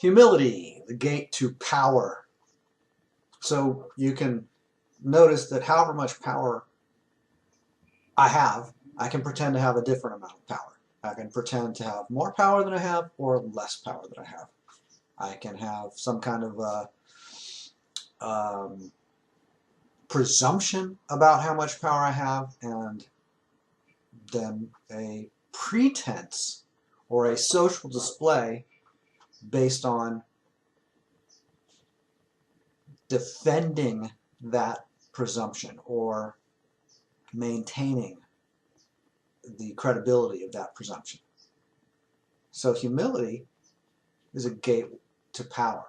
Humility, the gate to power. So you can notice that however much power I have, I can pretend to have a different amount of power. I can pretend to have more power than I have or less power than I have. I can have some kind of presumption about how much power I have, and then a pretense or a social display based on defending that presumption or maintaining the credibility of that presumption. So humility is a gate to power,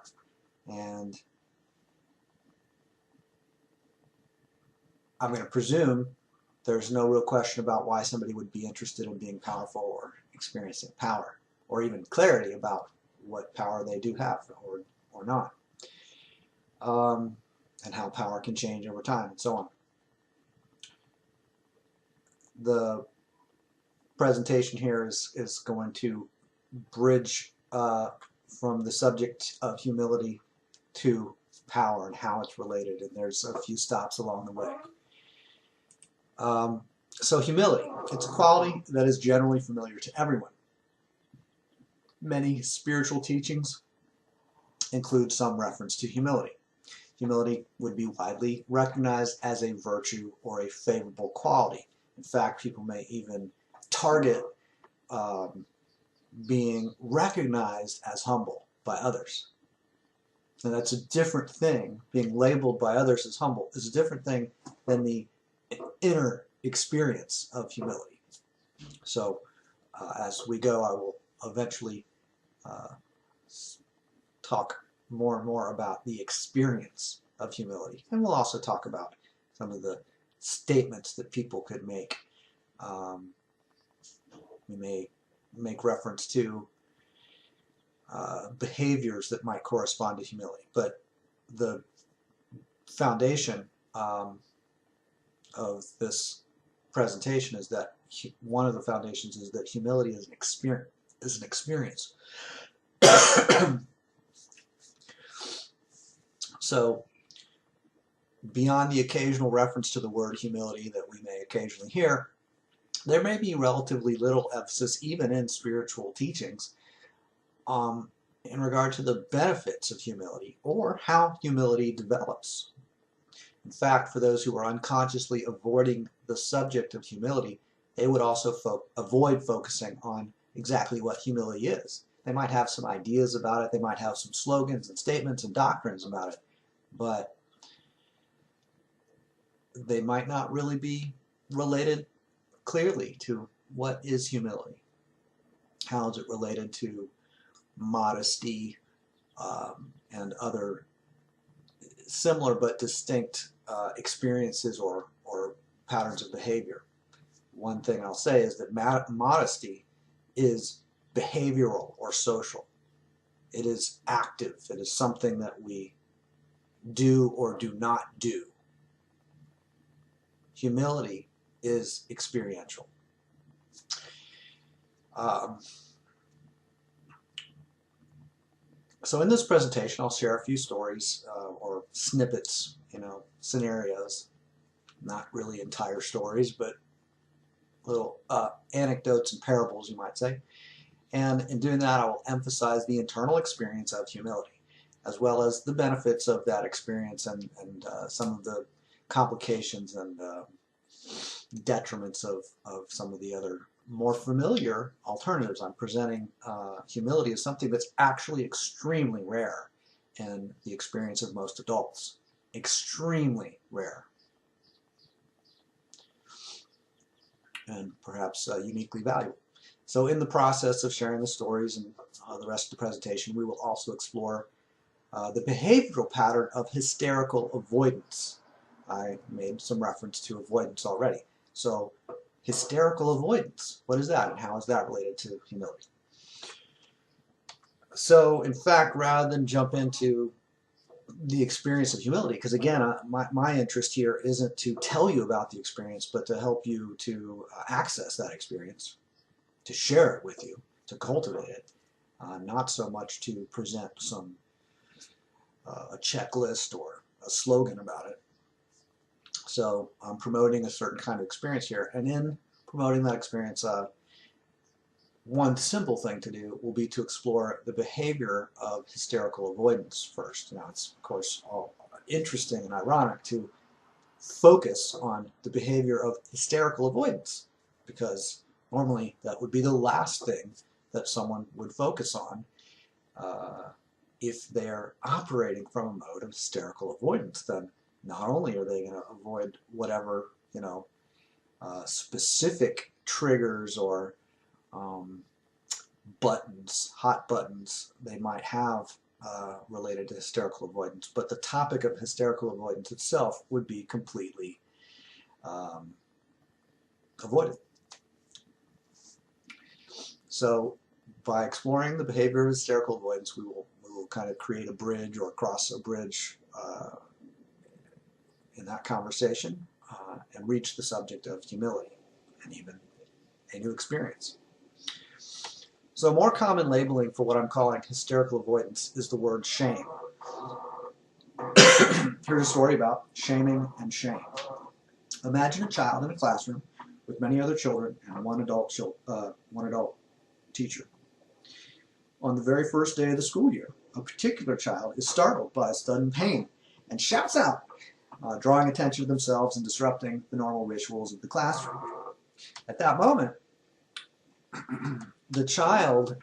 and I'm going to presume there's no real question about why somebody would be interested in being powerful or experiencing power, or even clarity about what power they do have or not, and how power can change over time and so on. The presentation here is going to bridge from the subject of humility to power and how it's related, and there's a few stops along the way. So humility, it's a quality that is generally familiar to everyone. Many spiritual teachings include some reference to humility. Humility would be widely recognized as a virtue or a favorable quality. In fact, people may even target being recognized as humble by others. And that's a different thing. Being labeled by others as humble is a different thing than the inner experience of humility. So as we go, I will eventually talk more and more about the experience of humility. And we'll also talk about some of the statements that people could make. We may make reference to behaviors that might correspond to humility. But the foundation of this presentation is that one of the foundations is that humility is an experience. So beyond the occasional reference to the word humility that we may occasionally hear, there may be relatively little emphasis, even in spiritual teachings, in regard to the benefits of humility or how humility develops. In fact, for those who are unconsciously avoiding the subject of humility, they would also avoid focusing on exactly what humility is. They might have some ideas about it, they might have some slogans and statements and doctrines about it, but they might not really be related clearly to what is humility. How is it related to modesty and other similar but distinct experiences or patterns of behavior. One thing I'll say is that modesty is behavioral or social. It is active. It is something that we do or do not do. Humility is experiential. So in this presentation, I'll share a few stories or snippets, scenarios, not really entire stories, but little anecdotes and parables, you might say. And in doing that, I will emphasize the internal experience of humility, as well as the benefits of that experience and some of the complications and detriments of some of the other more familiar alternatives. I'm presenting humility as something that's actually extremely rare in the experience of most adults. Extremely rare. And perhaps uniquely valuable. So in the process of sharing the stories and the rest of the presentation, we will also explore the behavioral pattern of hysterical avoidance. I made some reference to avoidance already. So hysterical avoidance, what is that and how is that related to humility? So in fact, rather than jump into the experience of humility, because again, my interest here isn't to tell you about the experience, but to help you to access that experience, to share it with you, to cultivate it. not so much to present some a checklist or a slogan about it. So I'm promoting a certain kind of experience here, and in promoting that experience, one simple thing to do will be to explore the behavior of hysterical avoidance first. Now, it's of course all interesting and ironic to focus on the behavior of hysterical avoidance, because normally that would be the last thing that someone would focus on if they're operating from a mode of hysterical avoidance. Then not only are they going to avoid whatever, specific triggers or buttons, hot buttons they might have related to hysterical avoidance, but the topic of hysterical avoidance itself would be completely avoided. So by exploring the behavior of hysterical avoidance, we will kind of create a bridge or cross a bridge in that conversation and reach the subject of humility and even a new experience. So more common labeling for what I'm calling hysterical avoidance is the word shame. Here's a story about shaming and shame. Imagine a child in a classroom with many other children and one adult teacher. On the very first day of the school year, a particular child is startled by a sudden pain and shouts out, drawing attention to themselves and disrupting the normal rituals of the classroom. At that moment, the child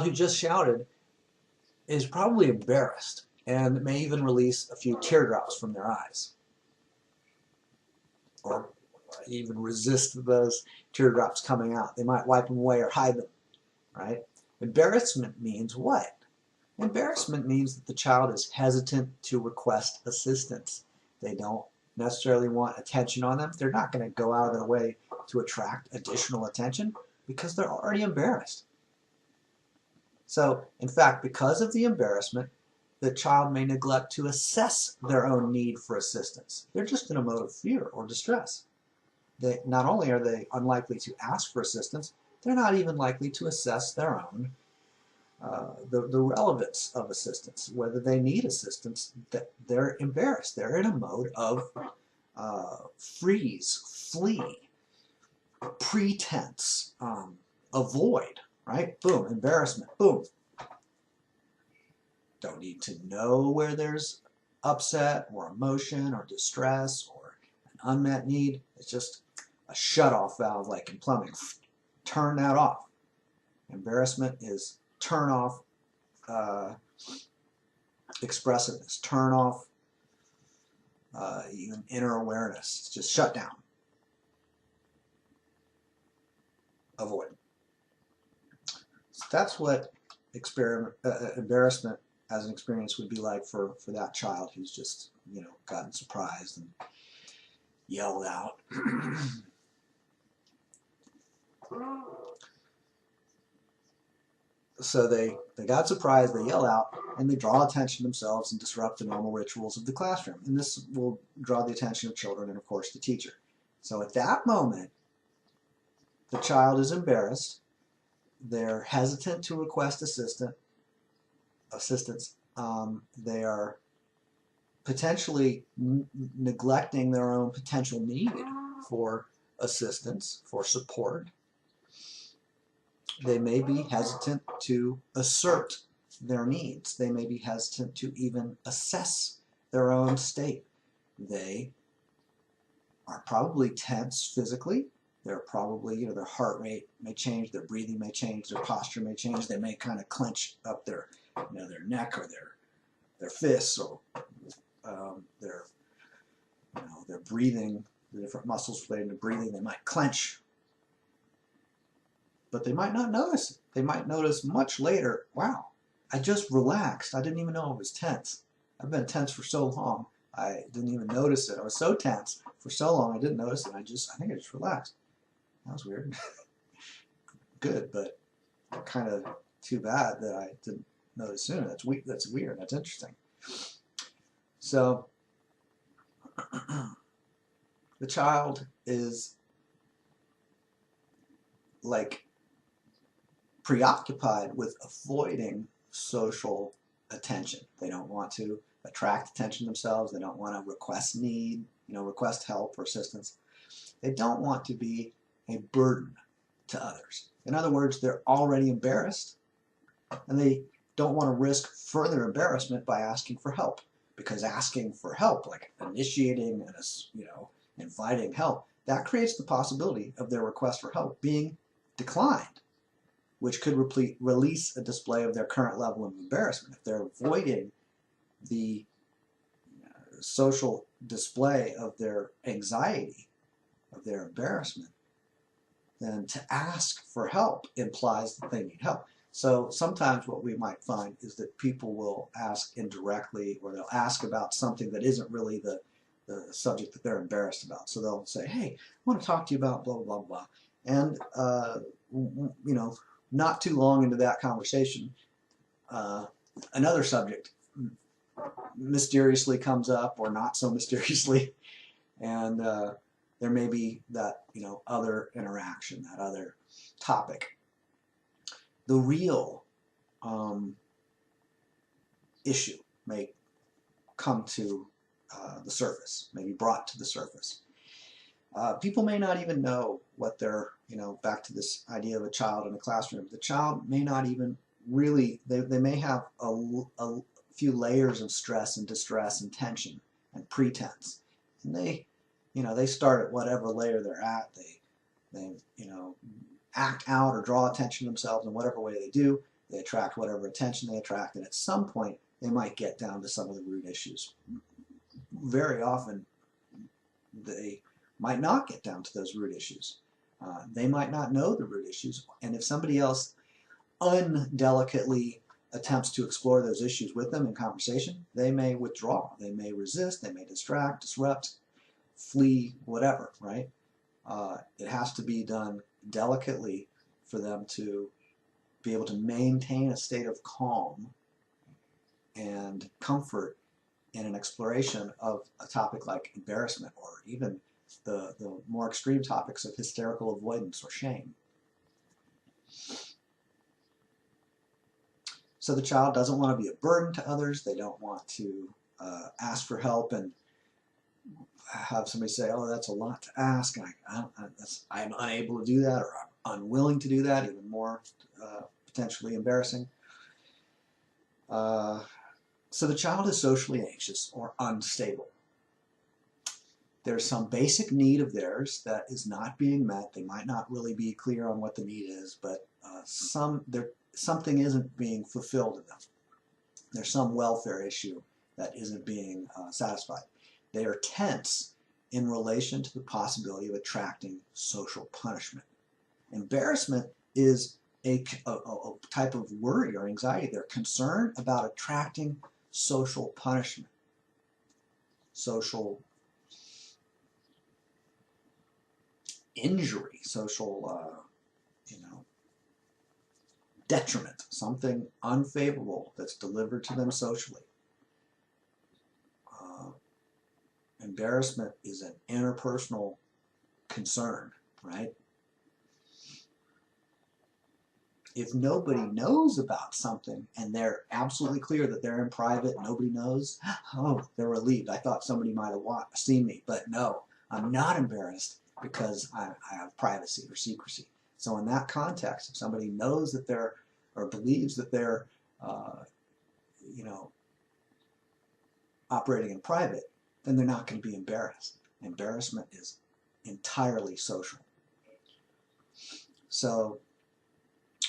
who just shouted is probably embarrassed and may even release a few teardrops from their eyes, or even resist those teardrops coming out. They might wipe them away or hide them, right? Embarrassment means what? Embarrassment means that the child is hesitant to request assistance. They don't necessarily want attention on them. They're not going to go out of their way to attract additional attention because they're already embarrassed. So, in fact, because of the embarrassment, the child may neglect to assess their own need for assistance. They're just in a mode of fear or distress. Not only are they unlikely to ask for assistance, they're not even likely to assess their own the relevance of assistance, whether they need assistance. They're embarrassed. They're in a mode of freeze, flee, pretense, avoid, right? Boom, embarrassment, boom. Don't need to know where there's upset or emotion or distress or an unmet need. It's just a shut-off valve like in plumbing. Turn that off. Embarrassment is turn off expressiveness, turn off even inner awareness. It's just shut down. Avoid. So that's what embarrassment as an experience would be like for that child who's just, gotten surprised and yelled out. So they got surprised, they yell out, and they draw attention to themselves and disrupt the normal rituals of the classroom. And this will draw the attention of children and, of course, the teacher. So at that moment, the child is embarrassed. They're hesitant to request assistance. They are potentially neglecting their own potential need for assistance, for support. They may be hesitant to assert their needs. They may be hesitant to even assess their own state. They are probably tense physically. They're probably, their heart rate may change, their breathing may change, their posture may change. They may kind of clench up their neck or their fists, or their breathing, the different muscles related to breathing. They might clench. But they might not notice it. They might notice much later, wow, I just relaxed. I didn't even know I was tense. I've been tense for so long, I didn't even notice it. I was so tense for so long, I didn't notice it. I think I just relaxed. That was weird. Good, but kind of too bad that I didn't notice sooner. That's weird. That's interesting. So the child is like preoccupied with avoiding social attention. They don't want to attract attention themselves. They don't want to request help or assistance. They don't want to be a burden to others. In other words, they're already embarrassed, and they don't want to risk further embarrassment by asking for help, because asking for help, like initiating and inviting help, that creates the possibility of their request for help being declined, which could release a display of their current level of embarrassment. If they're avoiding the social display of their anxiety, of their embarrassment, then to ask for help implies that they need help. So sometimes what we might find is that people will ask indirectly, or they'll ask about something that isn't really the subject that they're embarrassed about. So they'll say, hey, I want to talk to you about blah, blah, blah. And, not too long into that conversation, another subject mysteriously comes up, or not so mysteriously, and there may be that other interaction, that other topic. The real issue may come to the surface, may be brought to the surface. People may not even know what they're, back to this idea of a child in a classroom. The child may not even really, they may have a few layers of stress and distress and tension and pretense. And they start at whatever layer they're at. They act out or draw attention to themselves in whatever way they do. They attract whatever attention they attract, and at some point they might get down to some of the root issues. Very often they might not get down to those root issues. They might not know the root issues, and if somebody else undelicately attempts to explore those issues with them in conversation, they may withdraw, they may resist, they may distract, disrupt, flee, whatever, right? It has to be done delicately for them to be able to maintain a state of calm and comfort in an exploration of a topic like embarrassment, or even the more extreme topics of hysterical avoidance or shame. So the child doesn't want to be a burden to others. They don't want to ask for help and have somebody say, oh, that's a lot to ask, and I'm unable to do that, or I'm unwilling to do that, even more potentially embarrassing. So the child is socially anxious or unstable. There's some basic need of theirs that is not being met. They might not really be clear on what the need is, but something isn't being fulfilled in them. There's some welfare issue that isn't being satisfied. They are tense in relation to the possibility of attracting social punishment. Embarrassment is a type of worry or anxiety. They're concerned about attracting social punishment, social injury, social detriment, something unfavorable that's delivered to them socially. Embarrassment is an interpersonal concern, right? If nobody knows about something and they're absolutely clear that they're in private, nobody knows, oh, they're relieved. I thought somebody might have seen me, but no, I'm not embarrassed because I have privacy or secrecy. So in that context, if somebody knows that they're, or believes that they're, operating in private, then they're not going to be embarrassed. Embarrassment is entirely social. So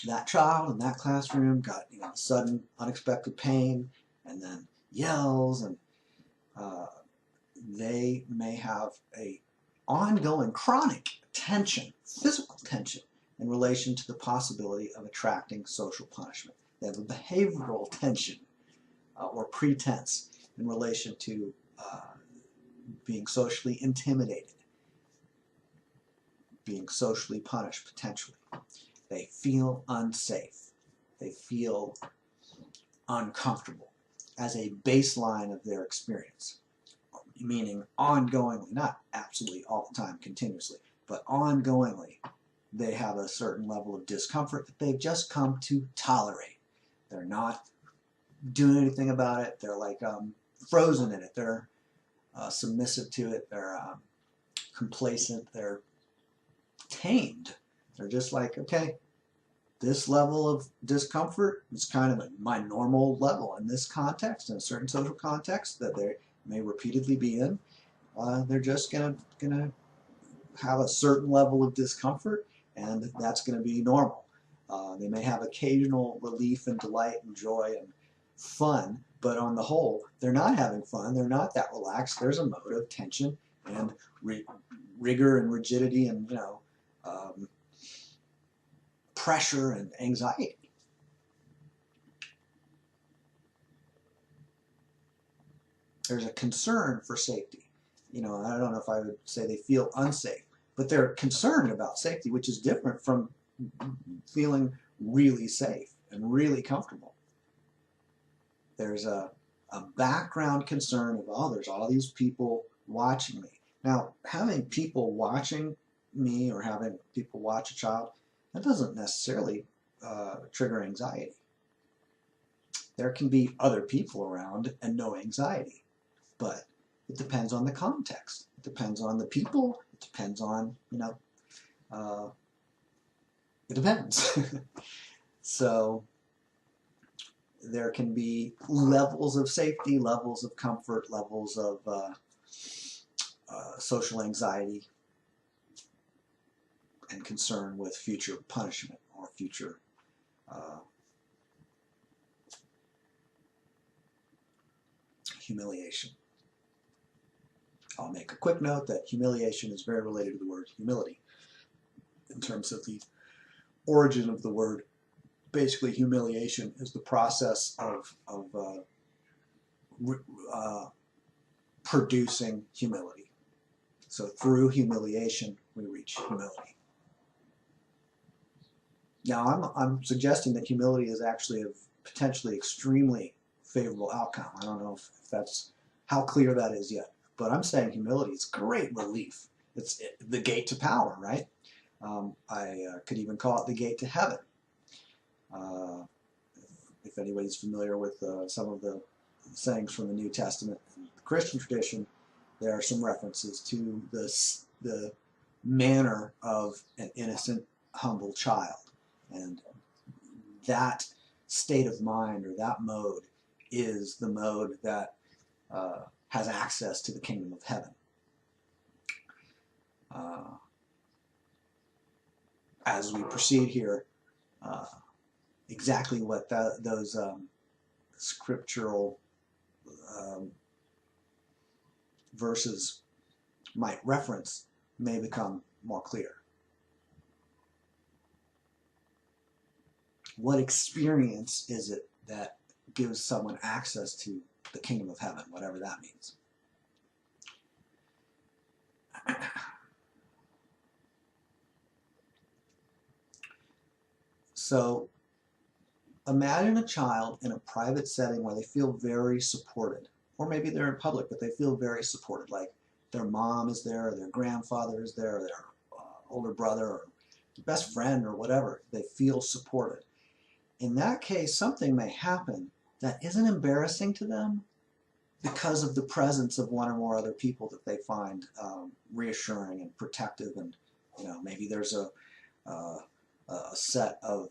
that child in that classroom got sudden unexpected pain, and then yells, and they may have a ongoing chronic tension, physical tension, in relation to the possibility of attracting social punishment. They have a behavioral tension or pretense in relation to being socially intimidated, being socially punished potentially. They feel unsafe. They feel uncomfortable as a baseline of their experience, meaning ongoingly, not absolutely all the time, continuously, but ongoingly, they have a certain level of discomfort that they've just come to tolerate. They're not doing anything about it. They're like frozen in it. They're submissive to it. They're complacent. They're tamed. They're just like, okay, this level of discomfort is kind of my normal level in this context, in a certain social context that they may repeatedly be in. They're just gonna have a certain level of discomfort, and that's gonna be normal. They may have occasional relief and delight and joy and fun, but on the whole, they're not having fun. They're not that relaxed. There's a mode of tension and rigor and rigidity and pressure and anxiety. There's a concern for safety. I don't know if I would say they feel unsafe, but they're concerned about safety, which is different from feeling really safe and really comfortable. There's a background concern of, oh, there's all these people watching me. Now, having people watching me or having people watch a child, that doesn't necessarily trigger anxiety. There can be other people around and no anxiety, but it depends on the context. It depends on the people. It depends on, it depends. So there can be levels of safety, levels of comfort, levels of social anxiety and concern with future punishment or future humiliation. I'll make a quick note that humiliation is very related to the word humility in terms of the origin of the word. Basically, humiliation is the process of producing humility. So through humiliation, we reach humility. Now, I'm suggesting that humility is actually a potentially extremely favorable outcome. I don't know if that's how clear that is yet, but I'm saying humility is great relief. It's the gate to power, right? I could even call it the gate to heaven. If anybody's familiar with some of the sayings from the New Testament and the Christian tradition, there are some references to the manner of an innocent, humble child. And that state of mind or that mode is the mode that has access to the kingdom of heaven. As we proceed here, exactly what those scriptural verses might reference may become more clear. What experience is it that gives someone access to the kingdom of heaven, whatever that means? So imagine a child in a private setting where they feel very supported, or maybe they're in public, but they feel very supported, like their mom is there, or their grandfather is there, or their older brother, or best friend, or whatever. They feel supported. In that case, something may happen that isn't embarrassing to them because of the presence of one or more other people that they find reassuring and protective, and maybe there's a set of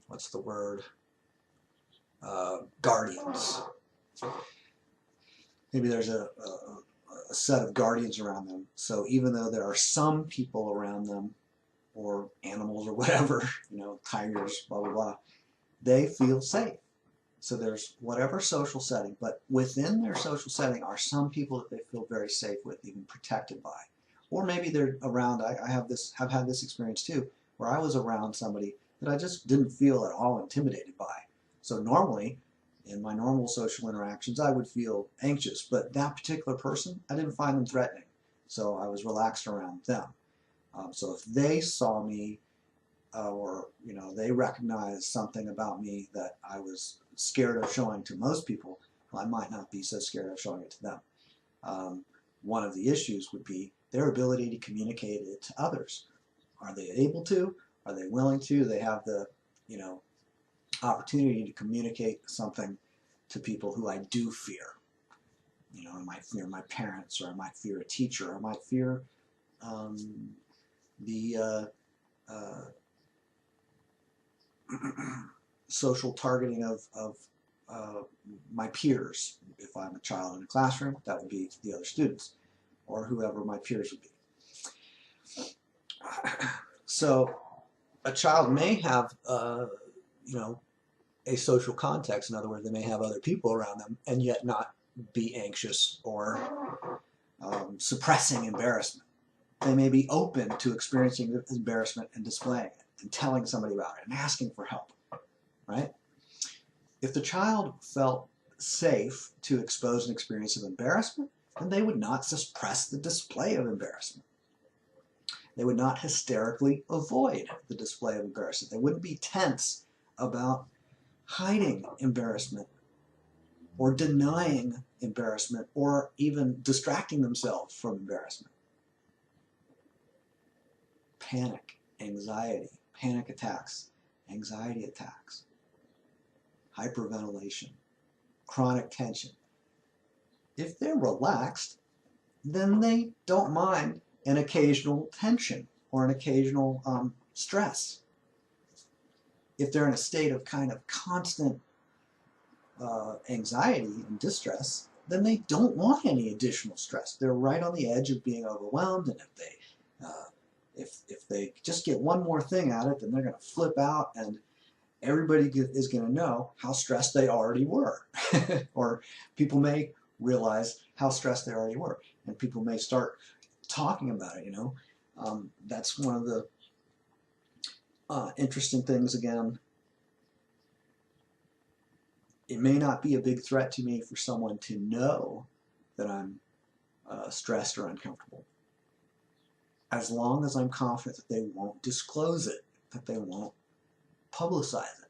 what's the word? Guardians. Maybe there's a set of guardians around them. So even though there are some people around them, or animals or whatever, tigers, blah, blah, blah, they feel safe. So there's whatever social setting, but within their social setting are some people that they feel very safe with, even protected by. Or maybe they're around, I have had this experience too, where I was around somebody that I just didn't feel at all intimidated by. So normally, in my normal social interactions, I would feel anxious, but that particular person, I didn't find them threatening. So I was relaxed around them. So if they saw me, or they recognized something about me that I was scared of showing to most people, well, I might not be so scared of showing it to them. one of the issues would be their ability to communicate it to others. Are they able to? Are they willing to? They have the, you know, opportunity to communicate something to people who I do fear. You know, I might fear my parents, or I might fear a teacher, or I might fear the social targeting of my peers. If I'm a child in a classroom, that would be the other students, or whoever my peers would be. So a child may have, you know, a social context. In other words, they may have other people around them and yet not be anxious or suppressing embarrassment. They may be open to experiencing embarrassment and displaying it and telling somebody about it and asking for help, right? If the child felt safe to expose an experience of embarrassment, then they would not suppress the display of embarrassment. They would not hysterically avoid the display of embarrassment. They wouldn't be tense about hiding embarrassment or denying embarrassment or even distracting themselves from embarrassment. Panic, anxiety, panic attacks, anxiety attacks, hyperventilation, chronic tension. If they're relaxed, then they don't mind an occasional tension or an occasional stress. If they're in a state of kind of constant anxiety and distress, then they don't want any additional stress. They're right on the edge of being overwhelmed, and if they just get one more thing at it, then they're going to flip out, and everybody is going to know how stressed they already were. Or people may realize how stressed they already were, and people may start talking about it, you know. That's one of the interesting things. Again, it may not be a big threat to me for someone to know that I'm stressed or uncomfortable, as long as I'm confident that they won't disclose it, that they won't publicize it.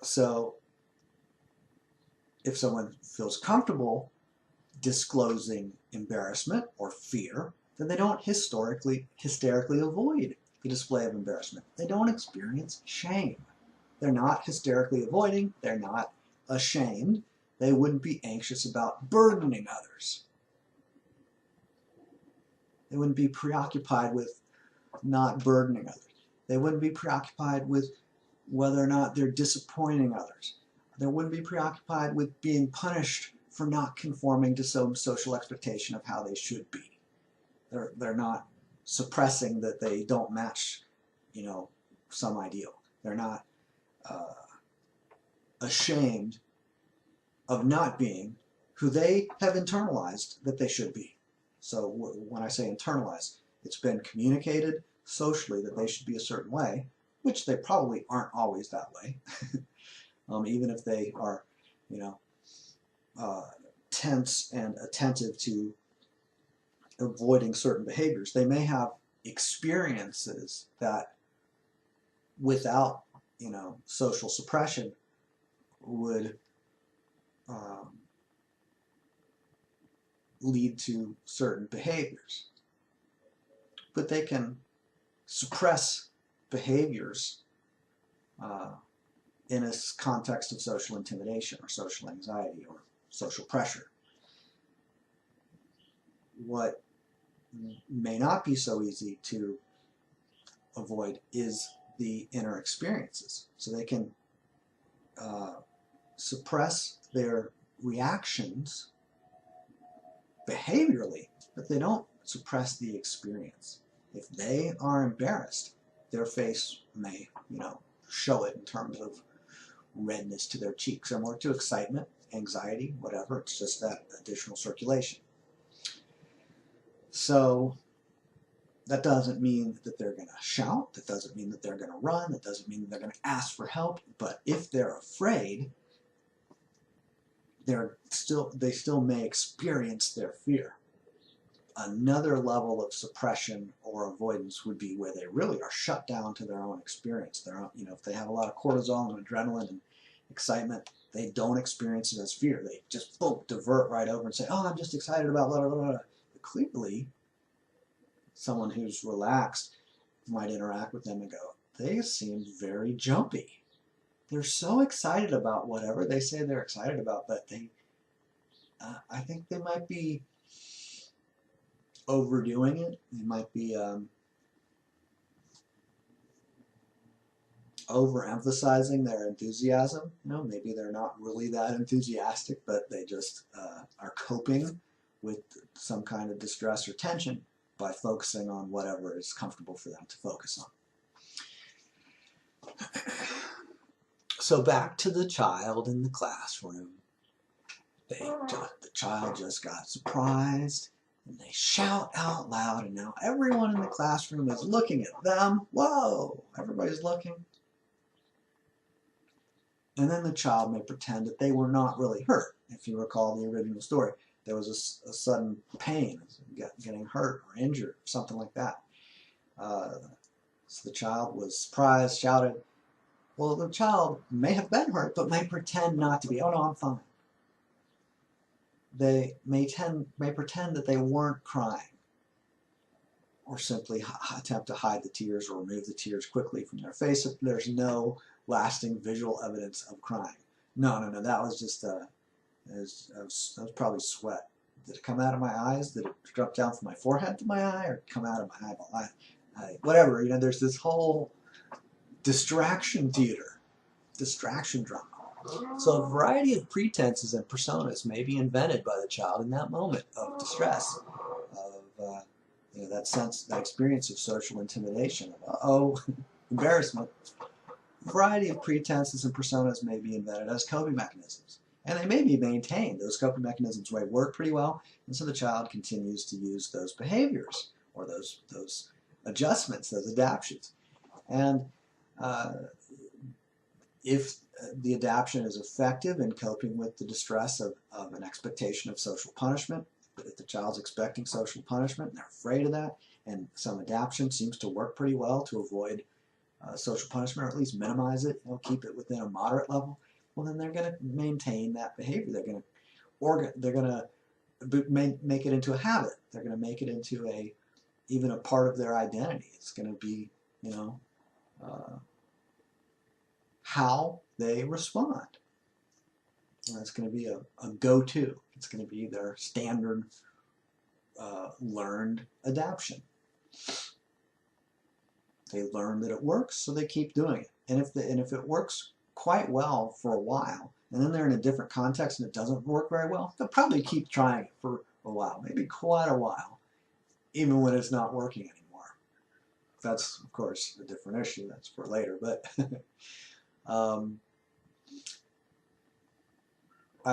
So if someone feels comfortable disclosing embarrassment or fear, then they don't hysterically avoid the display of embarrassment. They don't experience shame. They're not hysterically avoiding. They're not ashamed. They wouldn't be anxious about burdening others. They wouldn't be preoccupied with not burdening others. They wouldn't be preoccupied with whether or not they're disappointing others. They wouldn't be preoccupied with being punished for not conforming to some social expectation of how they should be. They're not suppressing that they don't match, you know, some ideal. They're not ashamed of not being who they have internalized that they should be. So when I say internalized, it's been communicated socially that they should be a certain way, which they probably aren't always that way. Even if they are, you know, tense and attentive to avoiding certain behaviors, they may have experiences that, without, you know, social suppression, would lead to certain behaviors. But they can suppress behaviors in a context of social intimidation or social anxiety or social pressure. What may not be so easy to avoid is the inner experiences. So they can suppress their reactions behaviorally, but they don't suppress the experience. If they are embarrassed, their face may, you know, show it in terms of redness to their cheeks, similar to excitement, anxiety, whatever. It's just that additional circulation. So that doesn't mean that they're going to shout. That doesn't mean that they're going to run. That doesn't mean that they're going to ask for help. But if they're afraid, they still may experience their fear. Another level of suppression or avoidance would be where they really are shut down to their own experience. Their own, you know, if they have a lot of cortisol and adrenaline and excitement, they don't experience it as fear. They just boom, divert right over and say, oh, I'm just excited about blah, blah, blah, blah. But clearly, someone who's relaxed might interact with them and go, they seem very jumpy. They're so excited about whatever they say they're excited about, but I think they might be overdoing it. They might be overemphasizing their enthusiasm. Maybe they're not really that enthusiastic, but they just are coping with some kind of distress or tension by focusing on whatever is comfortable for them to focus on. So back to the child in the classroom. The child just got surprised, and they shout out loud, and now everyone in the classroom is looking at them. Whoa! Everybody's looking. And then the child may pretend that they were not really hurt. If you recall the original story, there was a sudden pain, getting hurt or injured, something like that. So the child was surprised, shouted. Well, the child may have been hurt, but may pretend not to be. Oh no, I'm fine. They may pretend that they weren't crying, or simply attempt to hide the tears or remove the tears quickly from their face if there's no lasting visual evidence of crying. No, that was just that was probably sweat. Did it come out of my eyes? Did it drop down from my forehead to my eye, or come out of my eyeball? Whatever. There's this whole distraction theater, distraction drama. So a variety of pretenses and personas may be invented by the child in that moment of distress, of that experience of social intimidation, of embarrassment. A variety of pretenses and personas may be invented as coping mechanisms, and they may be maintained. Those coping mechanisms may work pretty well, and so the child continues to use those behaviors or those adjustments, those adaptions. And if the adaptation is effective in coping with the distress of an expectation of social punishment, if the child's expecting social punishment and they're afraid of that, and some adaptation seems to work pretty well to avoid social punishment, or at least minimize it, keep it within a moderate level, well, then they're going to maintain that behavior. They're going to make it into a habit. They're going to make it into even a part of their identity. It's going to be, how they respond. That's going to be a go-to. It's going to be their standard learned adaptation. They learn that it works, so they keep doing it. And if it works quite well for a while, and then they're in a different context and it doesn't work very well, they'll probably keep trying it for a while, maybe quite a while, even when it's not working anymore. That's, of course, a different issue. That's for later. But I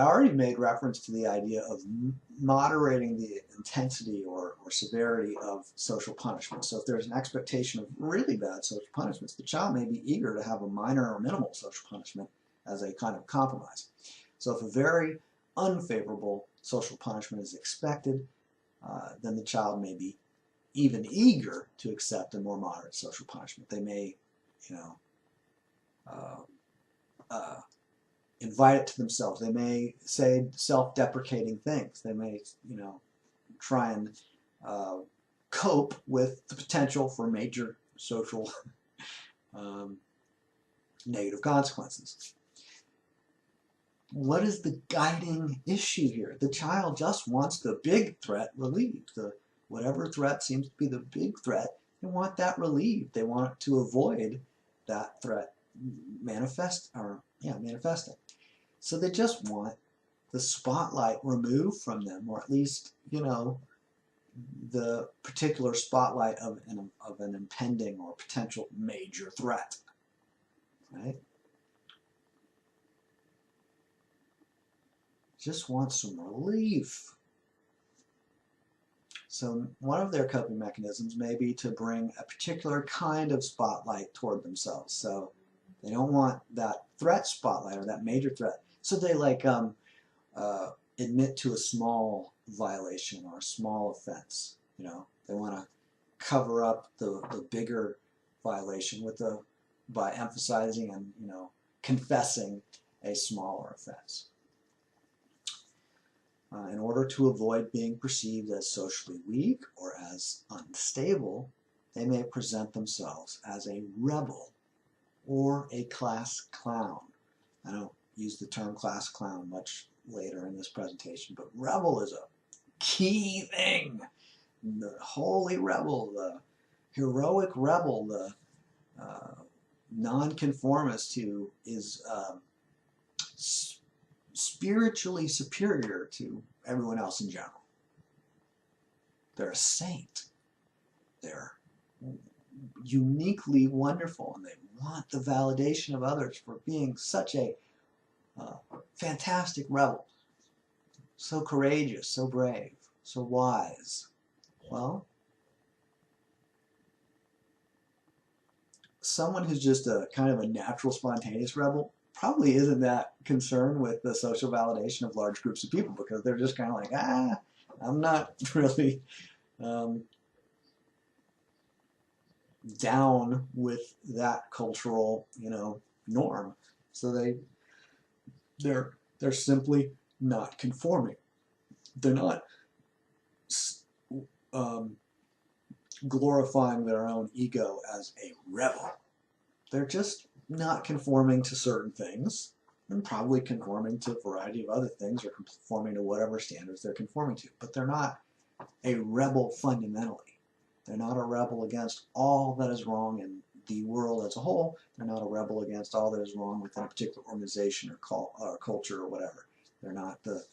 already made reference to the idea of moderating the intensity or severity of social punishment. So if there's an expectation of really bad social punishments, the child may be eager to have a minor or minimal social punishment as a kind of compromise. So if a very unfavorable social punishment is expected, then the child may be even eager to accept a more moderate social punishment. They may, invite it to themselves. They may say self-deprecating things. They may, try and cope with the potential for major social negative consequences. What is the guiding issue here? The child just wants the big threat relieved. Whatever threat seems to be the big threat, they want that relieved. They want to avoid that threat manifesting. So they just want the spotlight removed from them, or at least, the particular spotlight of an impending or potential major threat, right? Just want some relief. So one of their coping mechanisms may be to bring a particular kind of spotlight toward themselves. So they don't want that threat spotlight or that major threat. So they admit to a small violation or a small offense. They want to cover up the bigger violation by emphasizing and confessing a smaller offense. In order to avoid being perceived as socially weak or as unstable, they may present themselves as a rebel or a class clown. I don't use the term class clown much later in this presentation, but rebel is a key thing. The holy rebel, the heroic rebel, the nonconformist who is spiritually superior to everyone else in general. They're a saint. They're uniquely wonderful, and they want the validation of others for being such a fantastic rebel. So courageous, so brave, so wise. Well, someone who's just a kind of a natural, spontaneous rebel probably isn't that concerned with the social validation of large groups of people, because they're just kind of like, I'm not really down with that cultural, norm. So they're simply not conforming. They're not glorifying their own ego as a rebel. They're just not conforming to certain things, and probably conforming to a variety of other things, or conforming to whatever standards they're conforming to. But they're not a rebel fundamentally. They're not a rebel against all that is wrong in the world as a whole. They're not a rebel against all that is wrong within a particular organization or culture or whatever. They're not the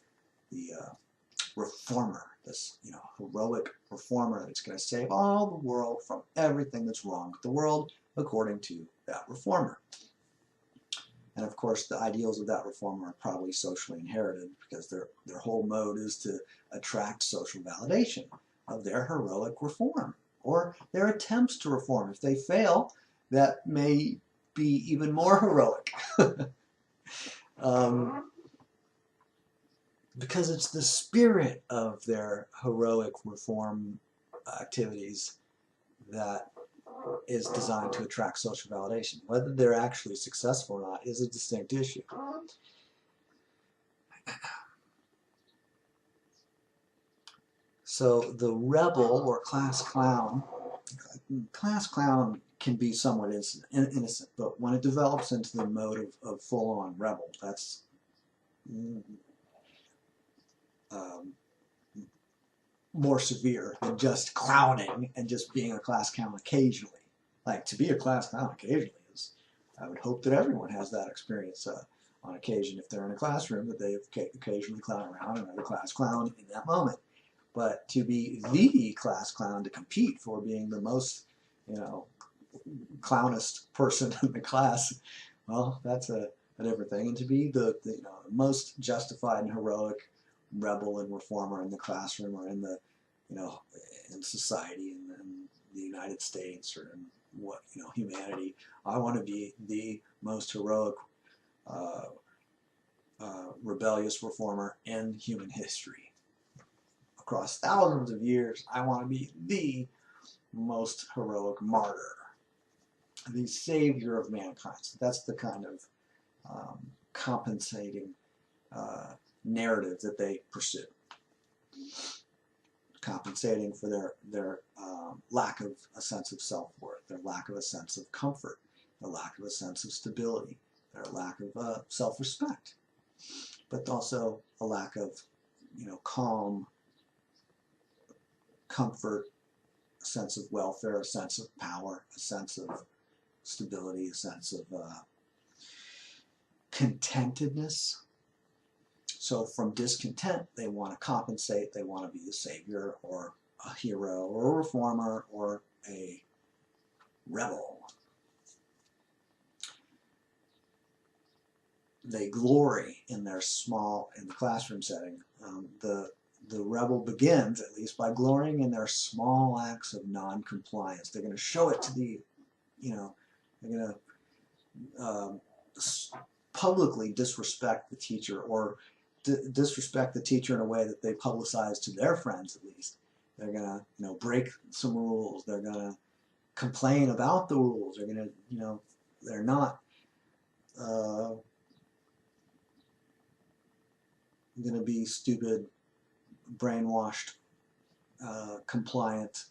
reformer, this heroic reformer that's going to save all the world from everything that's wrong with the world according to that reformer. And of course, the ideals of that reformer are probably socially inherited, because their whole mode is to attract social validation of their heroic reform, or their attempts to reform. If they fail, that may be even more heroic. Because it's the spirit of their heroic reform activities that is designed to attract social validation. Whether they're actually successful or not is a distinct issue. So the rebel or class clown can be somewhat innocent, but when it develops into the mode of full-on rebel, that's more severe than just clowning and just being a class clown occasionally. Like, to be a class clown occasionally is, I would hope that everyone has that experience on occasion if they're in a classroom, that they occasionally clown around another class clown in that moment. But to be the class clown, to compete for being the most, clownist person in the class, well, that's a different thing. And to be the most justified and heroic rebel and reformer in the classroom, or in the, in society, in the United States, or in humanity, I want to be the most heroic, rebellious reformer in human history. Across thousands of years, I want to be the most heroic martyr, the savior of mankind. So that's the kind of compensating narrative that they pursue, compensating for their lack of a sense of self-worth, their lack of a sense of comfort, their lack of a sense of stability, their lack of self-respect, but also a lack of calm, comfort, a sense of welfare, a sense of power, a sense of stability, a sense of contentedness. So from discontent, they want to compensate. They want to be the savior, or a hero, or a reformer, or a rebel. They glory in their in the classroom setting. The rebel begins, at least, by glorying in their small acts of non-compliance. They're going to show it to the, they're going to publicly disrespect the teacher, or disrespect the teacher in a way that they publicize to their friends, at least. They're going to, break some rules. They're going to complain about the rules. They're going to, they're not going to be stupid, brainwashed, compliant,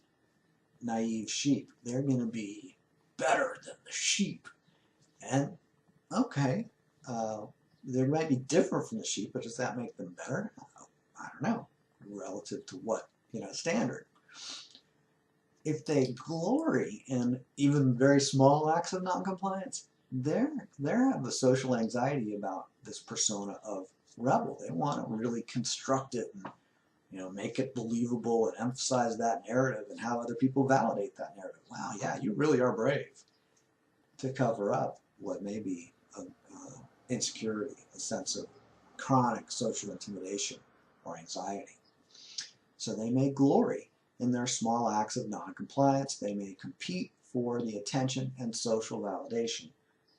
naive sheep. They're going to be better than the sheep. And okay, they might be different from the sheep, but does that make them better? I don't know, relative to what, standard. If they glory in even very small acts of noncompliance, they have the social anxiety about this persona of rebel. They want to really construct it and make it believable and emphasize that narrative and have other people validate that narrative. Wow, yeah, you really are brave, to cover up what may be insecurity, a sense of chronic social intimidation or anxiety. So they may glory in their small acts of noncompliance. They may compete for the attention and social validation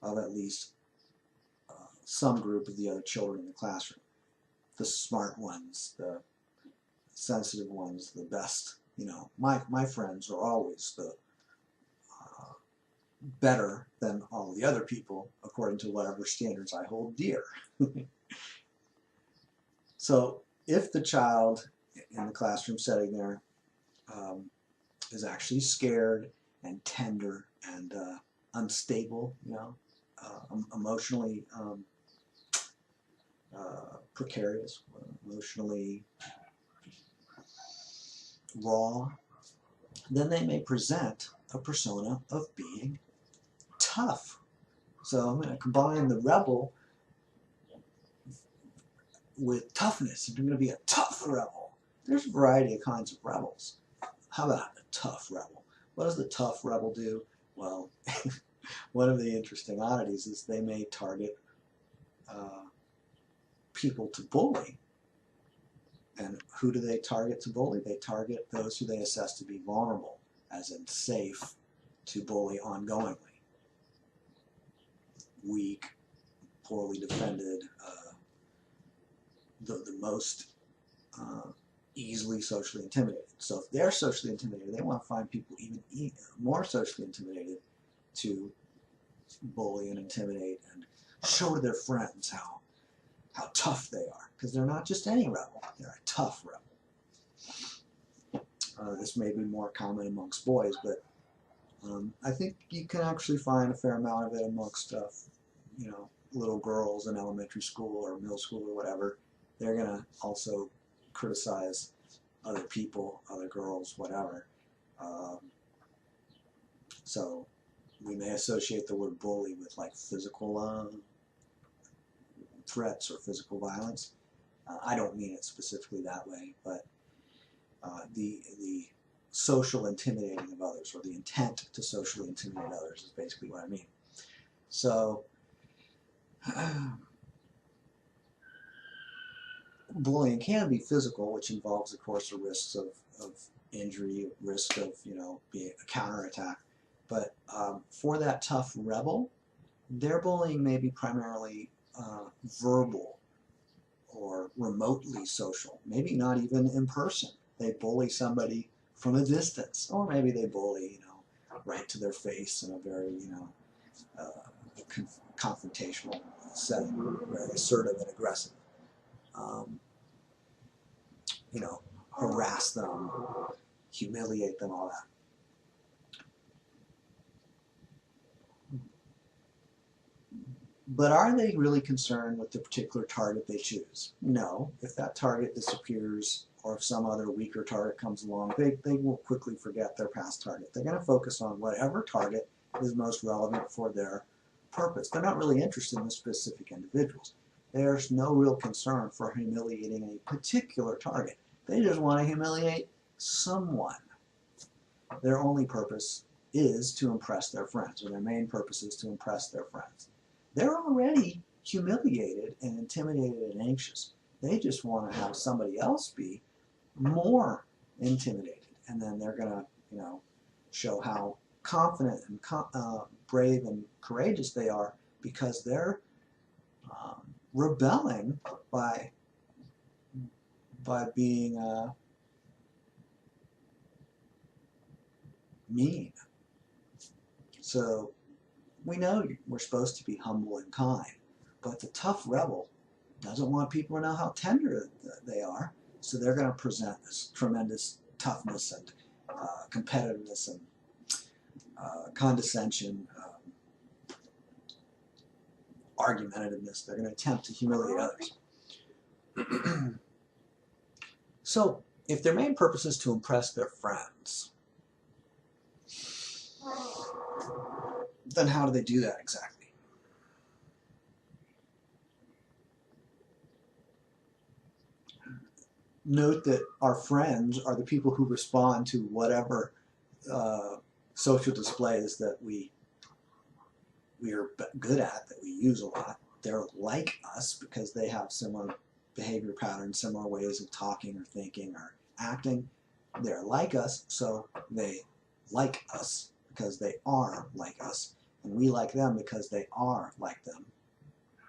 of at least some group of the other children in the classroom. The smart ones, the sensitive ones, the best. My friends are always the better than all the other people according to whatever standards I hold dear. So if the child in the classroom setting there is actually scared and tender and unstable, emotionally precarious, emotionally raw, then they may present a persona of being tough. So I'm going to combine the rebel with toughness. I'm going to be a tough rebel. There's a variety of kinds of rebels. How about a tough rebel? What does the tough rebel do? Well, one of the interesting oddities is they may target people to bully. And who do they target to bully? They target those who they assess to be vulnerable, as in safe to bully ongoingly. Weak, poorly defended, the most easily socially intimidated. So if they're socially intimidated, they want to find people even more socially intimidated to bully and intimidate and show to their friends how tough they are. Because they're not just any rebel, they're a tough rebel. This may be more common amongst boys, but I think you can actually find a fair amount of it amongst little girls in elementary school or middle school or whatever. They're going to also criticize other people, other girls, whatever. So we may associate the word bully with like physical threats or physical violence. I don't mean it specifically that way, but the social intimidating of others, or the intent to socially intimidate others, is basically what I mean. So bullying can be physical, which involves, of course, the risks of injury, risk of being a counterattack. But for that tough rebel, their bullying may be primarily verbal or remotely social, maybe not even in person. They bully somebody from a distance, or maybe they bully, right to their face in a very, confrontational setting, very assertive and aggressive. Harass them, humiliate them, all that. But are they really concerned with the particular target they choose? No. If that target disappears, or if some other weaker target comes along, they will quickly forget their past target. They're going to focus on whatever target is most relevant for their purpose. They're not really interested in the specific individuals. There's no real concern for humiliating a particular target. They just want to humiliate someone. Their only purpose is to impress their friends, or their main purpose is to impress their friends. They're already humiliated and intimidated and anxious. They just want to have somebody else be more intimidated, and then they're going to, show how confident and brave and courageous they are, because they're rebelling by being mean. So we know we're supposed to be humble and kind, but the tough rebel doesn't want people to know how tender they are, so they're going to present this tremendous toughness and competitiveness and condescension, argumentativeness. They're going to attempt to humiliate others. So, if their main purpose is to impress their friends, then how do they do that exactly? Note that our friends are the people who respond to whatever social displays that we are good at, that we use a lot. They're like us because they have similar behavior patterns, similar ways of talking or thinking or acting. They're like us, so they like us because they are like us. And we like them because they are like them.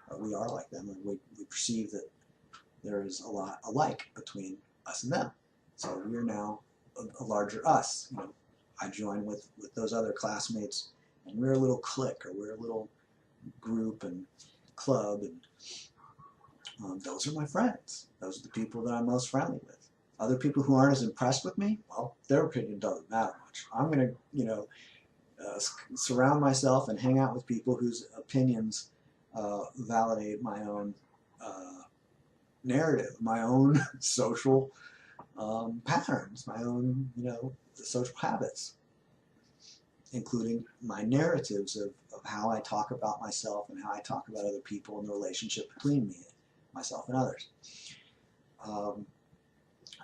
Or we are like them, and we perceive that there is a lot alike between us and them. So we're now a larger us. You know, I join with those other classmates, and we're a little clique, or we're a little group and club, and those are my friends. Those are the people that I'm most friendly with. Other people who aren't as impressed with me, well, their opinion doesn't matter much. I'm going to, surround myself and hang out with people whose opinions validate my own narrative, my own social patterns, my own, social habits, including my narratives of how I talk about myself and how I talk about other people and the relationship between me, myself and others.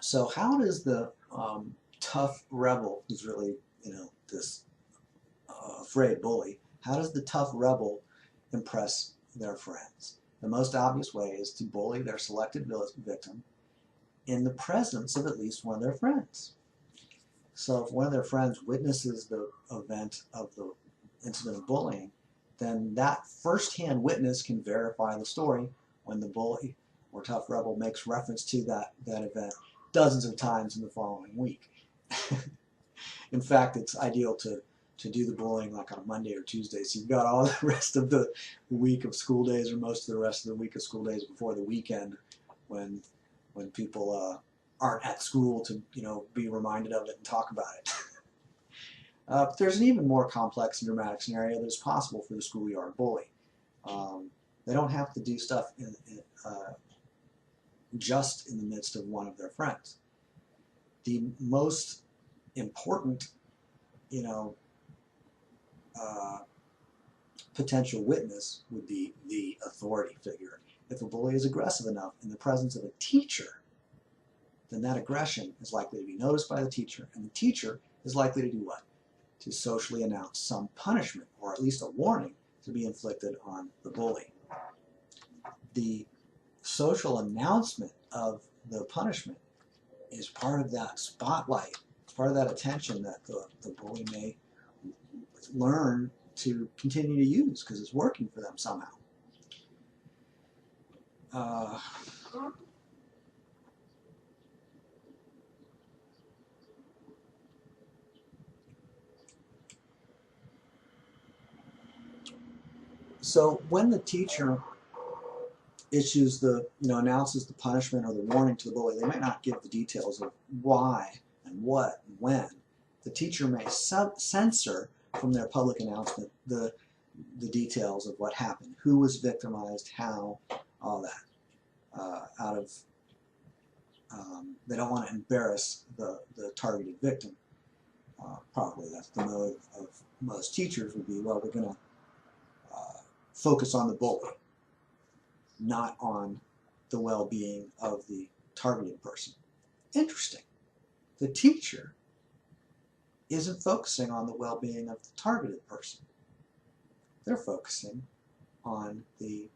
So how does the tough rebel, who's really, this afraid bully, how does the tough rebel impress their friends? The most obvious way is to bully their selected victim in the presence of at least one of their friends. So if one of their friends witnesses the event of the incident of bullying, then that first-hand witness can verify the story when the bully or tough rebel makes reference to that event dozens of times in the following week. In fact, it's ideal to do the bullying like on a Monday or Tuesday, so you've got all the rest of the week of school days, or most of the rest of the week of school days before the weekend, when people aren't at school to be reminded of it and talk about it. But there's an even more complex and dramatic scenario that is possible for the schoolyard bully. They don't have to do stuff just in the midst of one of their friends. The most important, potential witness would be the authority figure. If a bully is aggressive enough in the presence of a teacher, then that aggression is likely to be noticed by the teacher, and the teacher is likely to do what? To socially announce some punishment, or at least a warning, to be inflicted on the bully. The social announcement of the punishment is part of that spotlight, it's part of that attention that the bully may learn to continue to use because it's working for them somehow. So when the teacher issues announces the punishment or the warning to the bully, they might not give the details of why and what and when. The teacher may censor from their public announcement the details of what happened, who was victimized, how, all that. They don't want to embarrass the targeted victim. Probably that's the motive of most teachers would be, well, we're going to focus on the bully, not on the well-being of the targeted person. Interesting. The teacher isn't focusing on the well-being of the targeted person. They're focusing on the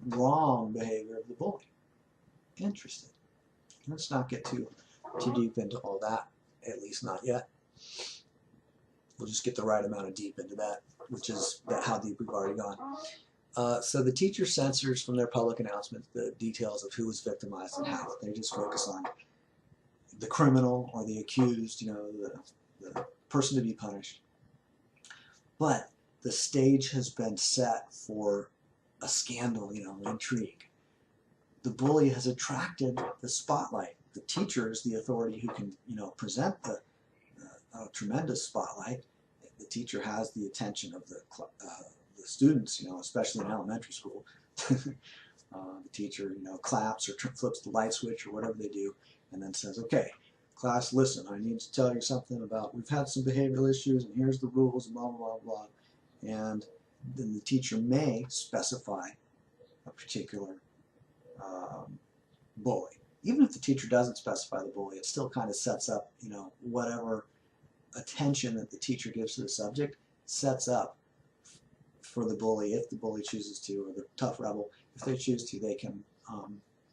wrong behavior of the bully. Interesting. Let's not get too deep into all that, at least not yet. We'll just get the right amount of deep into that, which is how deep we've already gone. So the teacher censors from their public announcements the details of who was victimized and how. They just focus on the criminal or the accused, the person to be punished. But the stage has been set for a scandal, intrigue. The bully has attracted the spotlight. The teacher is the authority who can, present a tremendous spotlight. The teacher has the attention of the students, especially in elementary school. The teacher, claps or flips the light switch or whatever they do, and then says, "Okay, class, listen, I need to tell you something about, we've had some behavioral issues, and here's the rules, and blah, blah, blah, blah." And then the teacher may specify a particular bully. Even if the teacher doesn't specify the bully, it still kind of sets up, whatever attention that the teacher gives to the subject sets up for the bully, if the bully chooses to, or the tough rebel, if they choose to, they can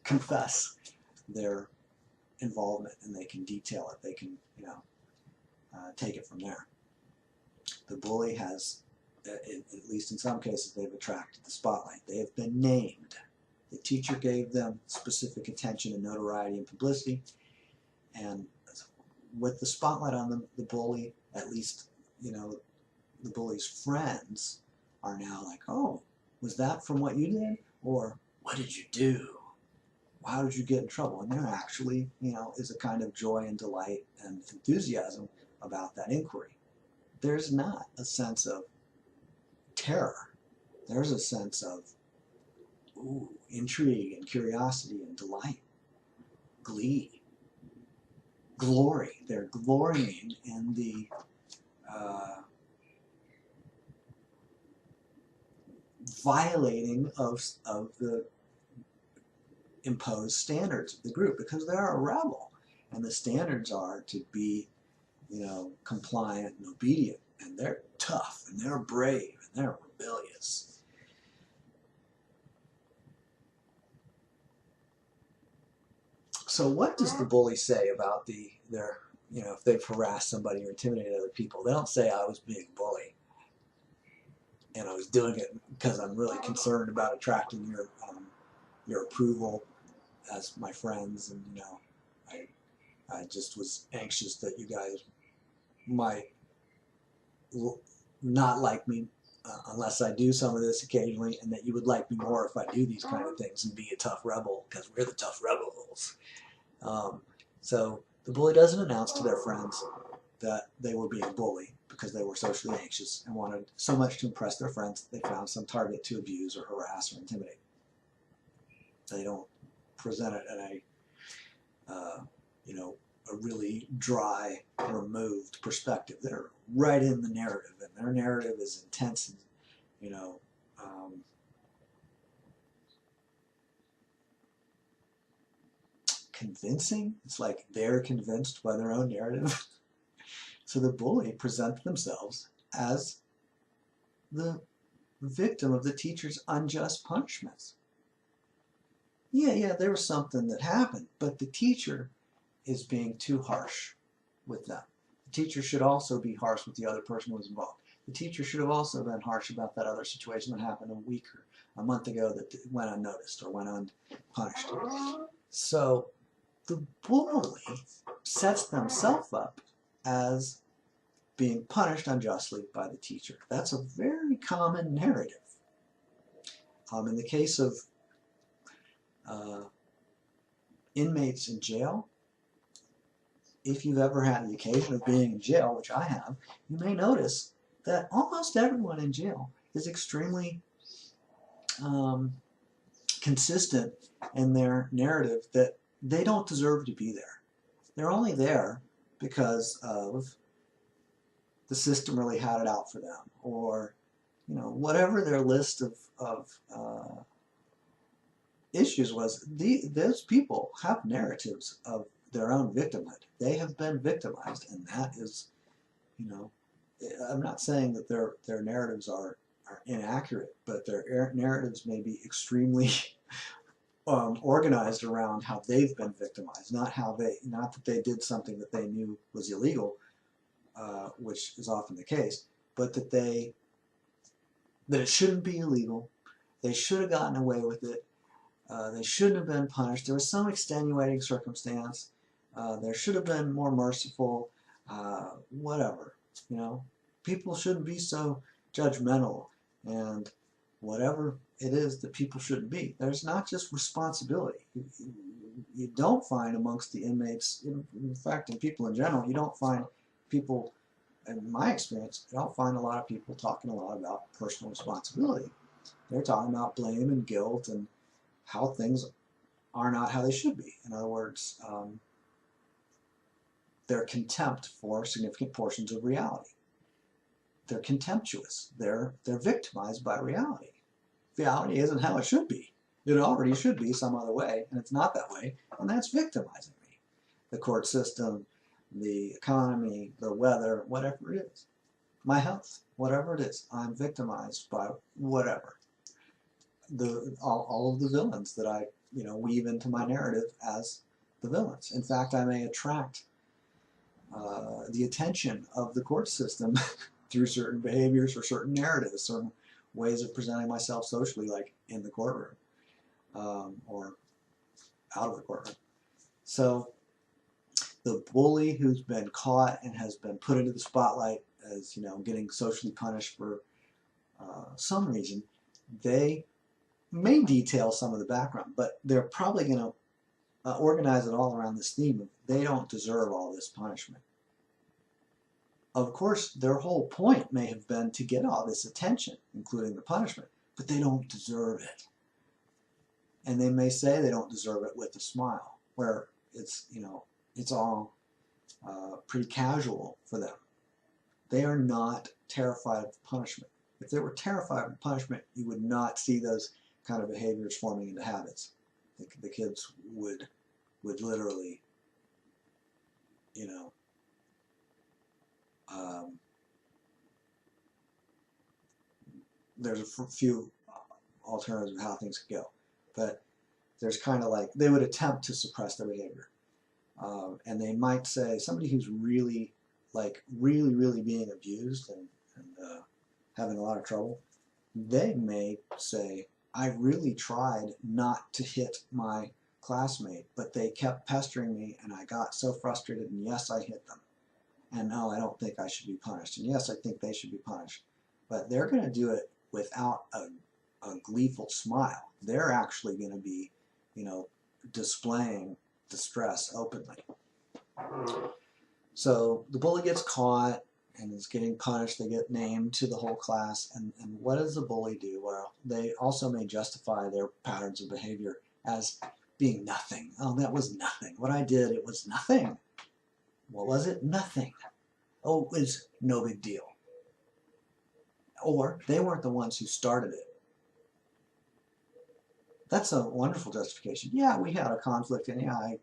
confess their involvement, and they can detail it. They can, take it from there. The bully has, at least in some cases, they've attracted the spotlight. They have been named. The teacher gave them specific attention and notoriety and publicity, and with the spotlight on them, the bully, at least, the bully's friends are now like, "Oh, was that from what you did?" Or, "What did you do? How did you get in trouble?" And there actually, is a kind of joy and delight and enthusiasm about that inquiry. There's not a sense of terror. There's a sense of intrigue and curiosity and delight, glee, glory. They're glorying in the violating of the imposed standards of the group, because they're a rebel, and the standards are to be, compliant and obedient, and they're tough, and they're brave, and they're rebellious. So what does the bully say about their, if they've harassed somebody or intimidated other people? They don't say, "I was being a bully, and I was doing it because I'm really concerned about attracting your approval as my friends, and I just was anxious that you guys might not like me unless I do some of this occasionally, and that you would like me more if I do these kind of things and be a tough rebel, because we're the tough rebels." So the bully doesn't announce to their friends that they were being bullied because they were socially anxious and wanted so much to impress their friends that they found some target to abuse or harass or intimidate. They don't present it in a a really dry, removed perspective. They're right in the narrative, and their narrative is intense and convincing. It's like they're convinced by their own narrative. So the bully presents themselves as the victim of the teacher's unjust punishments. Yeah, there was something that happened, but the teacher is being too harsh with them. The teacher should also be harsh with the other person who was involved. The teacher should have also been harsh about that other situation that happened a month ago that went unnoticed or went unpunished. So the bully sets themselves up as being punished unjustly by the teacher. That's a very common narrative. In the case of inmates in jail, if you've ever had the occasion of being in jail, which I have, you may notice that almost everyone in jail is extremely consistent in their narrative that they don't deserve to be there. They're only there because of the system really had it out for them, or whatever their list of issues was. Those people have narratives of their own victimhood. They have been victimized, and that is, I'm not saying that their narratives are inaccurate, but their narratives may be extremely organized around how they've been victimized, not that they did something that they knew was illegal, which is often the case, but that it shouldn't be illegal. They should have gotten away with it. They shouldn't have been punished. There was some extenuating circumstance. There should have been more merciful. Whatever. People shouldn't be so judgmental, and whatever it is that people shouldn't be. There's not just responsibility. You don't find amongst the inmates, in fact, in people in general, you don't find people, in my experience, you don't find a lot of people talking a lot about personal responsibility. They're talking about blame and guilt and how things are not how they should be. In other words, their contempt for significant portions of reality. They're contemptuous. They're victimized by reality. Reality isn't how it should be. It already should be some other way, and it's not that way, and that's victimizing me. The court system, the economy, the weather, whatever it is. My health, whatever it is. I'm victimized by whatever. All of the villains that I weave into my narrative as the villains. In fact, I may attract the attention of the court system through certain behaviors or certain narratives, certain ways of presenting myself socially, like in the courtroom or out of the courtroom. So the bully who's been caught and has been put into the spotlight as getting socially punished for some reason, they may detail some of the background, but they're probably going to organize it all around this theme of they don't deserve all this punishment. Of course, their whole point may have been to get all this attention, including the punishment, but they don't deserve it. And they may say they don't deserve it with a smile, where it's all pretty casual for them. They are not terrified of punishment. If they were terrified of punishment, you would not see those kind of behaviors forming into habits. The kids would literally, there's a few alternatives of how things could go, but there's kind of like they would attempt to suppress their behavior, and they might say somebody who's really being abused and having a lot of trouble, they may say, I really tried not to hit my classmate, but they kept pestering me and I got so frustrated, and yes, I hit them. And no, I don't think I should be punished. And yes, I think they should be punished. But they're going to do it without a gleeful smile. They're actually going to be, displaying distress openly. So the bully gets caught and is getting punished. They get named to the whole class. And what does the bully do? Well, they also may justify their patterns of behavior as being nothing. Oh, that was nothing. What I did, it was nothing. What was it? Nothing. Oh, it was no big deal. Or they weren't the ones who started it. That's a wonderful justification. Yeah, we had a conflict, and yeah, I,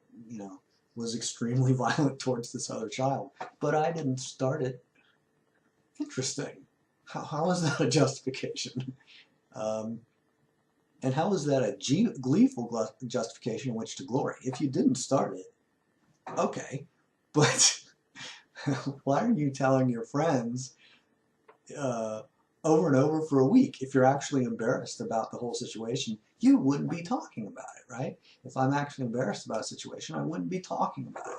was extremely violent towards this other child, but I didn't start it. Interesting. How is that a justification? And how is that a gleeful justification in which to glory? If you didn't start it, okay, but why are you telling your friends over and over for a week? If you're actually embarrassed about the whole situation, you wouldn't be talking about it, right? If I'm actually embarrassed about a situation, I wouldn't be talking about it.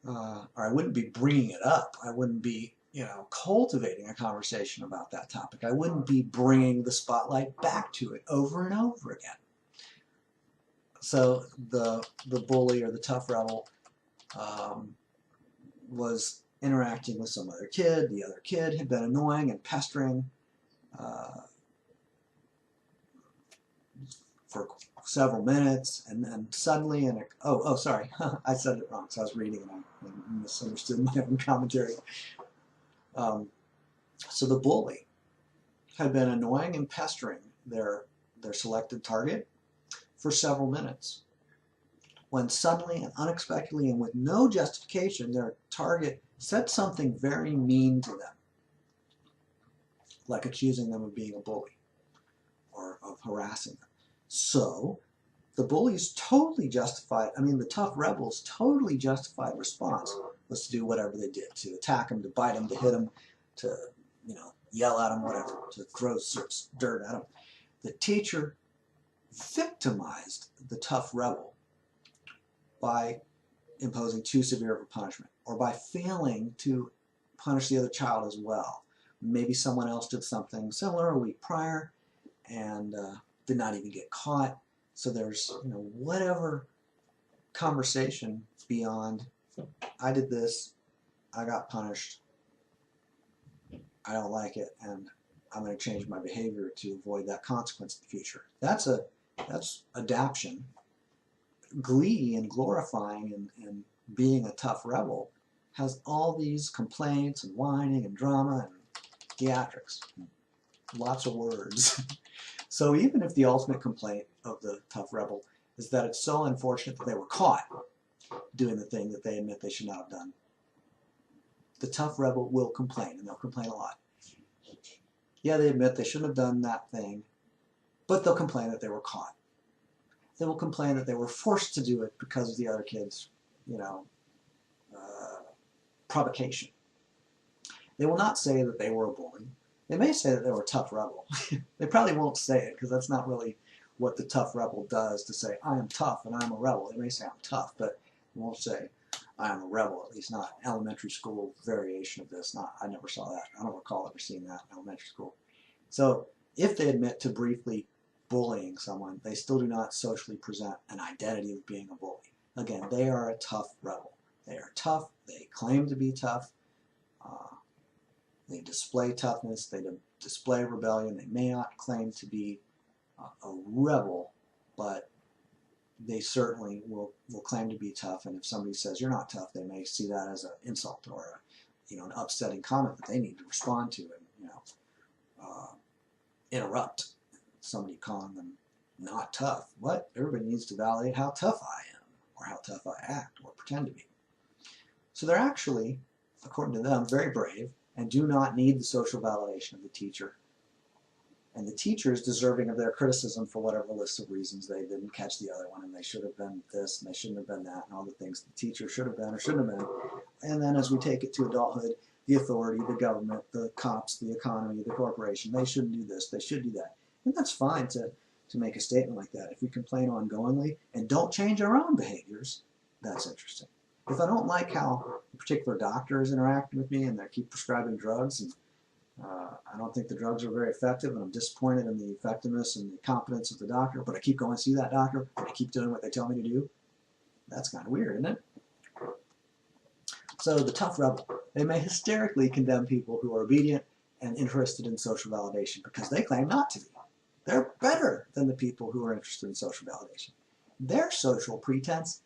Or I wouldn't be bringing it up. I wouldn't be, cultivating a conversation about that topic. I wouldn't be bringing the spotlight back to it over and over again. So the bully or the tough rebel was interacting with some other kid. The other kid had been annoying and pestering for several minutes, and then suddenly, sorry, I said it wrong, so I was reading and I misunderstood my own commentary. So the bully had been annoying and pestering their selected target for several minutes, when suddenly and unexpectedly and with no justification, their target said something very mean to them, like accusing them of being a bully or of harassing them. So the bully's totally justified, the tough rebel's totally justified response was to do whatever they did, to attack him, to bite him, to hit him, to, yell at him, whatever, to throw dirt at him. The teacher victimized the tough rebel by imposing too severe of a punishment, or by failing to punish the other child as well, maybe someone else did something similar a week prior and did not even get caught. So there's, whatever conversation beyond, I did this, I got punished, I don't like it, and I'm going to change my behavior to avoid that consequence in the future. That's adaptation. Glee and glorifying and being a tough rebel has all these complaints and whining and drama and theatrics. Lots of words. So even if the ultimate complaint of the tough rebel is that it's so unfortunate that they were caught doing the thing that they admit they should not have done, the tough rebel will complain, and they'll complain a lot. Yeah, they admit they shouldn't have done that thing, but they'll complain that they were caught. They will complain that they were forced to do it because of the other kids, provocation. They will not say that they were a bully. They may say that they were a tough rebel. They probably won't say it because that's not really what the tough rebel does, to say, I am tough and I'm a rebel. They may say I'm tough, but they won't say I am a rebel, at least not elementary school variation of this. I never saw that. I don't recall ever seeing that in elementary school. So if they admit to briefly bullying someone, they still do not socially present an identity of being a bully. Again, they are a tough rebel. They are tough. They claim to be tough. They display toughness. They display rebellion. They may not claim to be a rebel, but they certainly will claim to be tough. And if somebody says you're not tough, they may see that as an insult or an upsetting comment that they need to respond to and interrupt. Somebody calling them not tough. What? Everybody needs to validate how tough I am or how tough I act or pretend to be. So they're actually, according to them, very brave and do not need the social validation of the teacher. And the teacher is deserving of their criticism for whatever list of reasons they didn't catch the other one and they should have been this and they shouldn't have been that and all the things the teacher should have been or shouldn't have been. And then as we take it to adulthood, the authority, the government, the cops, the economy, the corporation, they shouldn't do this, they should do that. And that's fine to make a statement like that. If we complain ongoingly and don't change our own behaviors, that's interesting. If I don't like how a particular doctor is interacting with me and they keep prescribing drugs and I don't think the drugs are very effective and I'm disappointed in the effectiveness and the competence of the doctor, but I keep going to see that doctor and I keep doing what they tell me to do, that's kind of weird, isn't it? So the tough rebel, they may hysterically condemn people who are obedient and interested in social validation because they claim not to be. They're better than the people who are interested in social validation. Their social pretense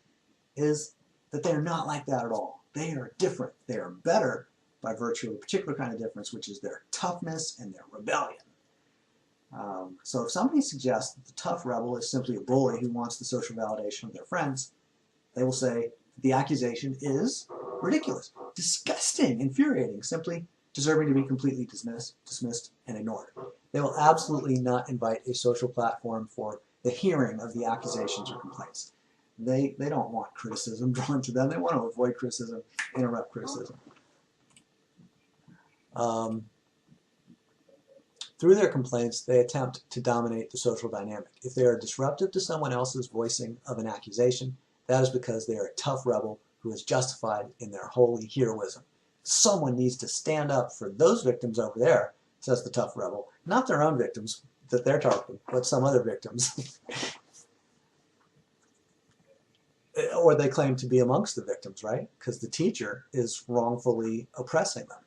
is that they're not like that at all. They are different. They are better by virtue of a particular kind of difference, which is their toughness and their rebellion. So if somebody suggests that the tough rebel is simply a bully who wants the social validation of their friends, they will say the accusation is ridiculous, disgusting, infuriating, simply deserving to be completely dismissed and ignored. They will absolutely not invite a social platform for the hearing of the accusations or complaints. They don't want criticism drawn to them. They want to avoid criticism, interrupt criticism. Through their complaints, they attempt to dominate the social dynamic. If they are disruptive to someone else's voicing of an accusation, that is because they are a tough rebel who is justified in their holy heroism. Someone needs to stand up for those victims over there, says the tough rebel. Not their own victims that they're targeting, but some other victims. Or they claim to be amongst the victims, right? Because the teacher is wrongfully oppressing them.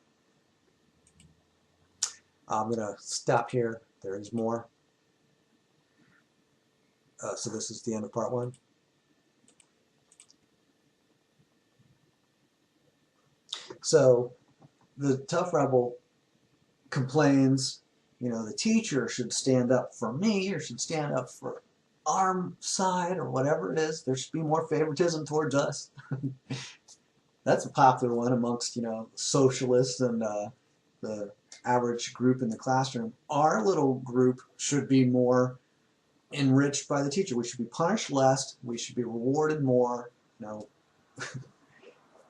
I'm going to stop here. There is more. So this is the end of part 1. So the tough rebel complains, the teacher should stand up for me or should stand up for our side or whatever it is. There should be more favoritism towards us. That's a popular one amongst, socialists and the average group in the classroom. Our little group should be more enriched by the teacher. We should be punished less. We should be rewarded more.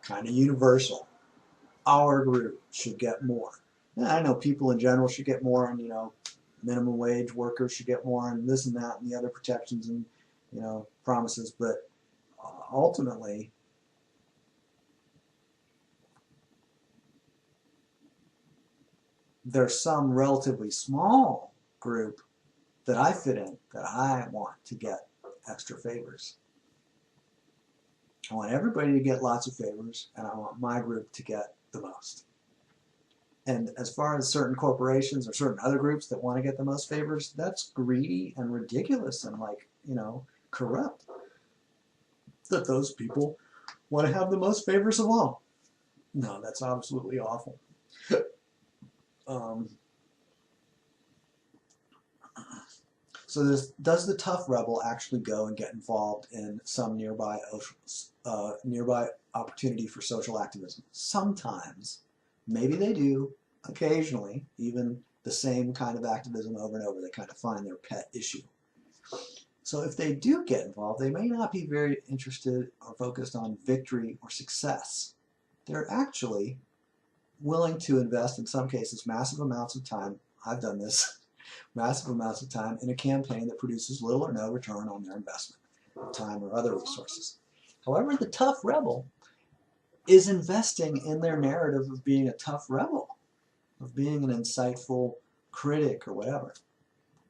Kind of universal. Our group should get more. Yeah, I know people in general should get more, and minimum wage workers should get more, and this and that, and the other protections and promises. But ultimately, there's some relatively small group that I fit in that I want to get extra favors. I want everybody to get lots of favors, and I want my group to get the most. And as far as certain corporations or certain other groups that want to get the most favors, that's greedy and ridiculous and, like, you know, corrupt. That those people want to have the most favors of all. No, that's absolutely awful. So does the tough rebel actually go and get involved in some nearby opportunity for social activism? Sometimes. Maybe they do. Occasionally. Even the same kind of activism over and over. They kind of find their pet issue. So if they do get involved, they may not be very interested or focused on victory or success. They're actually willing to invest, in some cases, massive amounts of time. I've done this. Massive amounts of time in a campaign that produces little or no return on their investment, time or other resources. However, the tough rebel is investing in their narrative of being a tough rebel, of being an insightful critic or whatever,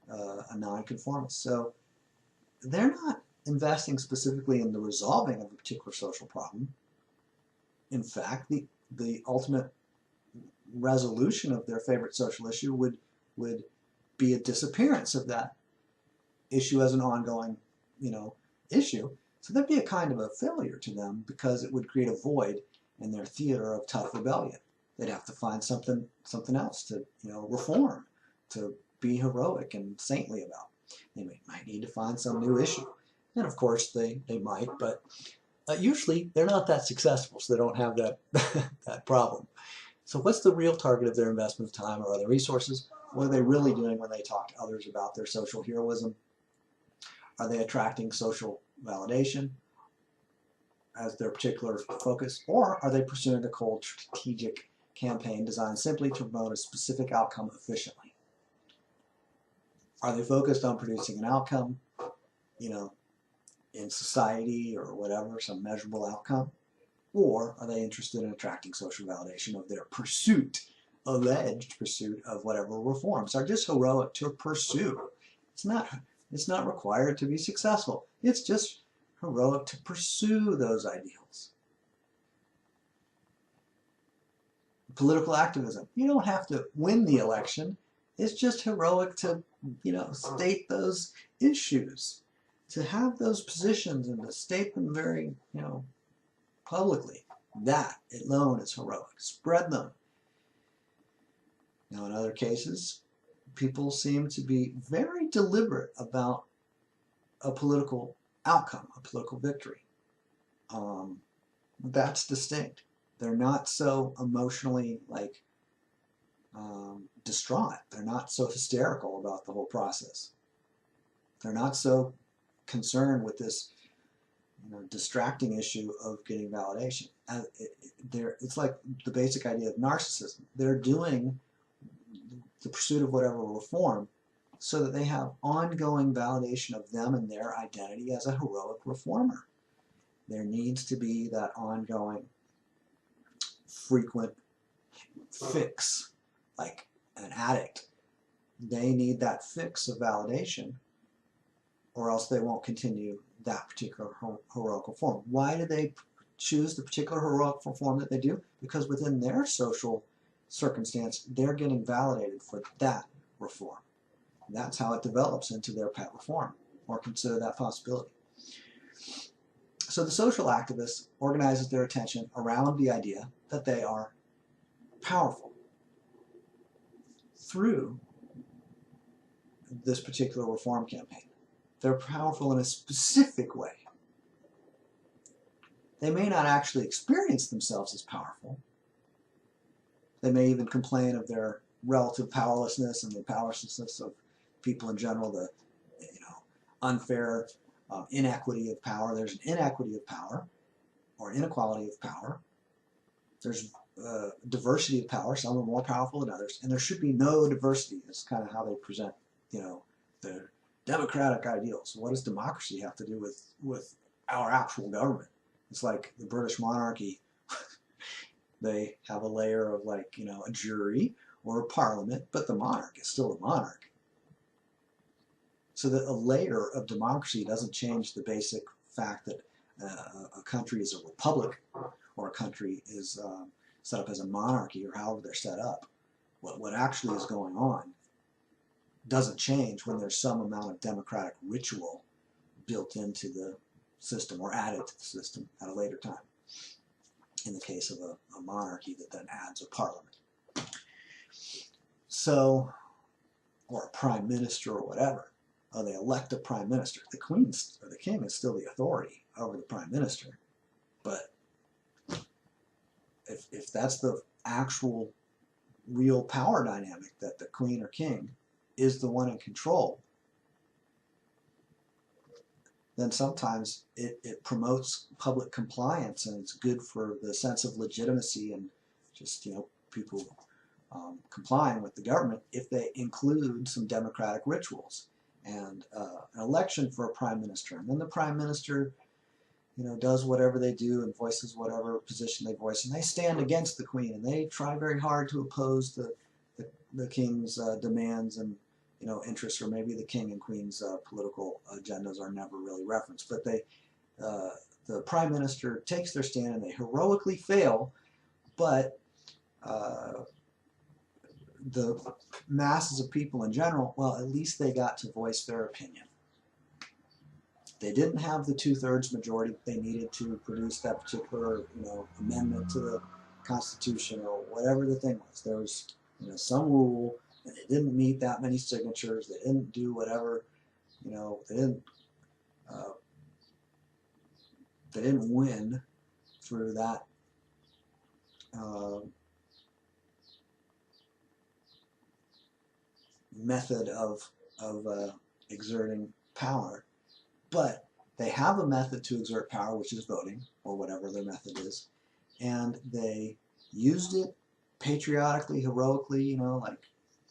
a nonconformist. So they're not investing specifically in the resolving of a particular social problem. In fact, the ultimate resolution of their favorite social issue would be a disappearance of that issue as an ongoing, you know, issue. So that'd be a kind of a failure to them, because it would create a void in their theater of tough rebellion. They'd have to find something else to, you know, reform, to be heroic and saintly about. They might need to find some new issue. And of course they might, but usually they're not that successful, so they don't have that, that problem. So what's the real target of their investment of time or other resources? What are they really doing when they talk to others about their social heroism? Are they attracting social validation as their particular focus? Or are they pursuing a cold strategic campaign designed simply to promote a specific outcome efficiently? Are they focused on producing an outcome, you know, in society or whatever, some measurable outcome? Or are they interested in attracting social validation of their pursuit, alleged pursuit of whatever reforms are just heroic to pursue? It's not required to be successful. It's just heroic to pursue those ideals. Political activism. You don't have to win the election. It's just heroic to, you know, state those issues, to have those positions and to state them very, you know, publicly. That alone is heroic. Spread them. Now, in other cases, people seem to be very deliberate about a political outcome, a political victory. That's distinct. They're not so emotionally, like, distraught. They're not so hysterical about the whole process. They're not so concerned with this, you know, distracting issue of getting validation. It's like the basic idea of narcissism. They're doing the pursuit of whatever reform so that they have ongoing validation of them and their identity as a heroic reformer. There needs to be that ongoing, frequent fix, like an addict. They need that fix of validation, or else they won't continue that particular heroic reform. Why do they choose the particular heroic reform that they do? Because within their social circumstance, they're getting validated for that reform. That's how it develops into their pet reform, or consider that possibility. So the social activist organizes their attention around the idea that they are powerful through this particular reform campaign. They're powerful in a specific way. They may not actually experience themselves as powerful. They may even complain of their relative powerlessness and the powerlessness of people in general, the, you know, unfair inequity of power. There's an inequity of power, or inequality of power. There's diversity of power. Some are more powerful than others, and there should be no diversity. It's kind of how they present, you know, the democratic ideals. What does democracy have to do with our actual government? It's like the British monarchy. They have a layer of, like, you know, a jury, or a parliament, but the monarch is still a monarch. So that a layer of democracy doesn't change the basic fact that a country is a republic or a country is set up as a monarchy, or however they're set up. What actually is going on doesn't change when there's some amount of democratic ritual built into the system or added to the system at a later time. In the case of a monarchy that then adds a parliament. So, or a prime minister or whatever. Oh, they elect a prime minister. The queen or the king is still the authority over the prime minister. But if that's the actual real power dynamic, that the queen or king is the one in control, then sometimes it promotes public compliance, and it's good for the sense of legitimacy and just, you know, people complying with the government if they include some democratic rituals and an election for a prime minister. And then the prime minister, you know, does whatever they do and voices whatever position they voice, and they stand against the queen, and they try very hard to oppose the king's demands and, you know, interests, or maybe the king and queen's political agendas are never really referenced. But they, the prime minister takes their stand and they heroically fail, but the masses of people in general, well, at least they got to voice their opinion. They didn't have the 2/3 majority that they needed to produce that particular, you know, amendment to the Constitution or whatever the thing was. There was, you know, some rule, and they didn't meet that many signatures. They didn't do whatever, you know, they didn't win through that method of exerting power. But they have a method to exert power, which is voting, or whatever their method is, and they used it patriotically, heroically, you know,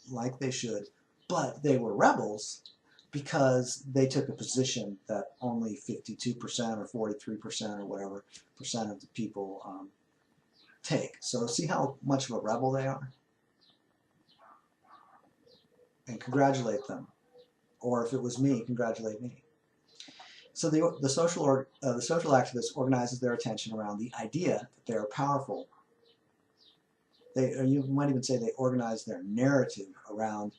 like they should. But they were rebels because they took a position that only 52% or 43% or whatever percent of the people take. So see how much of a rebel they are? And congratulate them. Or if it was me, congratulate me. So the social activist organizes their attention around the idea that they are powerful. Or you might even say they organize their narrative around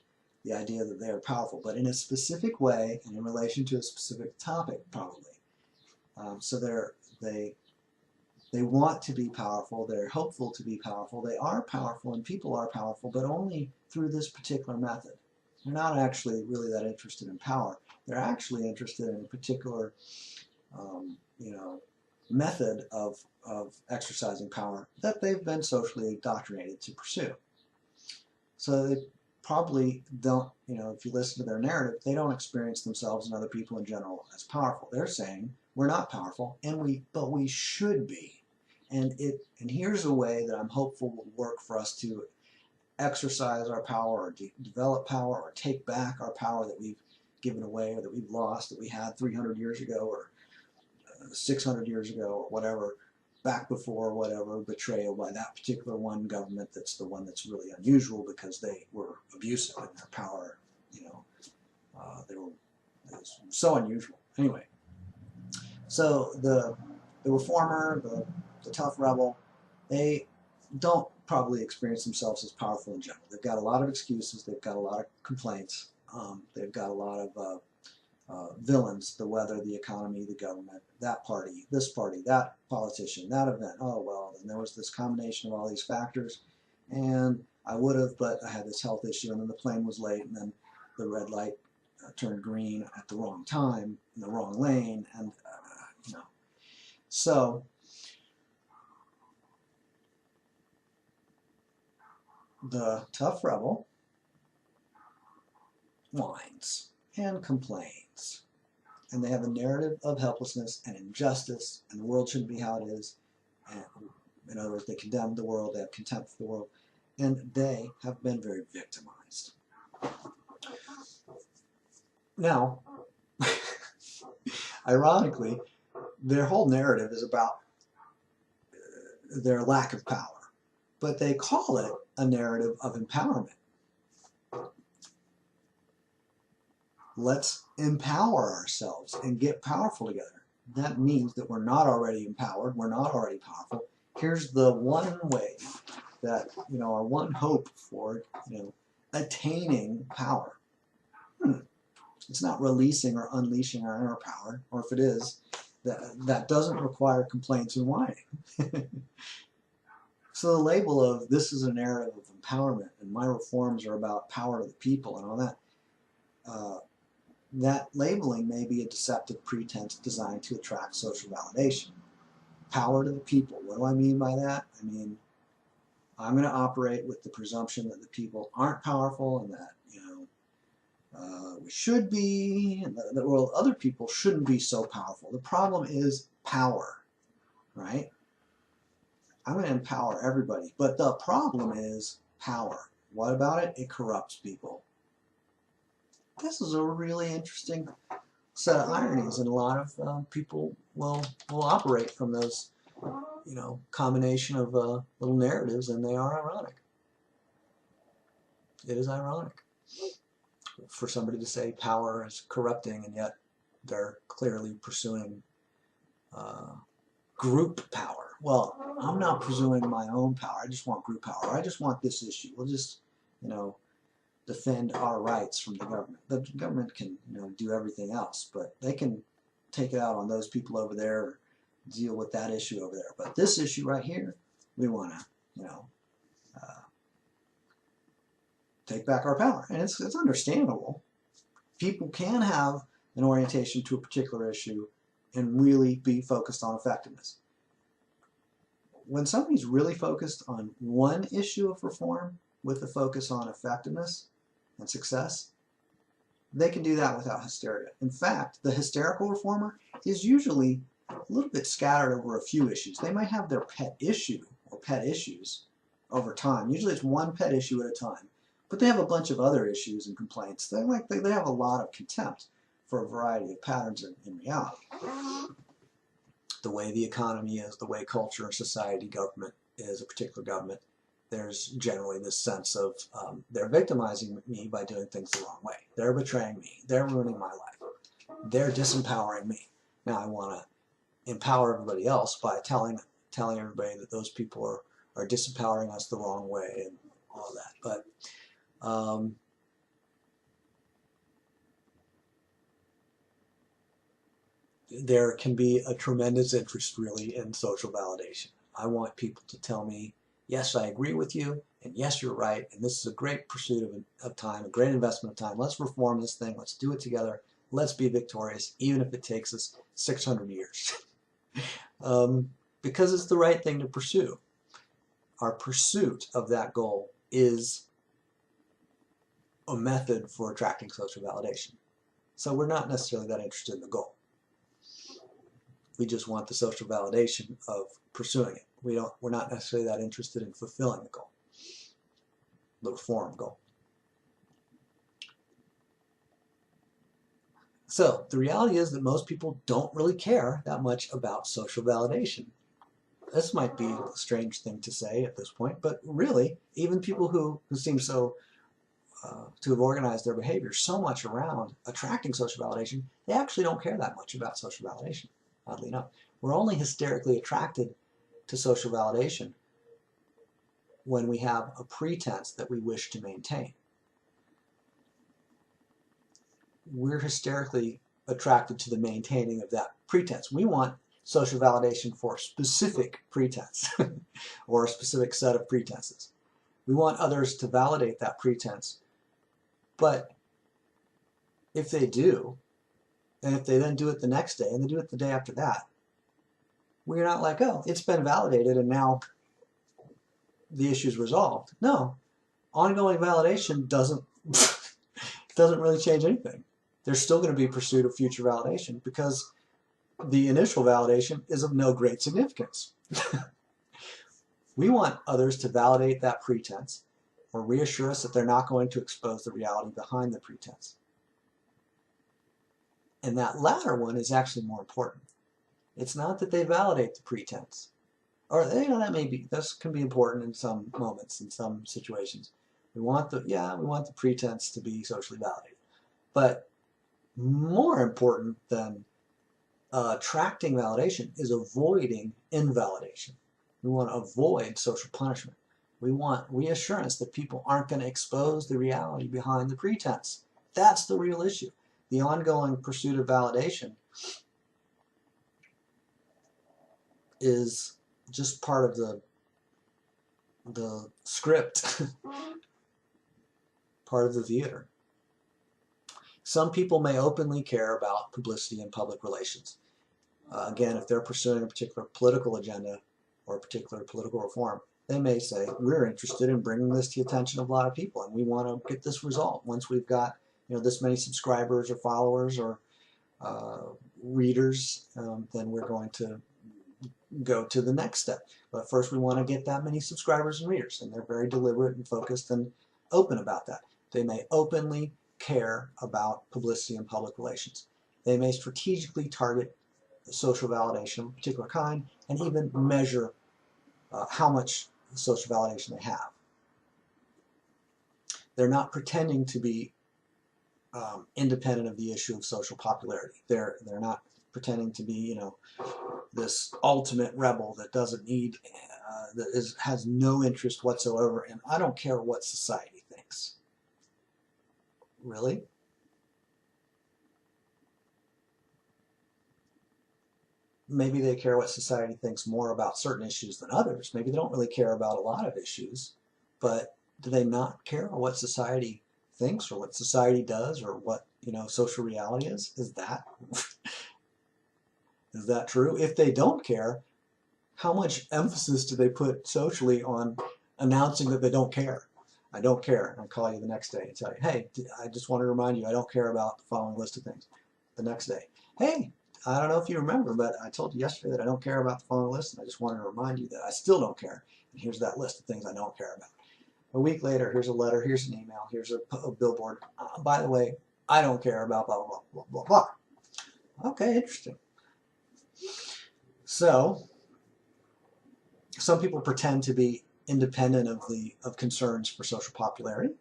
the idea that they are powerful, but in a specific way and in relation to a specific topic, probably. So they want to be powerful. They're hopeful to be powerful. They are powerful, and people are powerful, but only through this particular method. They're not actually really that interested in power. They're actually interested in a particular, you know, method of exercising power that they've been socially indoctrinated to pursue. So they probably don't, you know, if you listen to their narrative, they don't experience themselves and other people in general as powerful. They're saying we're not powerful, but we should be. And here's a way that I'm hopeful will work for us to exercise our power, or develop power, or take back our power that we've given away, or that we've lost, that we had 300 years ago, or 600 years ago, or whatever, back before whatever betrayal by that particular one government that's the one that's really unusual because they were abusive in their power, you know, it was so unusual. Anyway, so the reformer, the tough rebel, they don't probably experience themselves as powerful in general. They've got a lot of excuses. They've got a lot of complaints. They've got a lot of villains: the weather, the economy, the government, that party, this party, that politician, that event. Oh, well, then there was this combination of all these factors, and I would have, but I had this health issue, and then the plane was late, and then the red light turned green at the wrong time, in the wrong lane, and, you know. So the tough rebel whines and complains, and they have a narrative of helplessness and injustice, and the world shouldn't be how it is. And in other words, they condemn the world, they have contempt for the world, and they have been very victimized. Now, ironically, their whole narrative is about their lack of power. but they call it a narrative of empowerment. Let's empower ourselves and get powerful together. That means that we're not already empowered, we're not already powerful. Here's the one way that, our one hope for, attaining power. It's not releasing or unleashing our inner power, or if it is, that doesn't require complaints and whining. So the label of this is a narrative of empowerment and my reforms are about power to the people and all that, that labeling may be a deceptive pretense designed to attract social validation. Power to the people. What do I mean by that? I mean, I'm going to operate with the presumption that the people aren't powerful and that, we should be, and that other people shouldn't be so powerful. The problem is power, right? I'm going to empower everybody, but the problem is power. What about it? It corrupts people. This is a really interesting set of ironies, and a lot of people will operate from those, combination of little narratives, and they are ironic. It is ironic for somebody to say power is corrupting, and yet they're clearly pursuing group power. Well, I'm not pursuing my own power. I just want group power. I just want this issue. We'll just, defend our rights from the government. The government can, do everything else, but they can take it out on those people over there, or deal with that issue over there. But this issue right here, we want to, take back our power. And it's understandable. People can have an orientation to a particular issue and really be focused on effectiveness. When somebody's really focused on one issue of reform with a focus on effectiveness and success, they can do that without hysteria. In fact, the hysterical reformer is usually a little bit scattered over a few issues. They might have their pet issue or pet issues over time. Usually it's one pet issue at a time. But they have a bunch of other issues and complaints. They have a lot of contempt for a variety of patterns in reality. The way the economy is, the way culture, society, government is, a particular government, there's generally this sense of they're victimizing me by doing things the wrong way. They're betraying me. They're ruining my life. They're disempowering me. Now I want to empower everybody else by telling everybody that those people are disempowering us the wrong way and all that. But there can be a tremendous interest really in social validation. I want people to tell me, yes, I agree with you, and yes, you're right, and this is a great pursuit of time, a great investment of time. Let's reform this thing. Let's do it together. Let's be victorious, even if it takes us 600 years. Because it's the right thing to pursue. Our pursuit of that goal is a method for attracting social validation. So we're not necessarily that interested in the goal. We just want the social validation of pursuing it. We're not necessarily that interested in fulfilling the goal, the reform goal. So the reality is that most people don't really care that much about social validation. This might be a strange thing to say at this point, but really, even people who seem so to have organized their behavior so much around attracting social validation, they actually don't care that much about social validation, oddly enough. We're only hysterically attracted to social validation when we have a pretense that we wish to maintain. We're hysterically attracted to the maintaining of that pretense. We want social validation for a specific pretense or a specific set of pretenses. We want others to validate that pretense. But if they do, and if they then do it the next day, and they do it the day after that, we're not like, oh, it's been validated and now the issue's resolved. No, ongoing validation doesn't really change anything. There's still going to be pursuit of future validation because the initial validation is of no great significance. We want others to validate that pretense or reassure us that they're not going to expose the reality behind the pretense. And that latter one is actually more important. It's not that they validate the pretense. or this can be important in some moments, in some situations. We want the pretense to be socially validated, but more important than attracting validation is avoiding invalidation. We want to avoid social punishment. We want reassurance that people aren't going to expose the reality behind the pretense. That's the real issue. The ongoing pursuit of validation is just part of the script, part of the theater. Some people may openly care about publicity and public relations. Again, if they're pursuing a particular political agenda or a particular political reform, they may say, we're interested in bringing this to the attention of a lot of people, and we want to get this result. Once we've got this many subscribers or followers or readers, then we're going to go to the next step. But first we want to get that many subscribers and readers, and they're very deliberate and focused and open about that. They may openly care about publicity and public relations. They may strategically target social validation of a particular kind and even measure how much social validation they have. They're not pretending to be independent of the issue of social popularity. They're not pretending to be, this ultimate rebel that doesn't need, has no interest whatsoever, and I don't care what society thinks. Really? Maybe they care what society thinks more about certain issues than others. Maybe they don't really care about a lot of issues, but do they not care what society thinks or what society does or what social reality is? Is that true? If they don't care, how much emphasis do they put socially on announcing that they don't care? I don't care. And I'll call you the next day and tell you, hey, I just want to remind you I don't care about the following list of things. The next day, hey, I don't know if you remember, but I told you yesterday that I don't care about the following list, and I just wanted to remind you that I still don't care. And here's that list of things I don't care about. A week later, here's a letter, here's an email, here's a billboard. By the way, I don't care about blah, blah, blah, blah, blah. Okay, interesting. So, some people pretend to be independent of concerns for social popularity.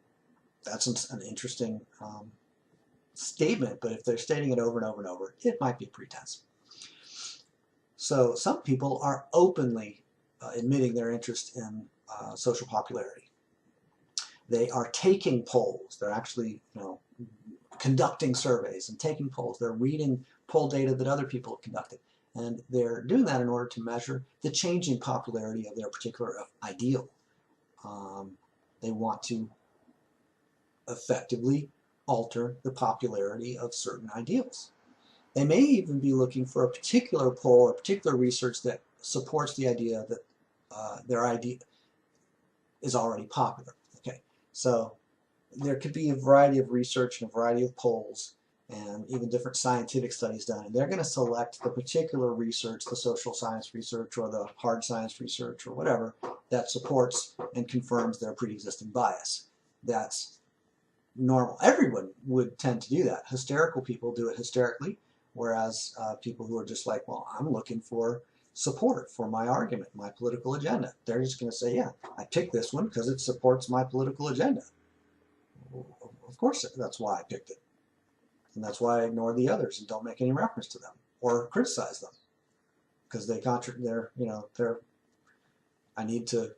That's an interesting statement, but if they're stating it over and over and over, it might be a pretense. So some people are openly admitting their interest in social popularity. They are taking polls. They're actually, conducting surveys and taking polls. They're reading poll data that other people have conducted. And they're doing that in order to measure the changing popularity of their particular ideal. They want to effectively alter the popularity of certain ideals. They may even be looking for a particular poll or particular research that supports the idea that their idea is already popular. Okay, so there could be a variety of research and a variety of polls and even different scientific studies done, and they're going to select the particular research, the social science research or the hard science research or whatever, that supports and confirms their pre-existing bias. That's normal. Everyone would tend to do that. Hysterical people do it hysterically, whereas people who are just like, well, I'm looking for support for my argument, my political agenda. They're just going to say, yeah, I picked this one because it supports my political agenda. Of course, that's why I picked it. And that's why I ignore the others and don't make any reference to them or criticize them, because they I need to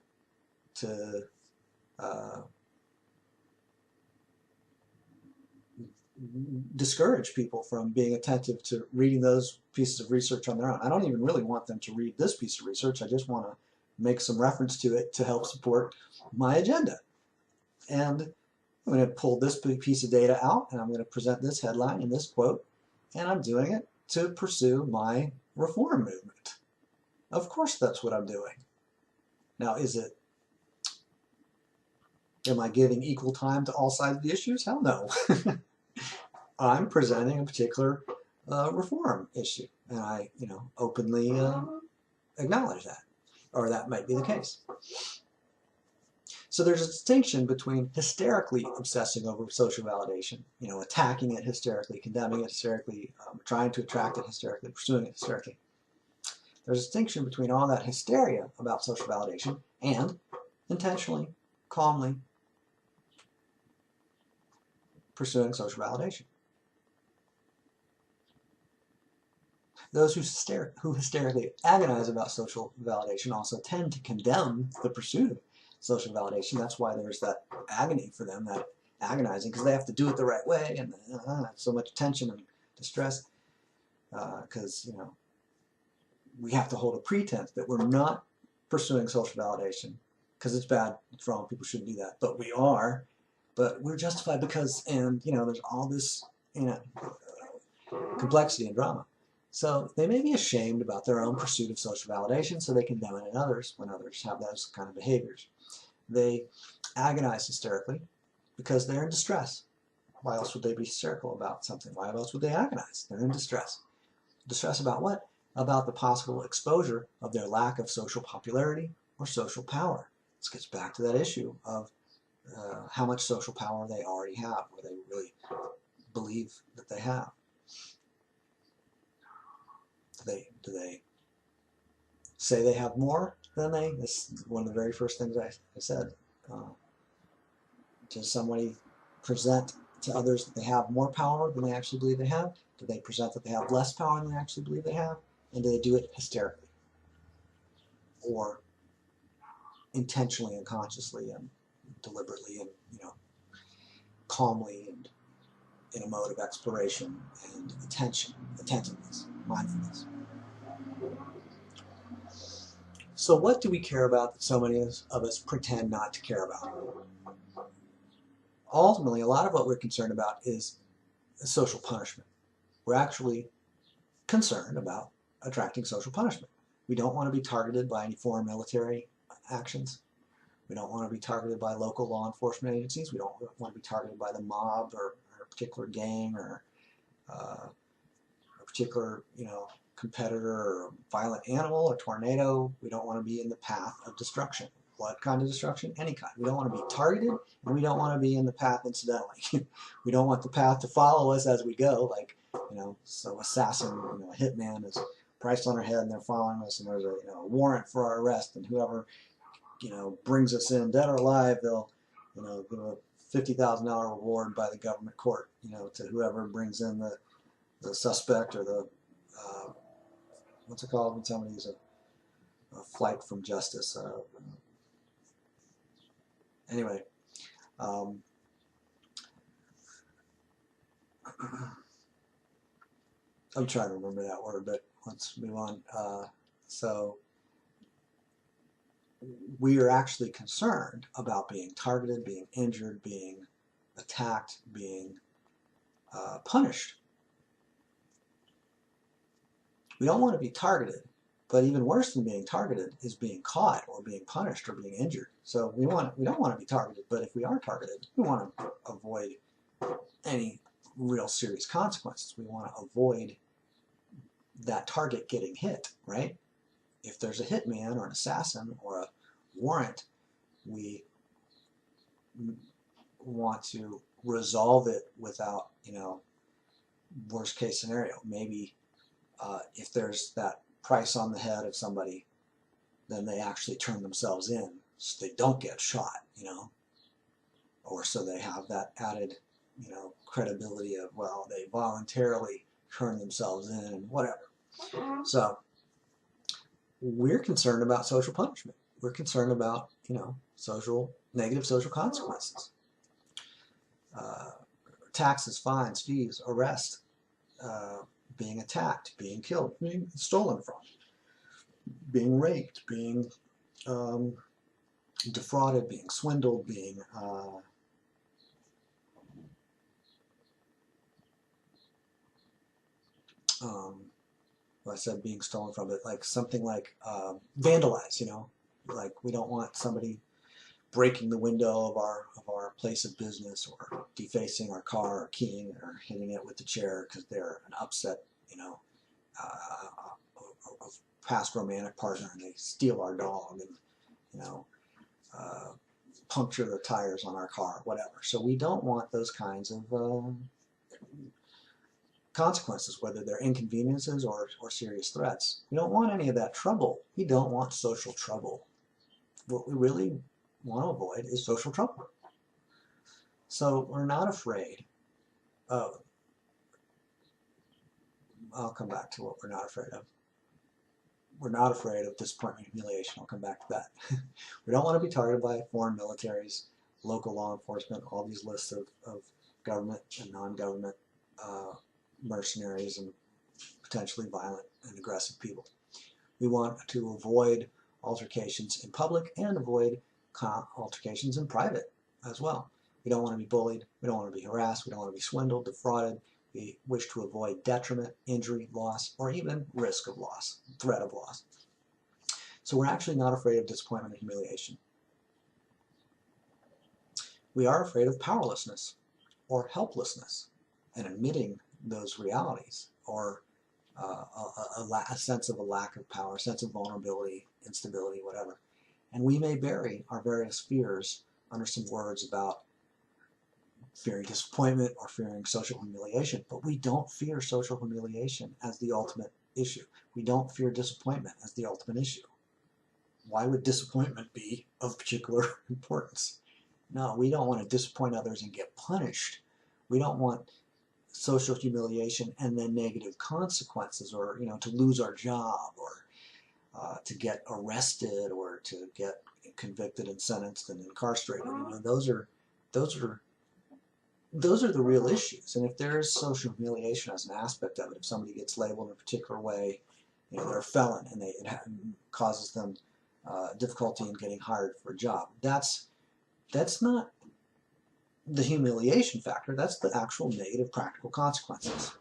discourage people from being attentive to reading those pieces of research on their own. I don't even really want them to read this piece of research. I just want to make some reference to it to help support my agenda. And I'm going to pull this piece of data out, and I'm going to present this headline and this quote, and I'm doing it to pursue my reform movement. Of course that's what I'm doing. Now, am I giving equal time to all sides of the issues? Hell no. I'm presenting a particular reform issue, and I, openly acknowledge that, or that might be the case. So there's a distinction between hysterically obsessing over social validation, attacking it hysterically, condemning it hysterically, trying to attract it hysterically, pursuing it hysterically. There's a distinction between all that hysteria about social validation and intentionally, calmly pursuing social validation. Those who hysterically agonize about social validation also tend to condemn the pursuit of social validation. That's why there's that agony for them, that agonizing, because they have to do it the right way, and so much tension and distress, because we have to hold a pretense that we're not pursuing social validation because it's bad, it's wrong, people shouldn't do that, but we are, but we're justified because, and there's all this complexity and drama. So they may be ashamed about their own pursuit of social validation, so they condemn it in others when others have those kind of behaviors. They agonize hysterically because they're in distress. Why else would they be hysterical about something? Why else would they agonize? They're in distress. Distress about what? About the possible exposure of their lack of social popularity or social power. This gets back to that issue of how much social power they already have, or they really believe that they have. Do they say they have more than they? This is one of the very first things I said. Does somebody present to others that they have more power than they actually believe they have? Do they present that they have less power than they actually believe they have? And do they do it hysterically, or intentionally and consciously and deliberately and calmly and in a mode of exploration and attentiveness, mindfulness? So what do we care about that so many of us pretend not to care about? Ultimately, a lot of what we're concerned about is social punishment. We're actually concerned about attracting social punishment. We don't want to be targeted by any foreign military actions. We don't want to be targeted by local law enforcement agencies. We don't want to be targeted by the mob or a particular gang or a particular competitor or violent animal or tornado. We don't want to be in the path of destruction. What kind of destruction? Any kind. We don't want to be targeted, and we don't want to be in the path incidentally. We don't want the path to follow us as we go, like, so assassin, a hitman is priced on our head and they're following us, and there's a warrant for our arrest, and whoever brings us in, dead or alive, they'll give a $50,000 reward by the government court, to whoever brings in the suspect, or the what's it called when somebody's a flight from justice. Anyway, I'm trying to remember that word, but let's move on. So we are actually concerned about being targeted, being injured, being attacked, being punished. We don't want to be targeted, but even worse than being targeted is being caught or being punished or being injured. So we don't want to be targeted, but if we are targeted, we want to avoid any real serious consequences. We want to avoid that target getting hit, right? If there's a hitman or an assassin or a warrant, we want to resolve it without, worst case scenario. Maybe if there's that price on the head of somebody, then they actually turn themselves in so they don't get shot, or so they have that added, credibility of, well, they voluntarily turn themselves in and whatever. So we're concerned about social punishment. We're concerned about, negative social consequences. Taxes, fines, fees, arrest, being attacked, being killed, being stolen from, being raped, being defrauded, being swindled, being well, I said being stolen from, but like something like vandalized, like we don't want somebody breaking the window of our place of business, or defacing our car, or keying, or hitting it with the chair because they're an upset, past romantic partner, and they steal our dog and puncture the tires on our car, whatever. So we don't want those kinds of consequences, whether they're inconveniences or serious threats. We don't want any of that trouble. We don't want social trouble. What we really want to avoid is social trouble. So we're not afraid of, I'll come back to what we're not afraid of. We're not afraid of disappointment and humiliation. I'll come back to that. We don't want to be targeted by foreign militaries, local law enforcement, all these lists of government and non-government mercenaries and potentially violent and aggressive people. We want to avoid altercations in public and avoid altercations in private as well. We don't want to be bullied. We don't want to be harassed. We don't want to be swindled, defrauded. We wish to avoid detriment, injury, loss, or even risk of loss, threat of loss. So we're actually not afraid of disappointment and humiliation. We are afraid of powerlessness or helplessness and admitting those realities, or a sense of a lack of power, a sense of vulnerability, instability, whatever. And we may bury our various fears under some words about fearing disappointment or fearing social humiliation, but we don't fear social humiliation as the ultimate issue. We don't fear disappointment as the ultimate issue. Why would disappointment be of particular importance? No, we don't want to disappoint others and get punished. We don't want social humiliation and then negative consequences, or to lose our job, or to get arrested, or to get convicted and sentenced and incarcerated. Those are the real issues. And if there is social humiliation as an aspect of it, if somebody gets labeled in a particular way, they're a felon, and it causes them difficulty in getting hired for a job, that's not the humiliation factor. That's the actual negative practical consequences.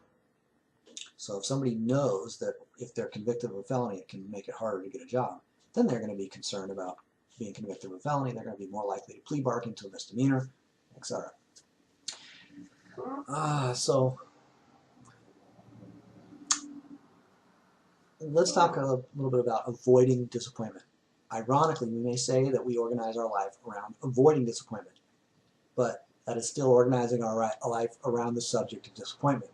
So if somebody knows that if they're convicted of a felony, it can make it harder to get a job, then they're going to be concerned about being convicted of a felony. They're going to be more likely to plea bargain to a misdemeanor, etc. So let's talk a little bit about avoiding disappointment. Ironically, we may say that we organize our life around avoiding disappointment, but that is still organizing our life around the subject of disappointment.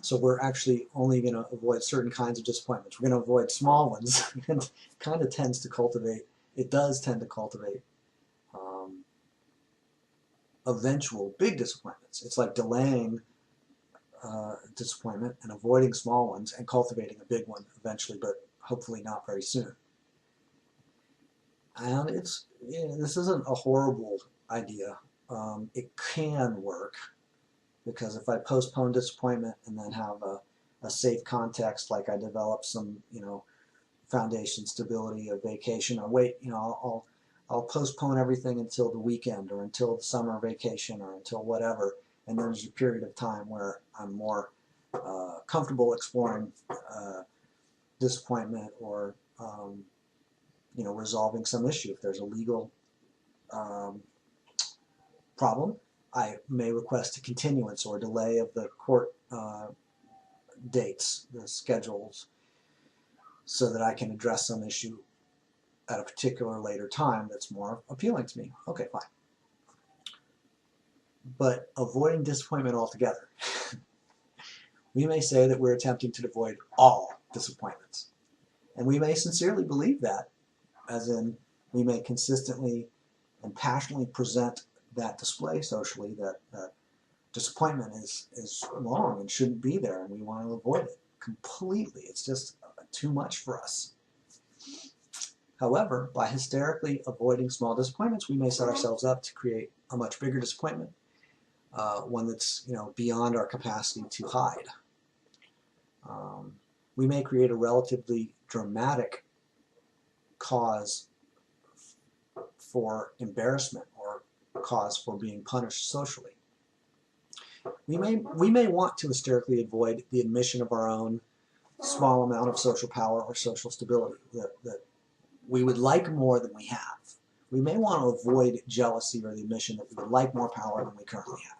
So we're actually only going to avoid certain kinds of disappointments. We're going to avoid small ones, and it does tend to cultivate eventual big disappointments. It's like delaying disappointment and avoiding small ones and cultivating a big one eventually, but hopefully not very soon. And this isn't a horrible idea. It can work, because if I postpone disappointment and then have a safe context, like I develop some foundation stability, a vacation, or wait, I'll postpone everything until the weekend or until the summer vacation or until whatever, and there's a period of time where I'm more comfortable exploring disappointment, or resolving some issue. If there's a legal problem, I may request a continuance or a delay of the court dates, the schedules, so that I can address some issue at a particular later time that's more appealing to me. Okay, fine. But avoiding disappointment altogether, we may say that we're attempting to avoid all disappointments. And we may sincerely believe that, as in we may consistently and passionately present that display socially, that disappointment is wrong and shouldn't be there, and we want to avoid it completely. It's just too much for us. However, by hysterically avoiding small disappointments, we may set ourselves up to create a much bigger disappointment, one that's beyond our capacity to hide. We may create a relatively dramatic cause for embarrassment or cause for being punished socially. We may want to hysterically avoid the admission of our own small amount of social power or social stability that we would like more than we have. We may want to avoid jealousy or the admission that we would like more power than we currently have.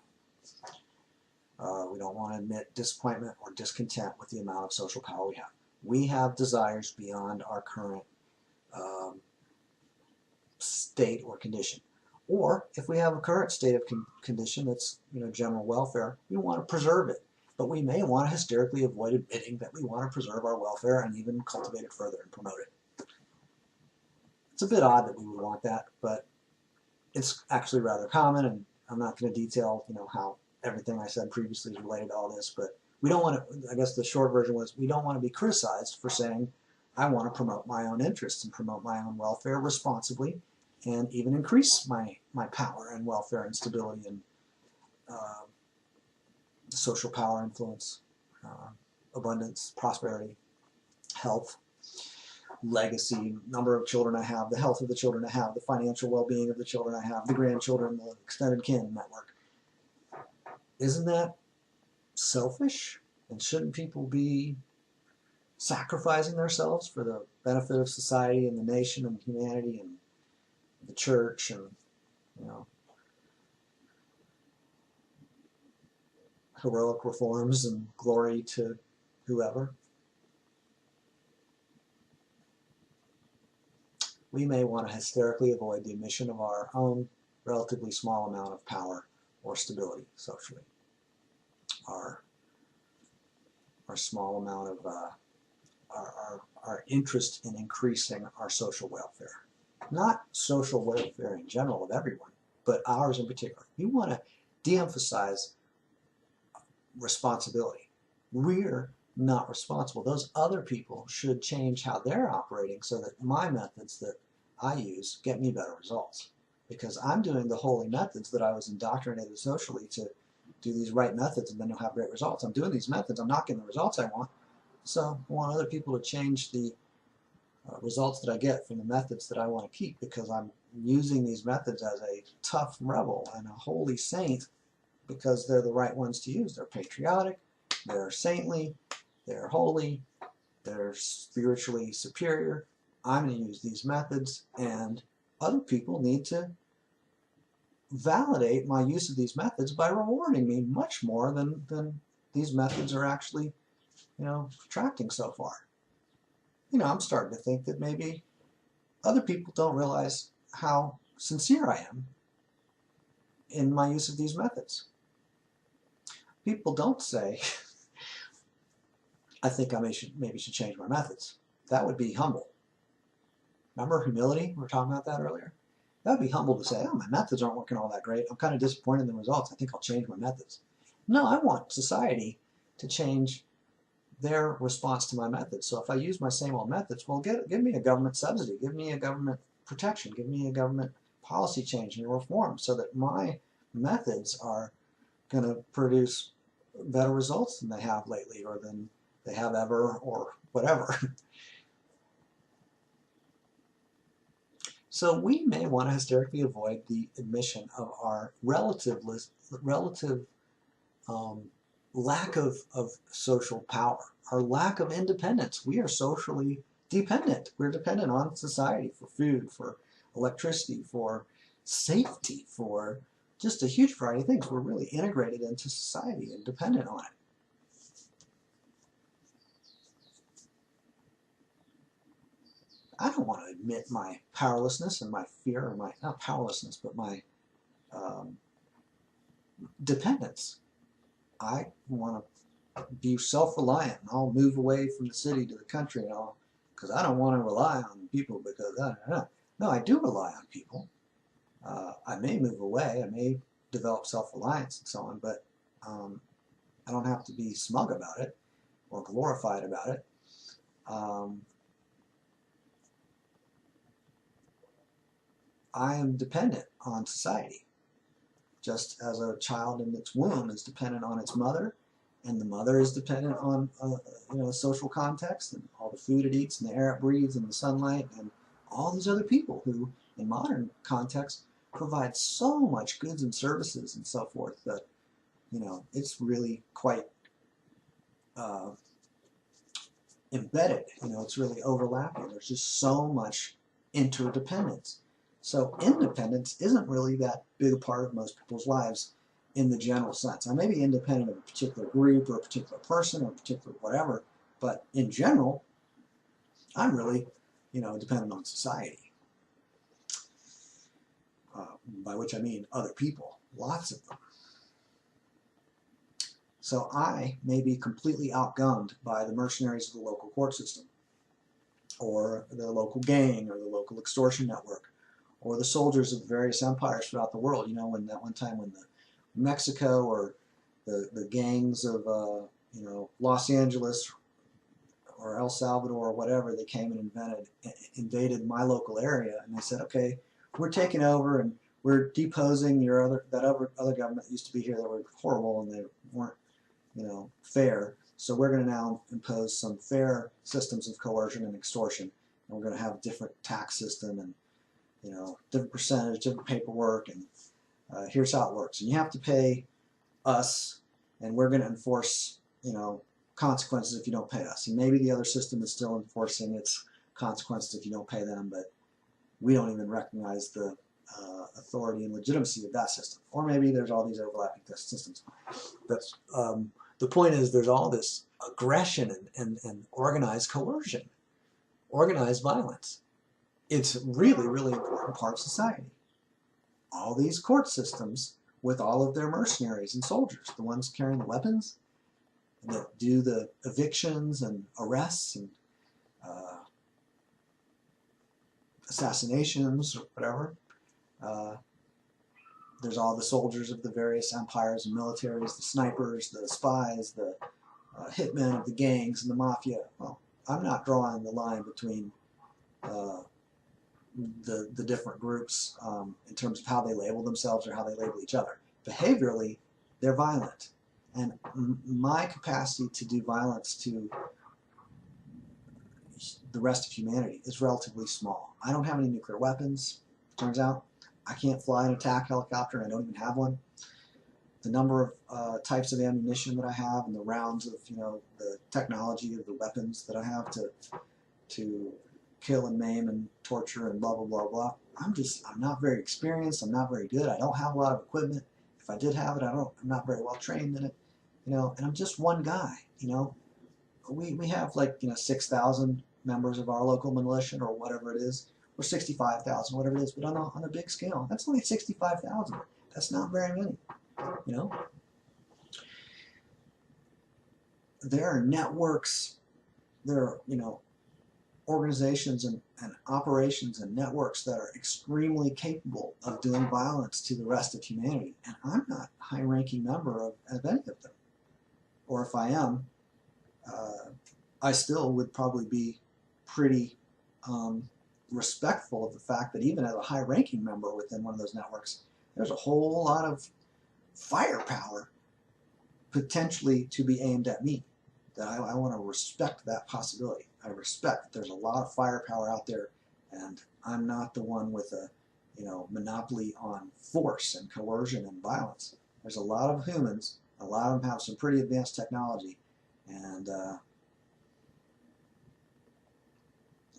We don't want to admit disappointment or discontent with the amount of social power we have. We have desires beyond our current state or condition. Or if we have a current state of condition that's, general welfare, we want to preserve it. But we may want to hysterically avoid admitting that we want to preserve our welfare and even cultivate it further and promote it. It's a bit odd that we would want that, but it's actually rather common, and I'm not going to detail, how everything I said previously is related to all this, but we don't want to, I guess the short version was, we don't want to be criticized for saying, I want to promote my own interests and promote my own welfare responsibly, and even increase my power and welfare and stability and social power, influence, abundance, prosperity, health, legacy, number of children I have, the health of the children I have, the financial well-being of the children I have, the grandchildren, the extended kin network. Isn't that selfish? And shouldn't people be sacrificing themselves for the benefit of society and the nation and humanity and the church and, heroic reforms and glory to whoever? We may want to hysterically avoid the admission of our own relatively small amount of power or stability socially. Our small amount of our interest in increasing our social welfare. Not social welfare in general of everyone, but ours in particular. We want to de-emphasize responsibility. We're not responsible. Those other people should change how they're operating so that my methods that I use get me better results. Because I'm doing the holy methods that I was indoctrinated socially to do these right methods and then you'll have great results. I'm doing these methods, I'm not getting the results I want, so I want other people to change the results that I get from the methods that I want to keep, because I'm using these methods as a tough rebel and a holy saint because they're the right ones to use. They're patriotic, they're saintly, they're holy, they're spiritually superior. I'm going to use these methods, and other people need to validate my use of these methods by rewarding me much more than these methods are actually, attracting so far. I'm starting to think that maybe other people don't realize how sincere I am in my use of these methods. People don't say, I think I maybe should change my methods. That would be humble. Remember humility? We were talking about that earlier. That would be humble to say, oh, my methods aren't working all that great. I'm kind of disappointed in the results. I think I'll change my methods. No, I want society to change their response to my methods. So if I use my same old methods, well, give me a government subsidy, give me a government protection, give me a government policy change and reform so that my methods are going to produce better results than they have lately or than they have ever or whatever. So we may want to hysterically avoid the admission of our relative lack of social power, our lack of independence. We are socially dependent. We're dependent on society for food, for electricity, for safety, for just a huge variety of things. We're really integrated into society and dependent on it. I don't want to admit my powerlessness and my fear, or my, not powerlessness, but my dependence. I want to be self-reliant, and I'll move away from the city to the country and all, because I don't want to rely on people, because no, I do rely on people. I may move away, I may develop self-reliance and so on, but I don't have to be smug about it or glorified about it. I am dependent on society, just as a child in its womb is dependent on its mother, and the mother is dependent on social context and all the food it eats and the air it breathes and the sunlight and all these other people who, in modern context, provide so much goods and services and so forth that it's really quite embedded. It's really overlapping. There's just so much interdependence. So independence isn't really that big a part of most people's lives in the general sense. I may be independent of a particular group or a particular person or a particular whatever, but in general, I'm really, dependent on society. by which I mean other people, lots of them. So I may be completely outgunned by the mercenaries of the local court system, or the local gang, or the local extortion network, or the soldiers of various empires throughout the world. You know, when that one time when the Mexico or the gangs of you know, Los Angeles or El Salvador or whatever, they came and invaded my local area, and they said, okay, we're taking over and we're deposing your other government that used to be here that were horrible and they weren't, you know, fair. So we're going to now impose some fair systems of coercion and extortion, and we're going to have a different tax system and, you know, different percentage, different paperwork, and here's how it works. And you have to pay us, and we're going to enforce, you know, consequences if you don't pay us. And maybe the other system is still enforcing its consequences if you don't pay them, but we don't even recognize the authority and legitimacy of that system. Or maybe there's all these overlapping systems. That's the point is, there's all this aggression and organized coercion, organized violence. It's really, really important part of society. All these court systems with all of their mercenaries and soldiers, the ones carrying the weapons, that do the evictions and arrests and assassinations or whatever. There's all the soldiers of the various empires and militaries, the snipers, the spies, the hitmen of the gangs and the mafia. Well, I'm not drawing the line between the different groups in terms of how they label themselves or how they label each other. Behaviorally, they're violent. And my capacity to do violence to the rest of humanity is relatively small. I don't have any nuclear weapons, turns out. I can't fly an attack helicopter, and I don't even have one. The number of types of ammunition that I have and the rounds of, you know, the technology of the weapons that I have to kill and maim and torture and blah, blah, blah, blah. I'm not very experienced. I'm not very good. I don't have a lot of equipment. If I did have it, I'm not very well trained in it, you know, and I'm just one guy, you know. We have, like, you know, 6,000 members of our local militia or whatever it is, or 65,000, whatever it is, but on a big scale, that's only 65,000. That's not very many, you know. There are networks, there are, you know, organizations and operations and networks that are extremely capable of doing violence to the rest of humanity, and I'm not a high-ranking member of any of them. Or if I am, I still would probably be pretty respectful of the fact that even as a high-ranking member within one of those networks, there's a whole lot of firepower potentially to be aimed at me. That I want to respect that possibility. I respect that there's a lot of firepower out there, and I'm not the one with a, you know, monopoly on force and coercion and violence. There's a lot of humans. A lot of them have some pretty advanced technology, and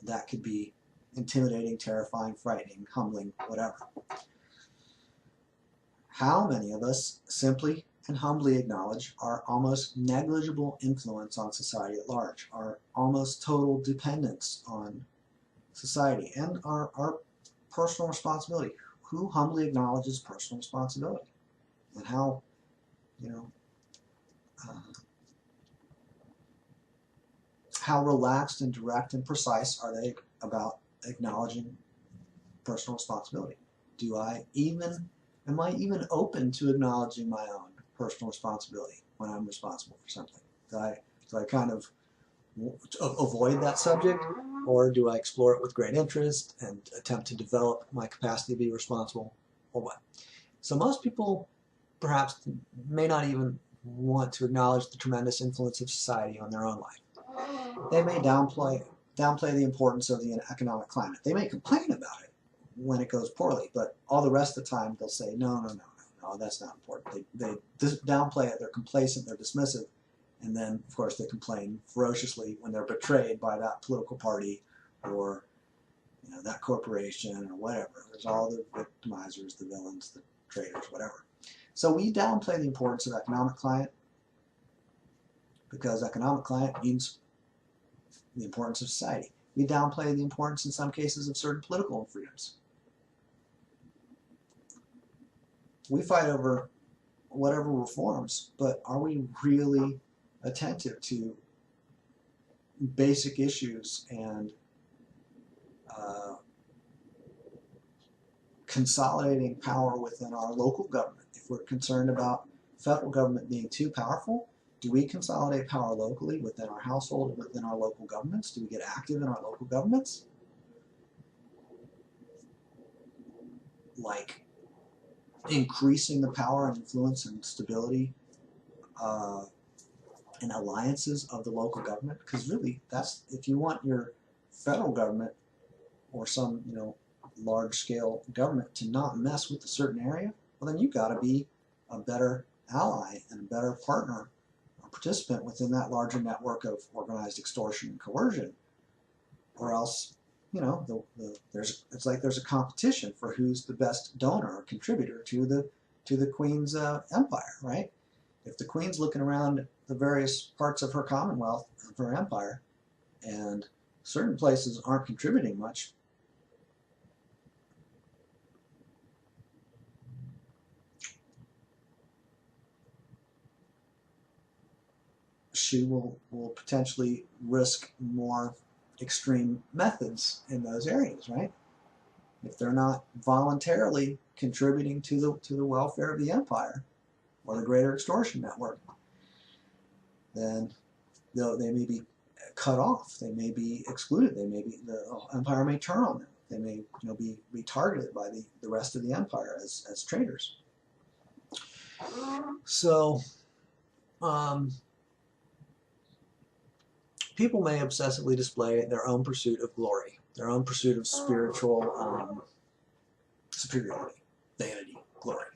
that could be intimidating, terrifying, frightening, humbling, whatever. How many of us simply and humbly acknowledge our almost negligible influence on society at large, our almost total dependence on society, and our personal responsibility? Who humbly acknowledges personal responsibility? And how, you know, how relaxed and direct and precise are they about acknowledging personal responsibility? Am I even open to acknowledging my own personal responsibility when I'm responsible for something? Do I kind of avoid that subject, or do I explore it with great interest and attempt to develop my capacity to be responsible, or what? So most people perhaps may not even want to acknowledge the tremendous influence of society on their own life. They may downplay the importance of the economic climate. They may complain about it when it goes poorly, but all the rest of the time they'll say, no, that's not important. They downplay it, they're complacent, they're dismissive, and then, of course, they complain ferociously when they're betrayed by that political party or, you know, that corporation or whatever. There's all the victimizers, the villains, the traitors, whatever. So we downplay the importance of economic climate because economic climate means the importance of society. We downplay the importance, in some cases, of certain political freedoms. we fight over whatever reforms, but are we really attentive to basic issues and uh, consolidating power within our local government? If we're concerned about federal government being too powerful, do we consolidate power locally within our household and within our local governments? Do we get active in our local governments? Like increasing the power and influence and stability uh, and alliances of the local government? Because really, that's, if you want your federal government or some, large scale government to not mess with a certain area, well, then you've got to be a better ally and a better partner or participant within that larger network of organized extortion and coercion, or else, it's like there's a competition for who's the best donor or contributor to the Queen's empire, right? If the Queen's looking around the various parts of her commonwealth, of her empire, and certain places aren't contributing much, she will potentially risk more extreme methods in those areas, right? If they're not voluntarily contributing to the welfare of the empire or the greater extortion network, then they may be cut off. They may be excluded. The empire may turn on them. They may be targeted by the rest of the empire as traitors. So people may obsessively display their own pursuit of glory, their own pursuit of spiritual superiority, vanity, glory,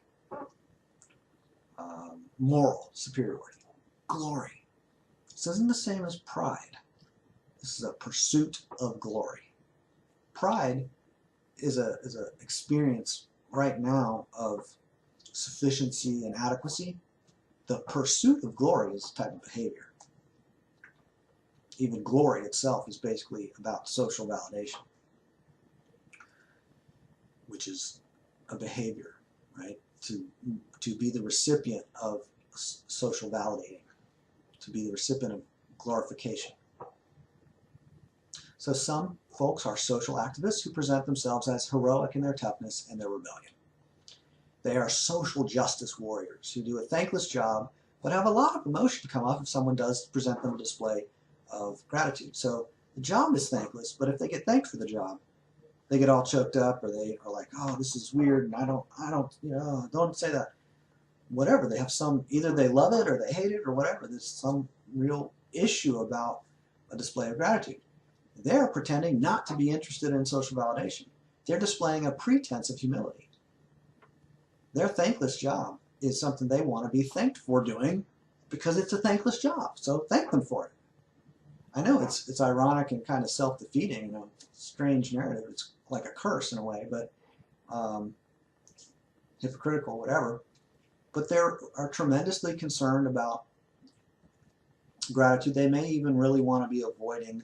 moral superiority, glory. This isn't the same as pride. This is a pursuit of glory. Pride is a experience right now of sufficiency and adequacy. The pursuit of glory is a type of behavior. Even glory itself is basically about social validation, which is a behavior, right? To be the recipient of social validating, to be the recipient of glorification. So some folks are social activists who present themselves as heroic in their toughness and their rebellion. They are social justice warriors who do a thankless job, but have a lot of emotion come off if someone does present them a display of gratitude. So the job is thankless, but if they get thanked for the job, they get all choked up, or they are like, oh, this is weird, and I don't say that. Whatever, they have some, either they love it or they hate it or whatever. There's some real issue about a display of gratitude. They're pretending not to be interested in social validation. They're displaying a pretense of humility. Their thankless job is something they want to be thanked for doing because it's a thankless job. So thank them for it. I know it's ironic and kind of self-defeating, strange narrative. It's like a curse in a way, but hypocritical, whatever. But they are tremendously concerned about gratitude. They may even really want to be avoiding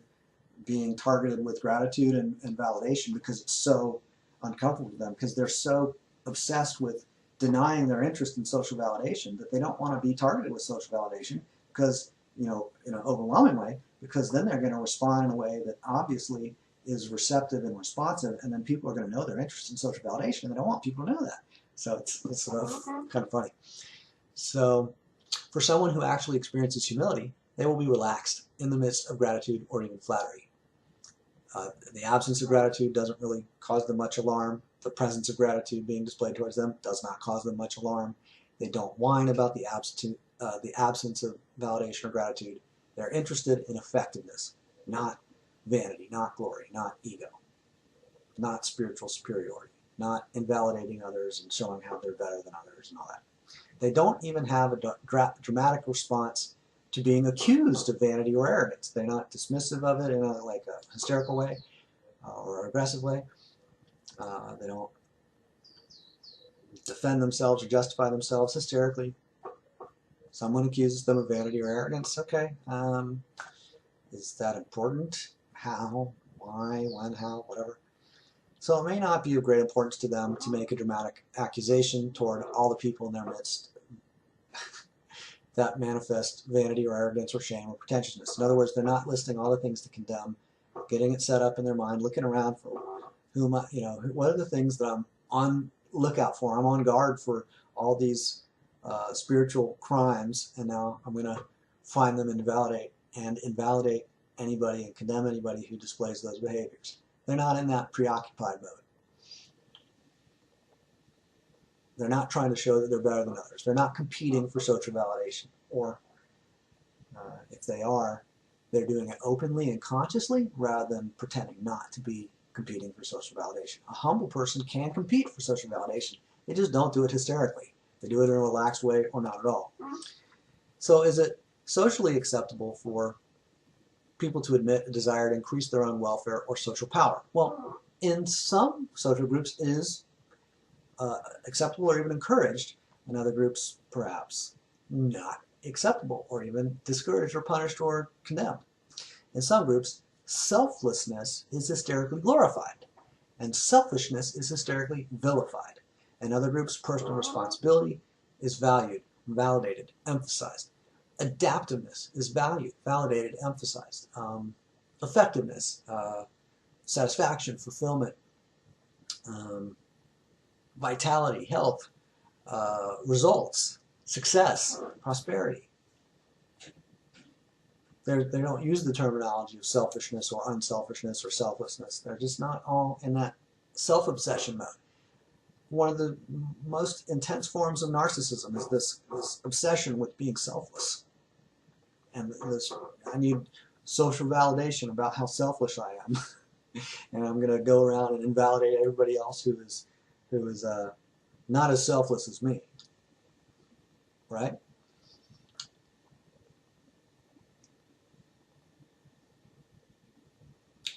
being targeted with gratitude and validation because it's so uncomfortable to them, because they're so obsessed with denying their interest in social validation that they don't want to be targeted with social validation because, in an overwhelming way, because then they're going to respond in a way that obviously is receptive and responsive, and then people are going to know their interest in social validation, and they don't want people to know that. So it's sort of kind of funny. So for someone who actually experiences humility, they will be relaxed in the midst of gratitude or even flattery. The absence of gratitude doesn't really cause them much alarm. The presence of gratitude being displayed towards them does not cause them much alarm. They don't whine about the absence of validation or gratitude. They're interested in effectiveness, not vanity, not glory, not ego, not spiritual superiority, not invalidating others and showing how they're better than others and all that. They don't even have a dramatic response to being accused of vanity or arrogance. They're not dismissive of it in a hysterical way or aggressive way. They don't defend themselves or justify themselves hysterically. Someone accuses them of vanity or arrogance. Okay, is that important? How? Why? When? How? Whatever. So it may not be of great importance to them to make a dramatic accusation toward all the people in their midst that manifest vanity or arrogance or shame or pretentiousness. In other words, they're not listing all the things to condemn, getting it set up in their mind, looking around for whom what are the things that I'm on lookout for. I'm on guard for all these spiritual crimes, and now I'm going to find them and invalidate anybody and condemn anybody who displays those behaviors. They're not in that preoccupied mode. They're not trying to show that they're better than others. They're not competing for social validation. Or if they are, they're doing it openly and consciously rather than pretending not to be competing for social validation. A humble person can compete for social validation. They just don't do it hysterically. They do it in a relaxed way or not at all. So is it socially acceptable for people to admit a desire to increase their own welfare or social power? Well, in some social groups it is acceptable or even encouraged. In other groups, perhaps not acceptable or even discouraged or punished or condemned. In some groups, selflessness is hysterically glorified, and selfishness is hysterically vilified. In other groups, personal responsibility is valued, validated, emphasized. Adaptiveness is valued, validated, emphasized. Effectiveness, satisfaction, fulfillment, vitality, health, results, success, prosperity. They don't use the terminology of selfishness or unselfishness or selflessness. They're just not all in that self-obsession mode. One of the most intense forms of narcissism is this obsession with being selfless. And I need social validation about how selfish I am. And I'm going to go around and invalidate everybody else who is not as selfless as me. Right?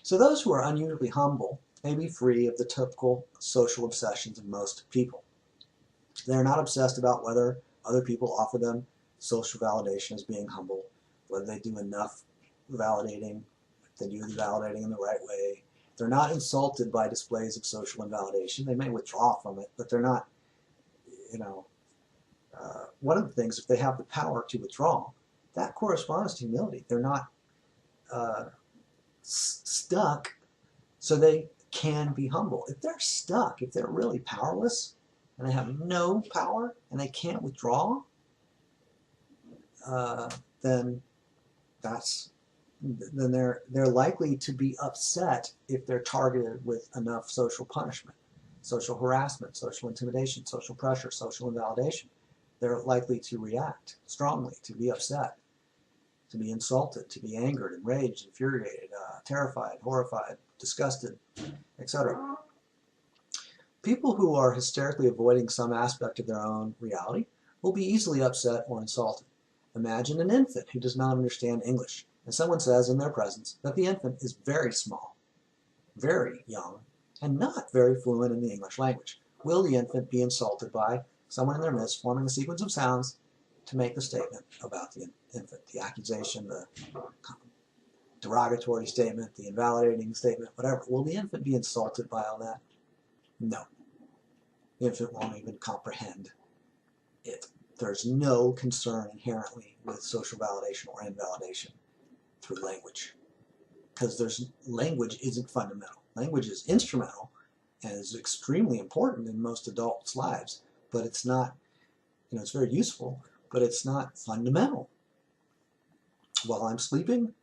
So those who are unusually humble may be free of the typical social obsessions of most people. They're not obsessed about whether other people offer them social validation as being humble, whether they do enough validating, if they do the validating in the right way. They're not insulted by displays of social invalidation. They may withdraw from it, but they're not, one of the things, if they have the power to withdraw, that corresponds to humility. They're not stuck, so they can be humble. If they're stuck, if they're really powerless, and they have no power, and they can't withdraw, then they're likely to be upset if they're targeted with enough social punishment, social harassment, social intimidation, social pressure, social invalidation. They're likely to react strongly, to be upset, to be insulted, to be angered, enraged, infuriated, terrified, horrified, disgusted, etc. People who are hysterically avoiding some aspect of their own reality will be easily upset or insulted. Imagine an infant who does not understand English, and someone says in their presence that the infant is very small, very young, and not very fluent in the English language. Will the infant be insulted by someone in their midst forming a sequence of sounds to make the statement about the infant, the accusation, the derogatory statement, the invalidating statement, whatever? Will the infant be insulted by all that? No. The infant won't even comprehend it. There's no concern inherently with social validation or invalidation through language, because language isn't fundamental. Language is instrumental and is extremely important in most adults' lives, but it's not, it's very useful, but it's not fundamental. While I'm sleeping,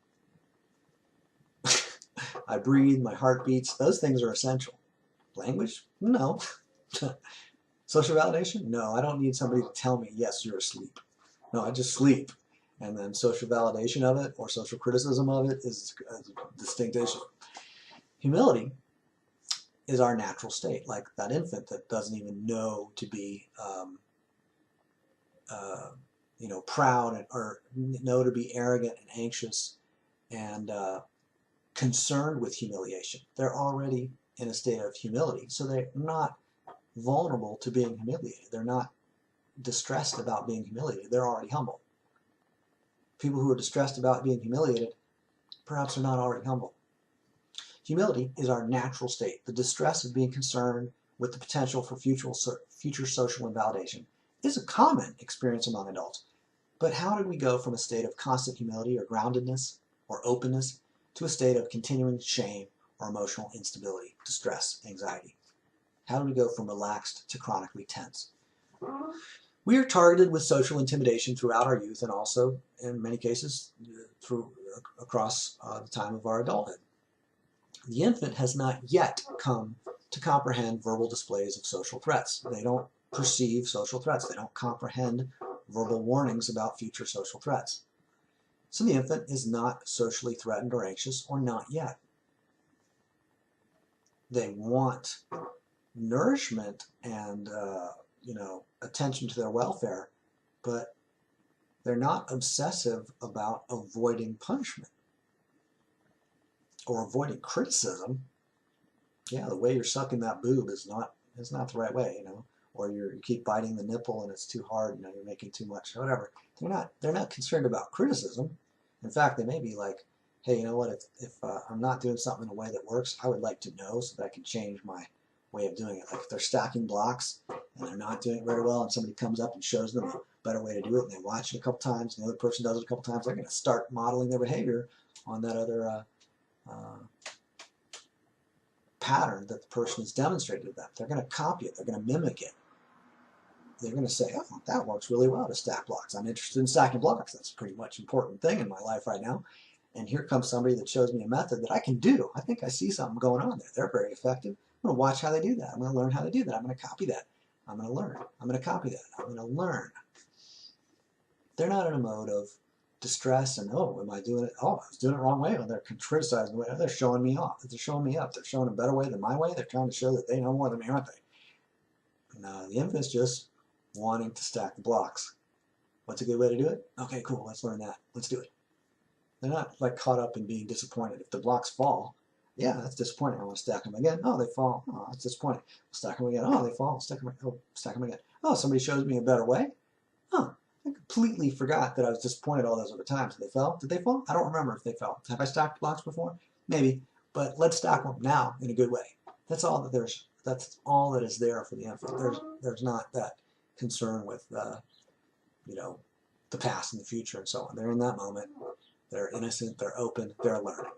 I breathe, my heart beats, those things are essential. Language? No. Social validation? No, I don't need somebody to tell me, yes, you're asleep. No, I just sleep. And then social validation of it or social criticism of it is a distinct issue. Humility is our natural state, like that infant that doesn't even know to be, proud or know to be arrogant and anxious and concerned with humiliation. They're already in a state of humility, so they're not vulnerable to being humiliated. They're not distressed about being humiliated. They're already humble. People who are distressed about being humiliated perhaps are not already humble. Humility is our natural state. The distress of being concerned with the potential for future social invalidation is a common experience among adults. But how did we go from a state of constant humility or groundedness or openness to a state of continuing shame or emotional instability, distress, anxiety? How do we go from relaxed to chronically tense? We are targeted with social intimidation throughout our youth and also, in many cases, across the time of our adulthood. The infant has not yet come to comprehend verbal displays of social threats. They don't perceive social threats. They don't comprehend verbal warnings about future social threats. So the infant is not socially threatened or anxious, or not yet. They want nourishment and attention to their welfare, but they're not obsessive about avoiding punishment or avoiding criticism. Yeah, the way you're sucking that boob is not the right way, or you keep biting the nipple and it's too hard, you're making too much, whatever. They're not concerned about criticism. In fact, they may be like, hey, you know what, if I'm not doing something in a way that works, I would like to know so that I can change my way of doing it. Like if they're stacking blocks and they're not doing it very well and somebody comes up and shows them a better way to do it and they watch it a couple times and the other person does it a couple times, they're going to start modeling their behavior on that other pattern that the person has demonstrated to them. They're going to copy it. They're going to mimic it. They're going to say, oh, that works really well to stack blocks. I'm interested in stacking blocks. That's a pretty much important thing in my life right now. And here comes somebody that shows me a method that I can do. I think I see something going on there. They're very effective. I'm going to watch how they do that. I'm going to learn how to do that. I'm going to copy that. I'm going to learn. I'm going to copy that. I'm going to learn. They're not in a mode of distress and, oh, am I doing it? Oh, I was doing it the wrong way. Or they're criticizing the way. They're showing me off. They're showing me up. They're showing a better way than my way. They're trying to show that they know more than me, aren't they? No, the infant's just wanting to stack the blocks. What's a good way to do it? Okay, cool. Let's learn that. Let's do it. They're not like caught up in being disappointed. If the blocks fall, yeah, that's disappointing. I want to stack them again. Oh, they fall. Oh, that's disappointing. Stack them again. Oh, they fall. Stack them. Oh, stack them again. Oh, somebody shows me a better way. Oh, I completely forgot that I was disappointed all those other times. They fell? Did they fall? I don't remember if they fell. Have I stacked blocks before? Maybe. But let's stack them now in a good way. That's all that there's. That's all that is there for the infant. There's not that concern with the past and the future and so on. They're in that moment. They're innocent. They're open. They're learning.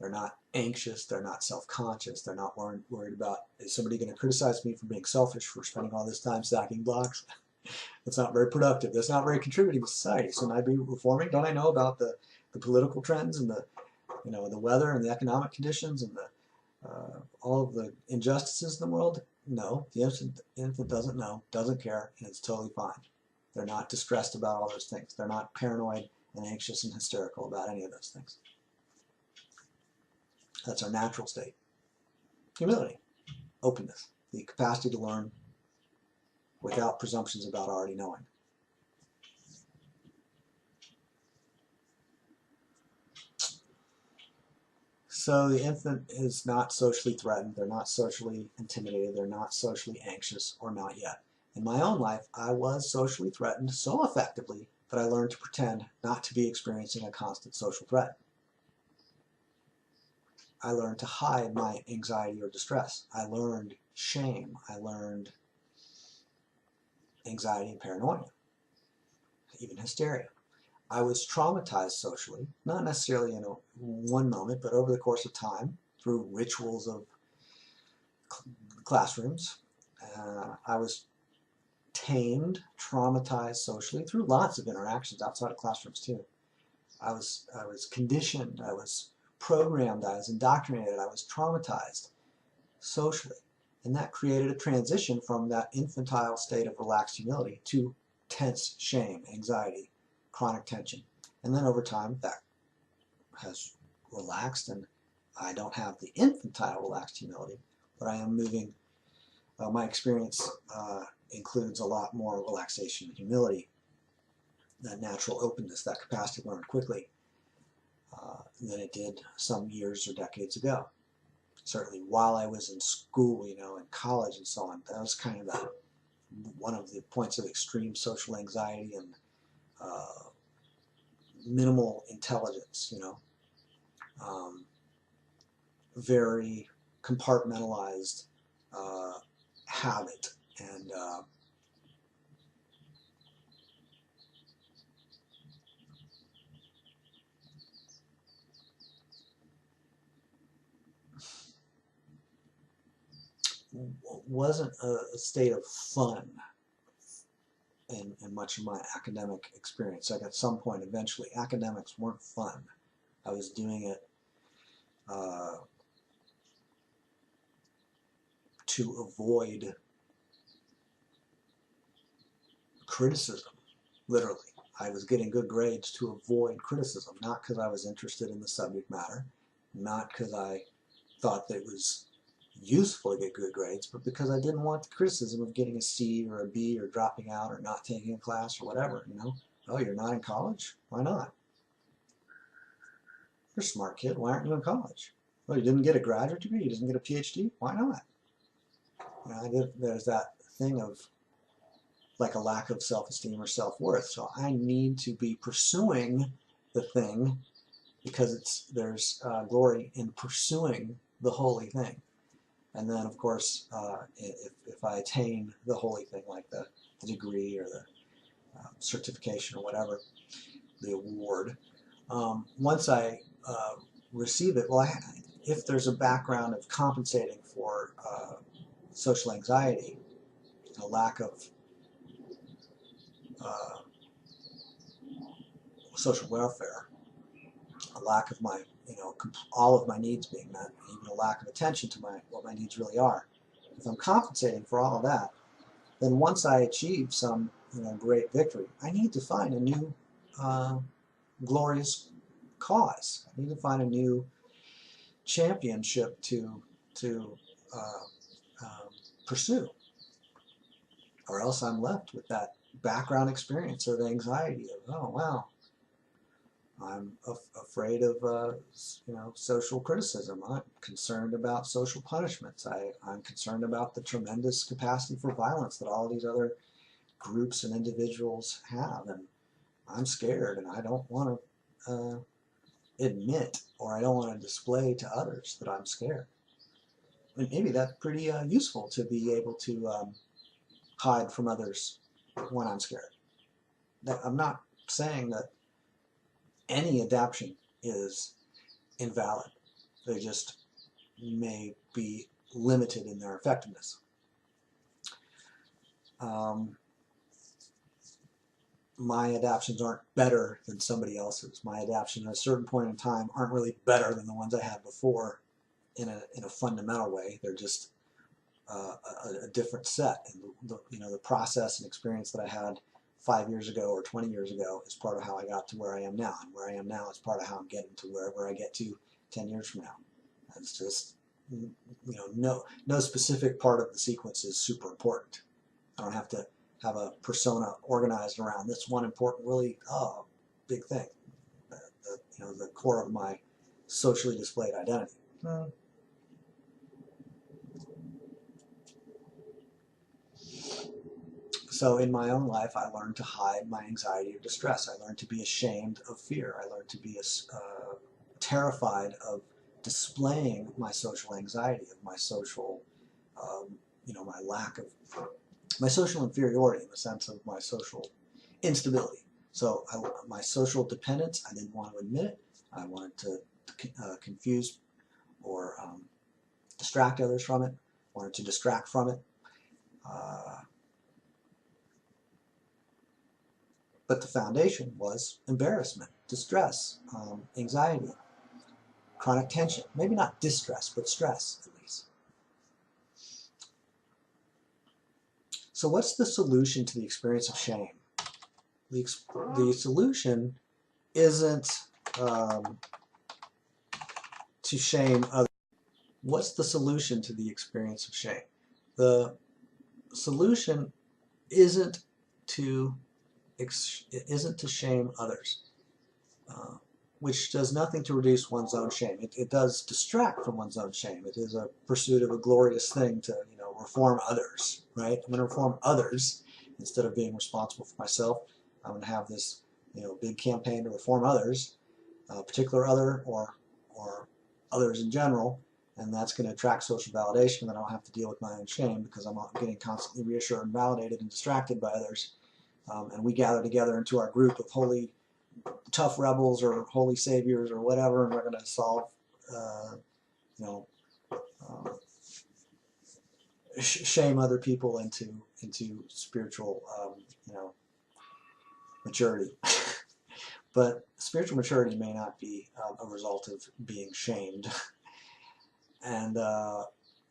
They're not anxious. They're not self-conscious. They're not worried about, is somebody going to criticize me for being selfish, for spending all this time stacking blocks? That's not very productive. That's not very contributing to society. So might I be reforming? Don't I know about the political trends and the weather and the economic conditions and all of the injustices in the world? No, the infant doesn't know, doesn't care, and it's totally fine. They're not distressed about all those things. They're not paranoid and anxious and hysterical about any of those things. That's our natural state. Humility, openness, the capacity to learn without presumptions about already knowing. So the infant is not socially threatened. They're not socially intimidated. They're not socially anxious, or not yet. In my own life, I was socially threatened so effectively that I learned to pretend not to be experiencing a constant social threat. I learned to hide my anxiety or distress. I learned shame. I learned anxiety and paranoia, even hysteria. I was traumatized socially, not necessarily in one moment, but over the course of time through rituals of classrooms. I was tamed, traumatized socially through lots of interactions outside of classrooms too. I was conditioned, I was programmed, I was indoctrinated, I was traumatized socially. And that created a transition from that infantile state of relaxed humility to tense shame, anxiety, chronic tension. And then over time that has relaxed, and I don't have the infantile relaxed humility, but I am moving. My experience includes a lot more relaxation and humility, that natural openness, that capacity to learn quickly than it did some years or decades ago. Certainly while I was in school, in college and so on, that was kind of one of the points of extreme social anxiety and minimal intelligence, very compartmentalized habit, and wasn't a state of fun in much of my academic experience. Like at some point, eventually, academics weren't fun. I was doing it to avoid criticism, literally. I was getting good grades to avoid criticism, not because I was interested in the subject matter, not because I thought that it was useful to get good grades, but because I didn't want the criticism of getting a C or a B or dropping out or not taking a class or whatever, you know. Oh, you're not in college? Why not? You're a smart kid. Why aren't you in college? Oh, you didn't get a graduate degree? You didn't get a PhD? Why not? You know, there's that thing of like a lack of self-esteem or self-worth. So I need to be pursuing the thing because there's glory in pursuing the holy thing. And then, of course, if I attain the holy thing, like the degree or the certification or whatever, the award, once I receive it, well, if there's a background of compensating for social anxiety, a lack of social welfare, a lack of my, all of my needs being met, even a lack of attention to what my needs really are. If I'm compensating for all of that, then once I achieve some, great victory, I need to find a new glorious cause. I need to find a new championship to pursue, or else I'm left with that background experience of anxiety of, oh wow, I'm afraid of social criticism. I'm concerned about social punishments. I'm concerned about the tremendous capacity for violence that all these other groups and individuals have, and I'm scared, and I don't want to admit, or I don't want to display to others that I'm scared. And maybe that's pretty useful to be able to hide from others when I'm scared. I'm not saying that any adaptation is invalid. They just may be limited in their effectiveness. My adaptations aren't better than somebody else's. My adaptations at a certain point in time aren't really better than the ones I had before in a fundamental way. They're just a different set. And the process and experience that I had 5 years ago or 20 years ago is part of how I got to where I am now. And where I am now is part of how I'm getting to wherever I get to 10 years from now. It's just, no specific part of the sequence is super important. I don't have to have a persona organized around this one important, really, big thing. The core of my socially displayed identity. So in my own life, I learned to hide my anxiety or distress. I learned to be ashamed of fear. I learned to be terrified of displaying my social anxiety, of my social, my lack of, my social inferiority in the sense of my social instability. So my social dependence, I didn't want to admit it. I wanted to confuse or distract others from it. Wanted to distract from it. But the foundation was embarrassment, distress, anxiety, chronic tension. Maybe not distress, but stress at least. So what's the solution to the experience of shame? The solution isn't to shame others. What's the solution to the experience of shame? The solution isn't to shame others, which does nothing to reduce one's own shame. It does distract from one's own shame. It is a pursuit of a glorious thing to reform others, right? I'm going to reform others instead of being responsible for myself. I'm going to have this big campaign to reform others, a particular other or others in general, And that's going to attract social validation, and I don't have to deal with my own shame because I'm not getting constantly reassured and validated and distracted by others. And we gather together into our group of holy, tough rebels or holy saviors or whatever, and we're going to solve, you know, shame other people into spiritual, you know, maturity. But spiritual maturity may not be a result of being shamed. And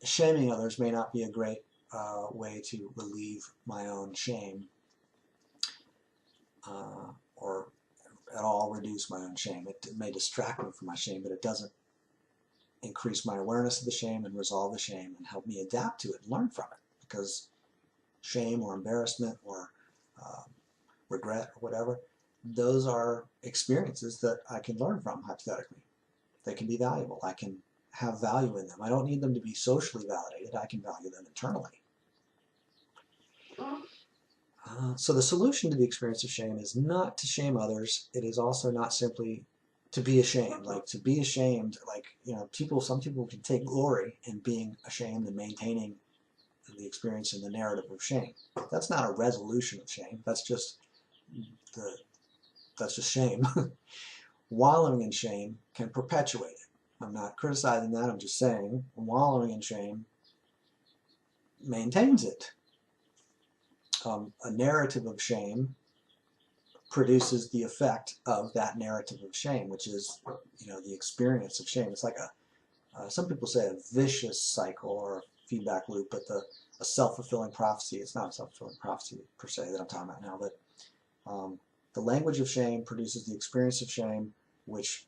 shaming others may not be a great way to relieve my own shame or at all reduce my own shame. It may distract me from my shame, but it doesn't increase my awareness of the shame and resolve the shame and help me adapt to it and learn from it. Because shame or embarrassment or regret or whatever, those are experiences that I can learn from, hypothetically. They can be valuable. I can have value in them. I don't need them to be socially validated. I can value them internally. So the solution to the experience of shame is not to shame others. It is also not simply to be ashamed. Like, to be ashamed, like, you know, some people can take glory in being ashamed and maintaining the experience and the narrative of shame. That's not a resolution of shame. That's just shame. Wallowing in shame can perpetuate it. I'm not criticizing that. I'm just saying wallowing in shame maintains it. A narrative of shame produces the effect of that narrative of shame, which is, you know, the experience of shame. It's like some people say a vicious cycle or a feedback loop, but a self-fulfilling prophecy. It's not a self-fulfilling prophecy per se that I'm talking about now, but the language of shame produces the experience of shame, which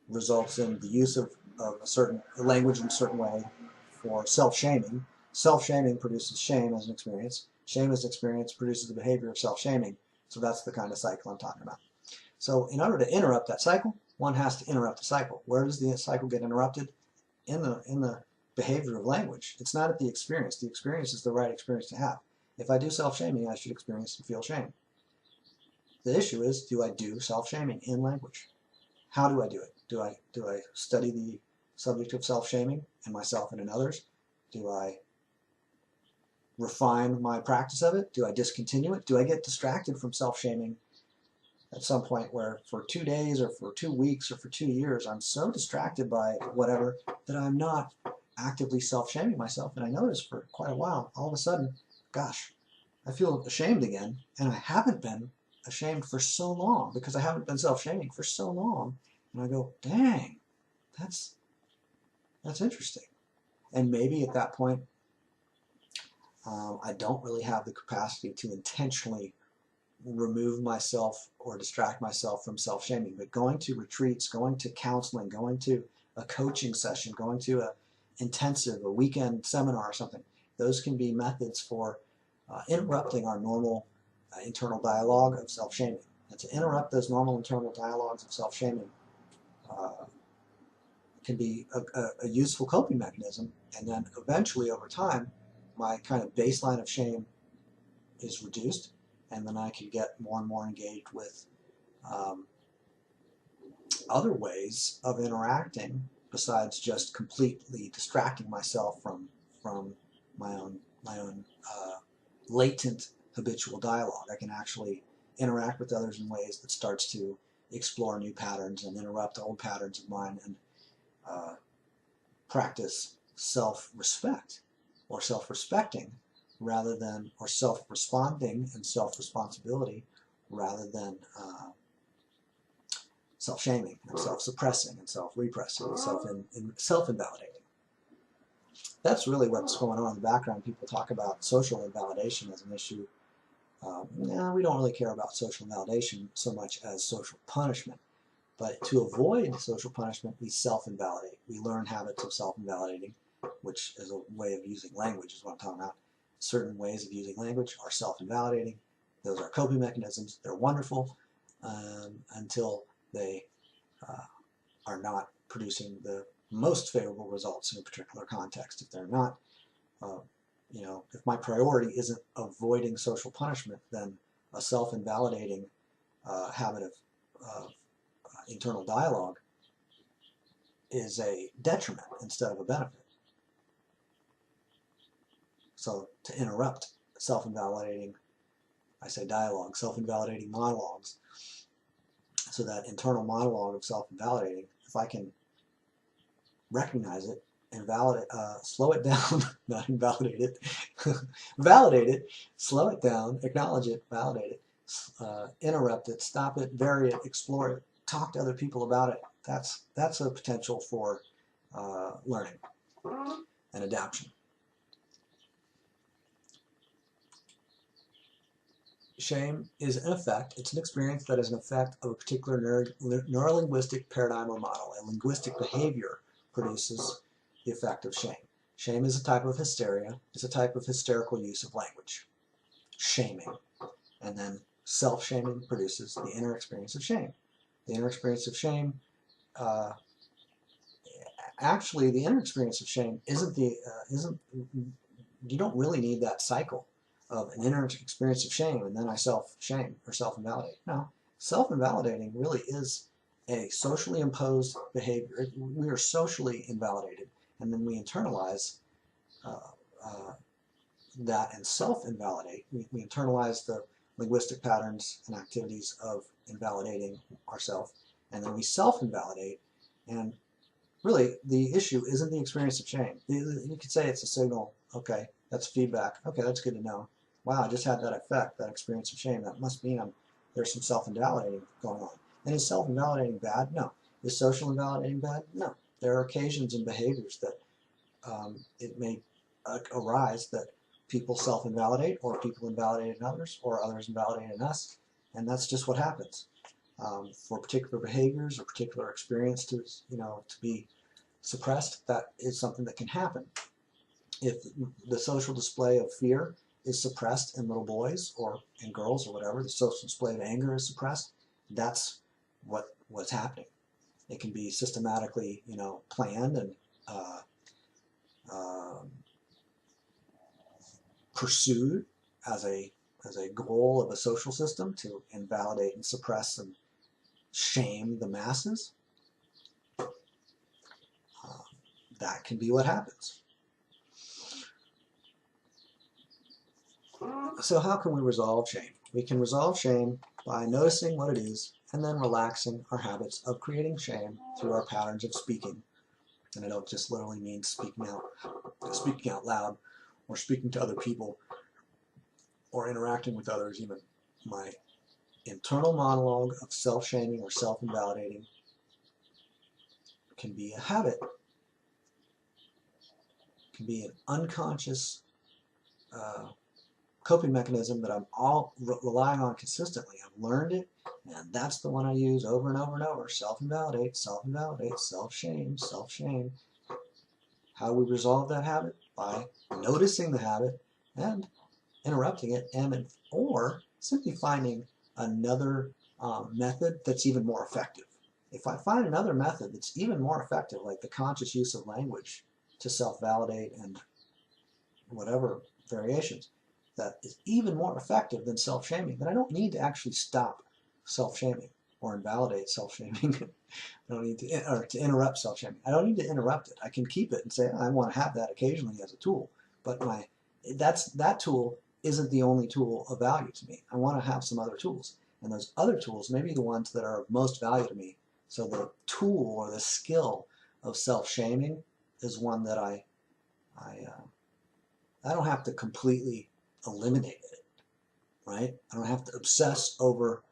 results in the use of a certain language in a certain way for self-shaming. Self-shaming produces shame as an experience. Shame as an experience produces the behavior of self-shaming. So that's the kind of cycle I'm talking about. So in order to interrupt that cycle, one has to interrupt the cycle. Where does the cycle get interrupted? In the behavior of language. It's not at the experience. The experience is the right experience to have. If I do self-shaming, I should experience and feel shame. The issue is, do I do self-shaming in language? How do I do it? Do I study the subject of self-shaming in myself and in others? Do I refine my practice of it? Do I discontinue it? Do I get distracted from self-shaming at some point where for 2 days or for 2 weeks or for 2 years I'm so distracted by whatever that I'm not actively self-shaming myself? And I notice for quite a while, all of a sudden, gosh, I feel ashamed again, and I haven't been ashamed for so long because I haven't been self-shaming for so long. And I go, dang, that's interesting. And maybe at that point, I don't really have the capacity to intentionally remove myself or distract myself from self-shaming. But going to retreats, going to counseling, going to a coaching session, going to a intensive, a weekend seminar or something, those can be methods for interrupting our normal internal dialogue of self-shaming. And to interrupt those normal internal dialogues of self-shaming can be a useful coping mechanism. And then eventually, over time, my kind of baseline of shame is reduced, and then I can get more and more engaged with other ways of interacting besides just completely distracting myself from my own latent habitual dialogue. I can actually interact with others in ways that starts to explore new patterns and interrupt old patterns of mine, and practice self-respect or self-respecting rather than, or self-responding and self-responsibility rather than self-shaming and self-suppressing and self-repressing and self-invalidating. That's really what's going on in the background. People talk about social invalidation as an issue. We don't really care about social invalidation so much as social punishment. But to avoid social punishment, we self-invalidate. We learn habits of self-invalidating, which is a way of using language, is what I'm talking about. Certain ways of using language are self-invalidating. Those are coping mechanisms. They're wonderful until they are not producing the most favorable results in a particular context. If they're not, if my priority isn't avoiding social punishment, then a self-invalidating habit of internal dialogue is a detriment instead of a benefit. So to interrupt self-invalidating, I say dialogue, self-invalidating monologues, so that internal monologue of self-invalidating, if I can recognize it, invalidate, slow it down, not invalidate it, validate it, slow it down, acknowledge it, validate it, interrupt it, stop it, vary it, explore it, talk to other people about it. That's a potential for learning and adaptation. Shame is an effect. It's an experience that is an effect of a particular neurolinguistic paradigm or model. A linguistic behavior produces the effect of shame. Shame is a type of hysteria. It's a type of hysterical use of language. Shaming. And then self-shaming produces the inner experience of shame. The inner experience of shame, actually the inner experience of shame you don't really need that cycle of an inner experience of shame and then I self-shame or self-invalidate. No, self-invalidating really is a socially imposed behavior. We are socially invalidated, and then we internalize that and self-invalidate. We internalize the linguistic patterns and activities of invalidating ourselves, and then we self-invalidate. And really, the issue isn't the experience of shame. You could say it's a signal. Okay, that's feedback. Okay, that's good to know. Wow, I just had that effect, that experience of shame. That must mean there's some self-invalidating going on. And is self-invalidating bad? No. Is social invalidating bad? No. There are occasions and behaviors that it may arise that people self-invalidate, or people invalidate in others, or others invalidate in us, and that's just what happens. For particular behaviors or particular experience to be suppressed, that is something that can happen. If the social display of fear is suppressed in little boys or in girls or whatever, the social display of anger is suppressed, that's what's happening. It can be systematically, planned and pursued as a goal of a social system to invalidate and suppress and shame the masses. That can be what happens. So how can we resolve shame? We can resolve shame by noticing what it is and then relaxing our habits of creating shame through our patterns of speaking. And I don't just literally mean speaking out loud or speaking to other people or interacting with others. Even my internal monologue of self-shaming or self-invalidating can be a habit, can be an unconscious coping mechanism that I'm relying on consistently. I've learned it, and that's the one I use over and over and over. Self-invalidate, self-invalidate, self-shame, self-shame. How do we resolve that habit? By noticing the habit and interrupting it, or simply finding another method that's even more effective. If I find another method that's even more effective, like the conscious use of language to self-validate and whatever variations, that is even more effective than self-shaming, then I don't need to actually stop self-shaming or invalidate self-shaming. I don't need to interrupt self-shaming. I don't need to interrupt it. I can keep it and say, I want to have that occasionally as a tool, but that tool isn't the only tool of value to me. I want to have some other tools, and those other tools may be the ones that are of most value to me. So the tool or the skill of self-shaming is one that I don't have to completely eliminate it, right? I don't have to obsess over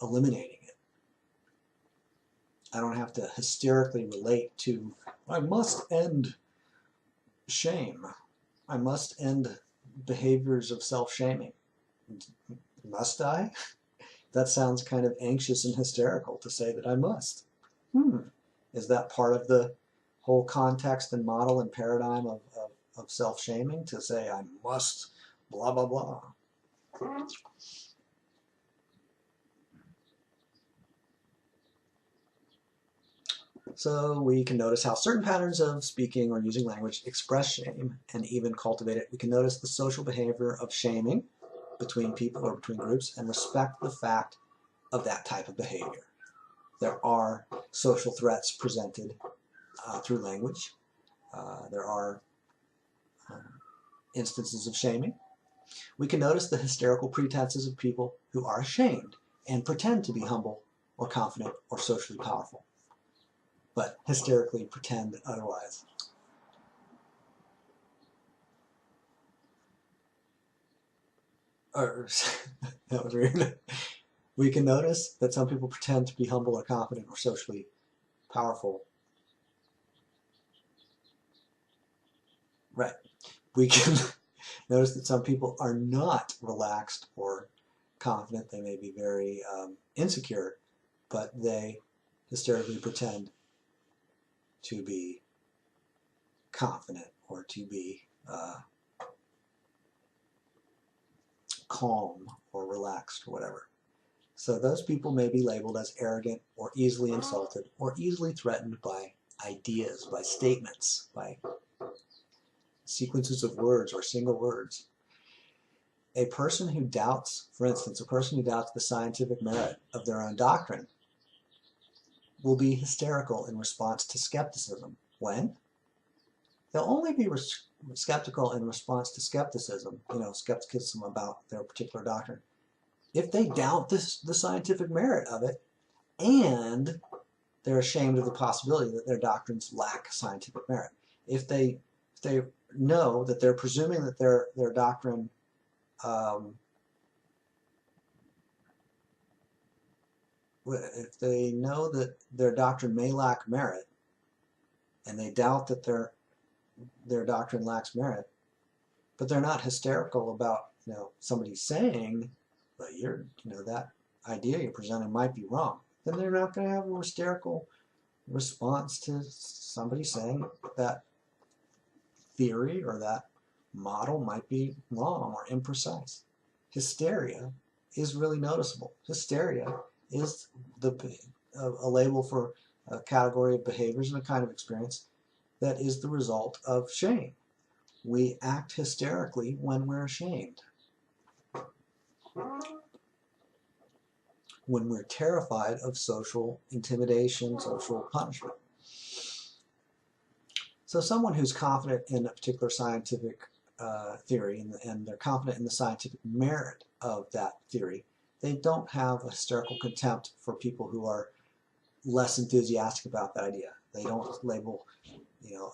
eliminating it. I don't have to hysterically relate to, I must end shame. I must end behaviors of self-shaming. Must I? That sounds kind of anxious and hysterical to say that I must. Is that part of the whole context and model and paradigm of self-shaming, to say I must blah, blah, blah? So we can notice how certain patterns of speaking or using language express shame and even cultivate it. We can notice the social behavior of shaming between people or between groups and respect the fact of that type of behavior. There are social threats presented through language. There are instances of shaming. We can notice the hysterical pretenses of people who are ashamed and pretend to be humble or confident or socially powerful, but hysterically pretend otherwise. Or, that was weird. We can notice that some people pretend to be humble or confident or socially powerful. Right. We can notice that some people are not relaxed or confident. They may be very insecure, but they hysterically pretend to be confident or to be calm or relaxed or whatever. So those people may be labeled as arrogant or easily insulted or easily threatened by ideas, by statements, by sequences of words or single words. A person who doubts, for instance, a person who doubts the scientific merit of their own doctrine will be hysterical in response to skepticism. When? They'll only be skeptical in response to skepticism, skepticism about their particular doctrine, if they doubt the scientific merit of it and they're ashamed of the possibility that their doctrines lack scientific merit. If they know that they're presuming that their doctrine if they know that their doctrine may lack merit and they doubt that their doctrine lacks merit, but they're not hysterical about somebody saying, but that idea you're presenting might be wrong, then they're not going to have a hysterical response to somebody saying that theory or that model might be wrong or imprecise. Hysteria is really noticeable. Hysteria is a label for a category of behaviors and a kind of experience that is the result of shame. We act hysterically when we're ashamed. When we're terrified of social intimidation, social punishment. So someone who's confident in a particular scientific theory and they're confident in the scientific merit of that theory, they don't have a hysterical contempt for people who are less enthusiastic about that idea. They don't label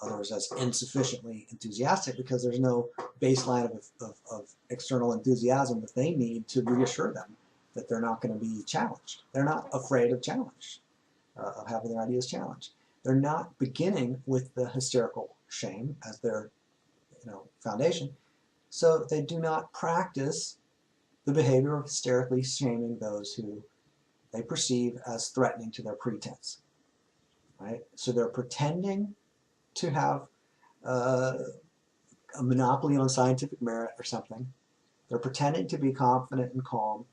others as insufficiently enthusiastic because there's no baseline of external enthusiasm that they need to reassure them that they're not going to be challenged. They're not afraid of challenge, of having their ideas challenged. They're not beginning with the hysterical shame as their foundation, so they do not practice the behavior of hysterically shaming those who they perceive as threatening to their pretense. Right? So they're pretending to have a monopoly on scientific merit or something. They're pretending to be confident and calm,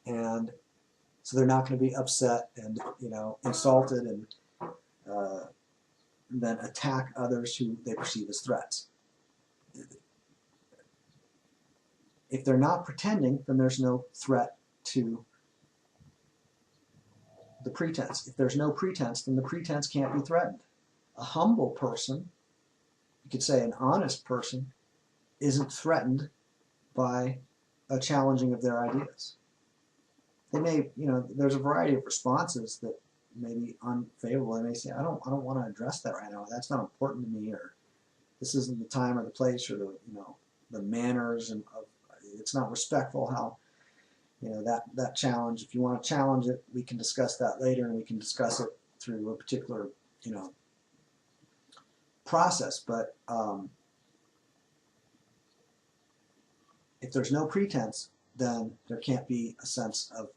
and so they're not going to be upset and insulted and then attack others who they perceive as threats. If they're not pretending, then there's no threat to the pretense. If there's no pretense, then the pretense can't be threatened. A humble person, you could say an honest person, isn't threatened by a challenging of their ideas. They may, there's a variety of responses that may be unfavorable. They may say, I don't want to address that right now. That's not important to me, or this isn't the time or the place, or the manners and it's not respectful how that challenge. If you want to challenge it, we can discuss that later, and we can discuss it through a particular process. But if there's no pretense, then there can't be a sense of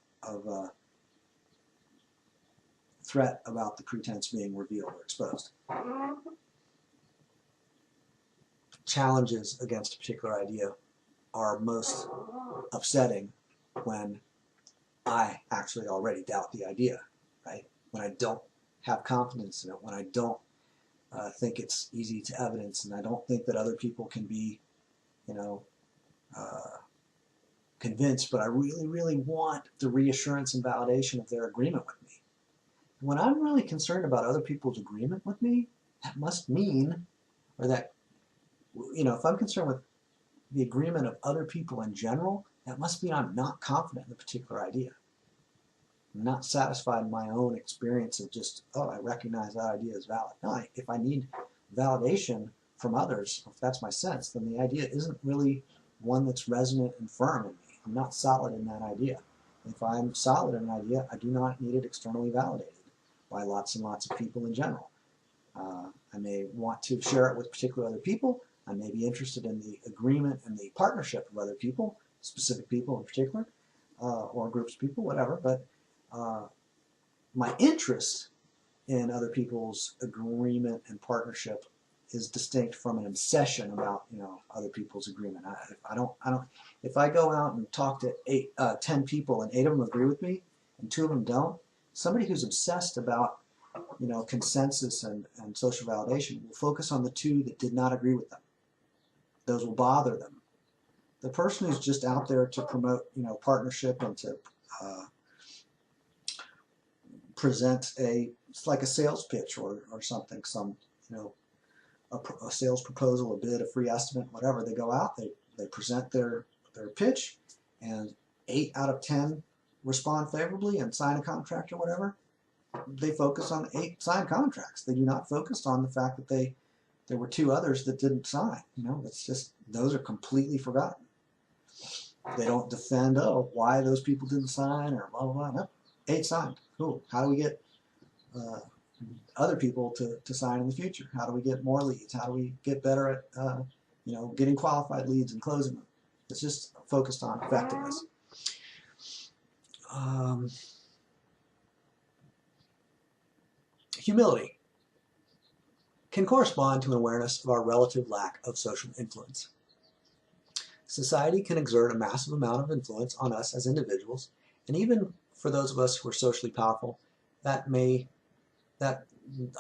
threat about the pretense being revealed or exposed. Challenges against a particular idea are most upsetting when I actually already doubt the idea, right? When I don't have confidence in it, when I don't think it's easy to evidence, and I don't think that other people can be, convinced, but I really, really want the reassurance and validation of their agreement with me. When I'm really concerned about other people's agreement with me, that must mean, or that, if I'm concerned with the agreement of other people in general, that must mean I'm not confident in a particular idea. I'm not satisfied in my own experience of just, oh, I recognize that idea is valid. No, if I need validation from others, if that's my sense, then the idea isn't really one that's resonant and firm in me. I'm not solid in that idea. If I'm solid in an idea, I do not need it externally validated by lots and lots of people in general. I may want to share it with particular other people. I may be interested in the agreement and the partnership of other people, specific people in particular, or groups of people, whatever. But my interest in other people's agreement and partnership is distinct from an obsession about other people's agreement. I don't. If I go out and talk to 10 people and 8 of them agree with me and 2 of them don't, somebody who's obsessed about consensus and social validation will focus on the 2 that did not agree with them. Those will bother them. The person who's just out there to promote partnership and to present it's like a sales pitch or something, a sales proposal, a bid, a free estimate, whatever. They go out, they present their pitch, and 8 out of 10 respond favorably and sign a contract or whatever. They focus on 8 signed contracts. They do not focus on the fact that there were 2 others that didn't sign. It's just, those are completely forgotten. They don't defend, why those people didn't sign or blah, blah, blah. No, 8 signed. Cool. How do we get other people to sign in the future? How do we get more leads? How do we get better at getting qualified leads and closing them? It's just focused on effectiveness. Humility can correspond to an awareness of our relative lack of social influence. Society can exert a massive amount of influence on us as individuals, and even for those of us who are socially powerful, that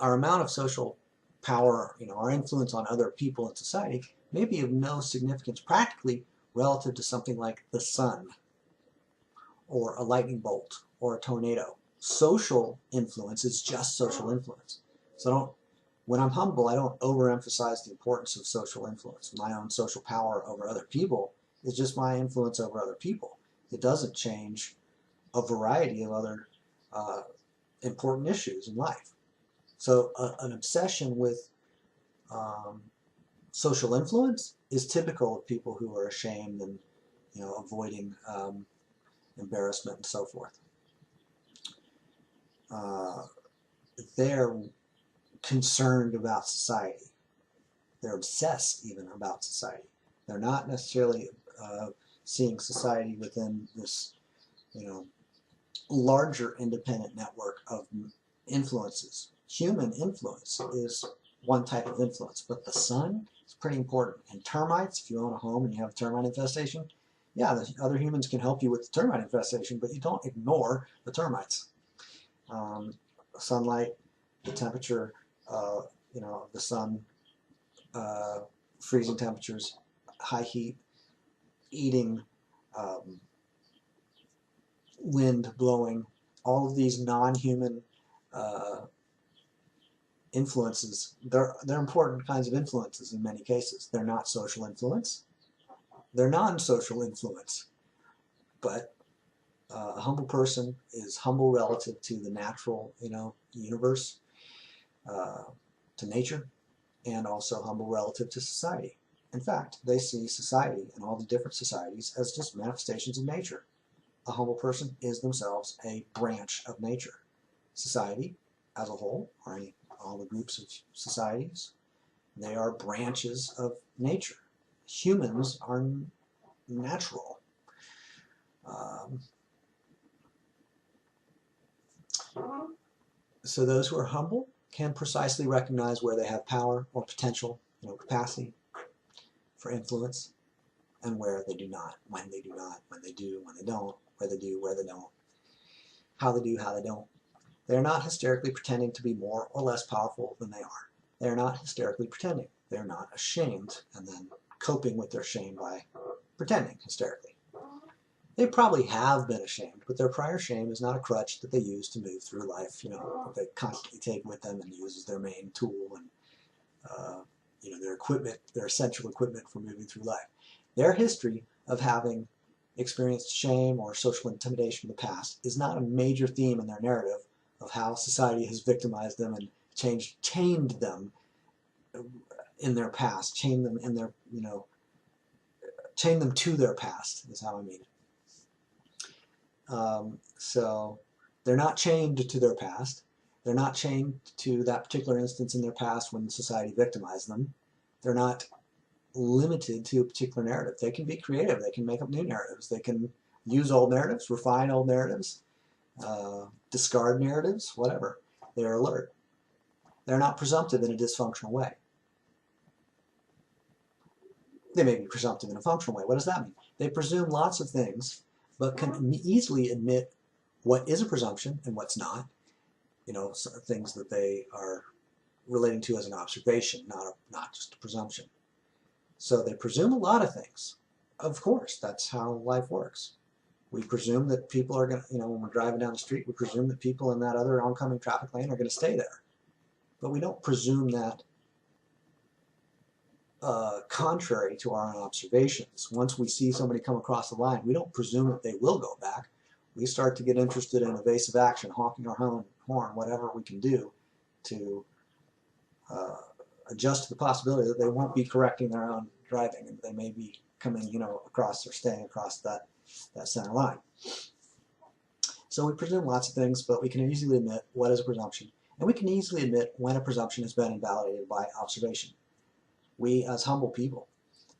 our amount of social power, our influence on other people in society may be of no significance practically relative to something like the sun or a lightning bolt or a tornado. Social influence is just social influence. So when I'm humble, I don't overemphasize the importance of social influence. My own social power over other people is just my influence over other people. It doesn't change a variety of other important issues in life. So an obsession with social influence is typical of people who are ashamed and avoiding embarrassment and so forth. They're concerned about society. They're obsessed even about society. They're not necessarily seeing society within this, larger independent network of influences. Human influence is one type of influence, but the sun is pretty important. And termites, if you own a home and you have a termite infestation, yeah, the other humans can help you with the termite infestation, but you don't ignore the termites. Sunlight, the temperature, the sun, freezing temperatures, high heat, eating, wind blowing, all of these non-human influences, they're important kinds of influences in many cases. They're not social influence. They're non-social influence. But a humble person is humble relative to the natural, universe, to nature, and also humble relative to society. In fact, they see society and all the different societies as just manifestations of nature. A humble person is themselves a branch of nature. Society as a whole, or all the groups of societies, they are branches of nature. Humans are natural. So those who are humble can precisely recognize where they have power or potential, capacity for influence, and where they do not, when they do not, when they do, when they don't, where they do, where they don't, how they do, how they don't. They are not hysterically pretending to be more or less powerful than they are. They are not hysterically pretending. They are not ashamed and then coping with their shame by pretending hysterically. They probably have been ashamed, but their prior shame is not a crutch that they use to move through life, that they constantly take with them and use as their main tool. And their equipment, their essential equipment for moving through life. Their history of having experienced shame or social intimidation in the past is not a major theme in their narrative of how society has victimized them and chained them in their past, chained them in their, chained them to their past is how I mean it. So they're not chained to their past. They're not chained to that particular instance in their past when society victimized them. They're not limited to a particular narrative. They can be creative. They can make up new narratives. They can use old narratives, refine old narratives, discard narratives, whatever. They're alert. They're not presumptive in a dysfunctional way. They may be presumptive in a functional way. What does that mean? They presume lots of things, but can easily admit what is a presumption and what's not. Things that they are relating to as an observation, not just a presumption. So they presume a lot of things. Of course, that's how life works. We presume that people are going to, when we're driving down the street, we presume that people in that other oncoming traffic lane are going to stay there. But we don't presume that contrary to our own observations. Once we see somebody come across the line, we don't presume that they will go back. We start to get interested in evasive action, honking our horn, whatever we can do to adjust to the possibility that they won't be correcting their own driving and they may be coming, across or staying across that center line. So we presume lots of things, but we can easily admit what is a presumption, and we can easily admit when a presumption has been invalidated by observation. We, as humble people,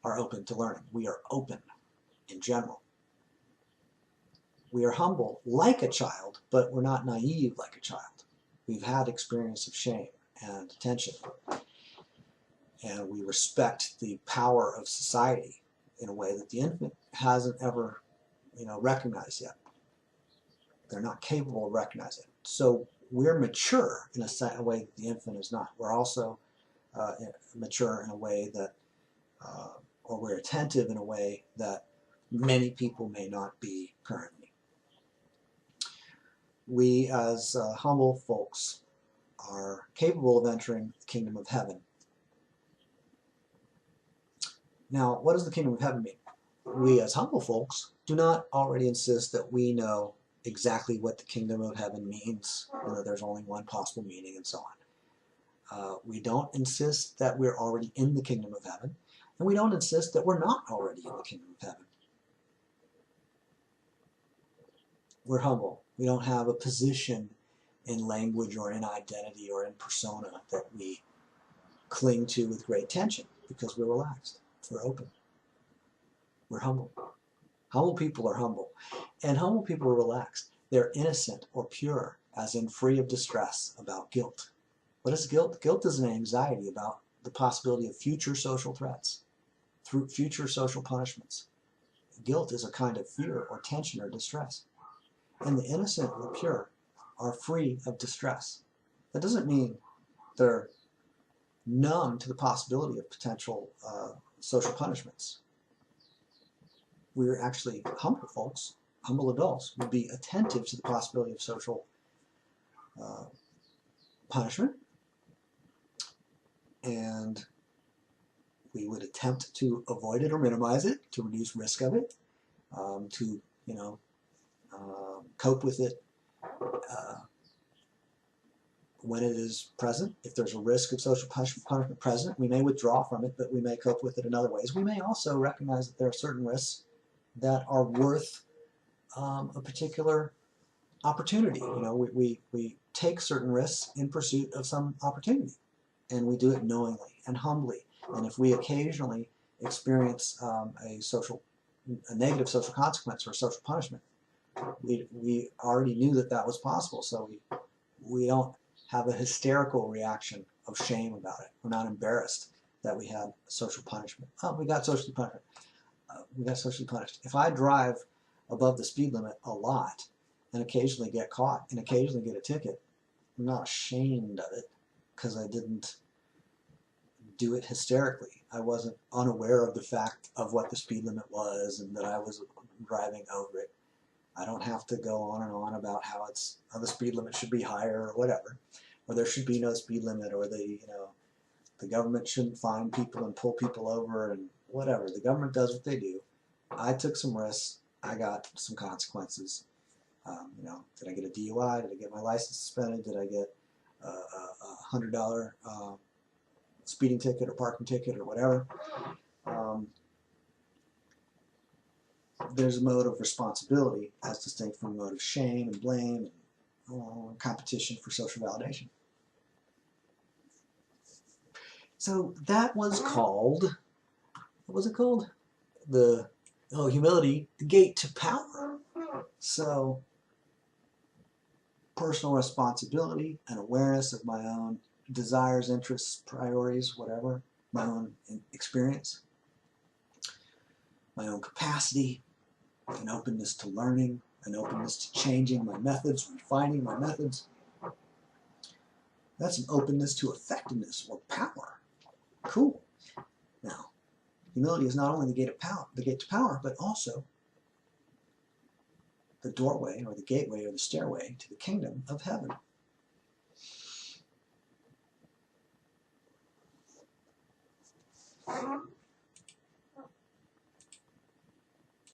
are open to learning. We are open in general. We are humble like a child, but we're not naive like a child. We've had experience of shame and attention, and we respect the power of society in a way that the infant hasn't ever, recognized yet. They're not capable of recognizing it. So we're mature in a way that the infant is not. We're also mature in a way that, or we're attentive in a way that many people may not be currently. We, as humble folks, are capable of entering the kingdom of heaven. Now, what does the kingdom of heaven mean? We, as humble folks, do not already insist that we know exactly what the kingdom of heaven means, and that there's only one possible meaning, and so on. We don't insist that we're already in the kingdom of heaven, and we don't insist that we're not already in the kingdom of heaven. We're humble. We don't have a position in language or in identity or in persona that we cling to with great tension because we're relaxed. We're open. We're humble. Humble people are humble. And humble people are relaxed. They're innocent or pure, as in free of distress about guilt. What is guilt? Guilt is an anxiety about the possibility of future social threats, through future social punishments. Guilt is a kind of fear or tension or distress. And the innocent or pure are free of distress. That doesn't mean they're numb to the possibility of potential social punishments. We're actually humble folks, humble adults, would be attentive to the possibility of social punishment, and we would attempt to avoid it or minimize it, to reduce risk of it, to cope with it when it is present. If there's a risk of social punishment present, we may withdraw from it, but we may cope with it in other ways. We may also recognize that there are certain risks that are worth a particular opportunity. We take certain risks in pursuit of some opportunity, and we do it knowingly and humbly. And if we occasionally experience a negative social consequence or social punishment, we already knew that was possible, so we don't have a hysterical reaction of shame about it. We're not embarrassed that we had social punishment. Oh, we got socially punished. We got socially punished. If I drive above the speed limit a lot and occasionally get caught and occasionally get a ticket, I'm not ashamed of it because I didn't do it hysterically. I wasn't unaware of the fact of what the speed limit was and that I was driving over it. I don't have to go on and on about how the speed limit should be higher or whatever, or there should be no speed limit, or the The government shouldn't find people and pull people over and whatever. The government does what they do. I took some risks. I got some consequences. You know, did I get a DUI? Did I get my license suspended? Did I get a $100 speeding ticket or parking ticket or whatever? There's a mode of responsibility as distinct from a mode of shame and blame and competition for social validation. So that was called, what was it called? Humility, the gate to power. So personal responsibility and awareness of my own desires, interests, priorities, whatever, my own experience, my own capacity, an openness to learning, an openness to changing my methods, refining my methods. That's an openness to effectiveness or power. Cool. Now, humility is not only the gate to power, but also the doorway or the gateway or the stairway to the kingdom of heaven.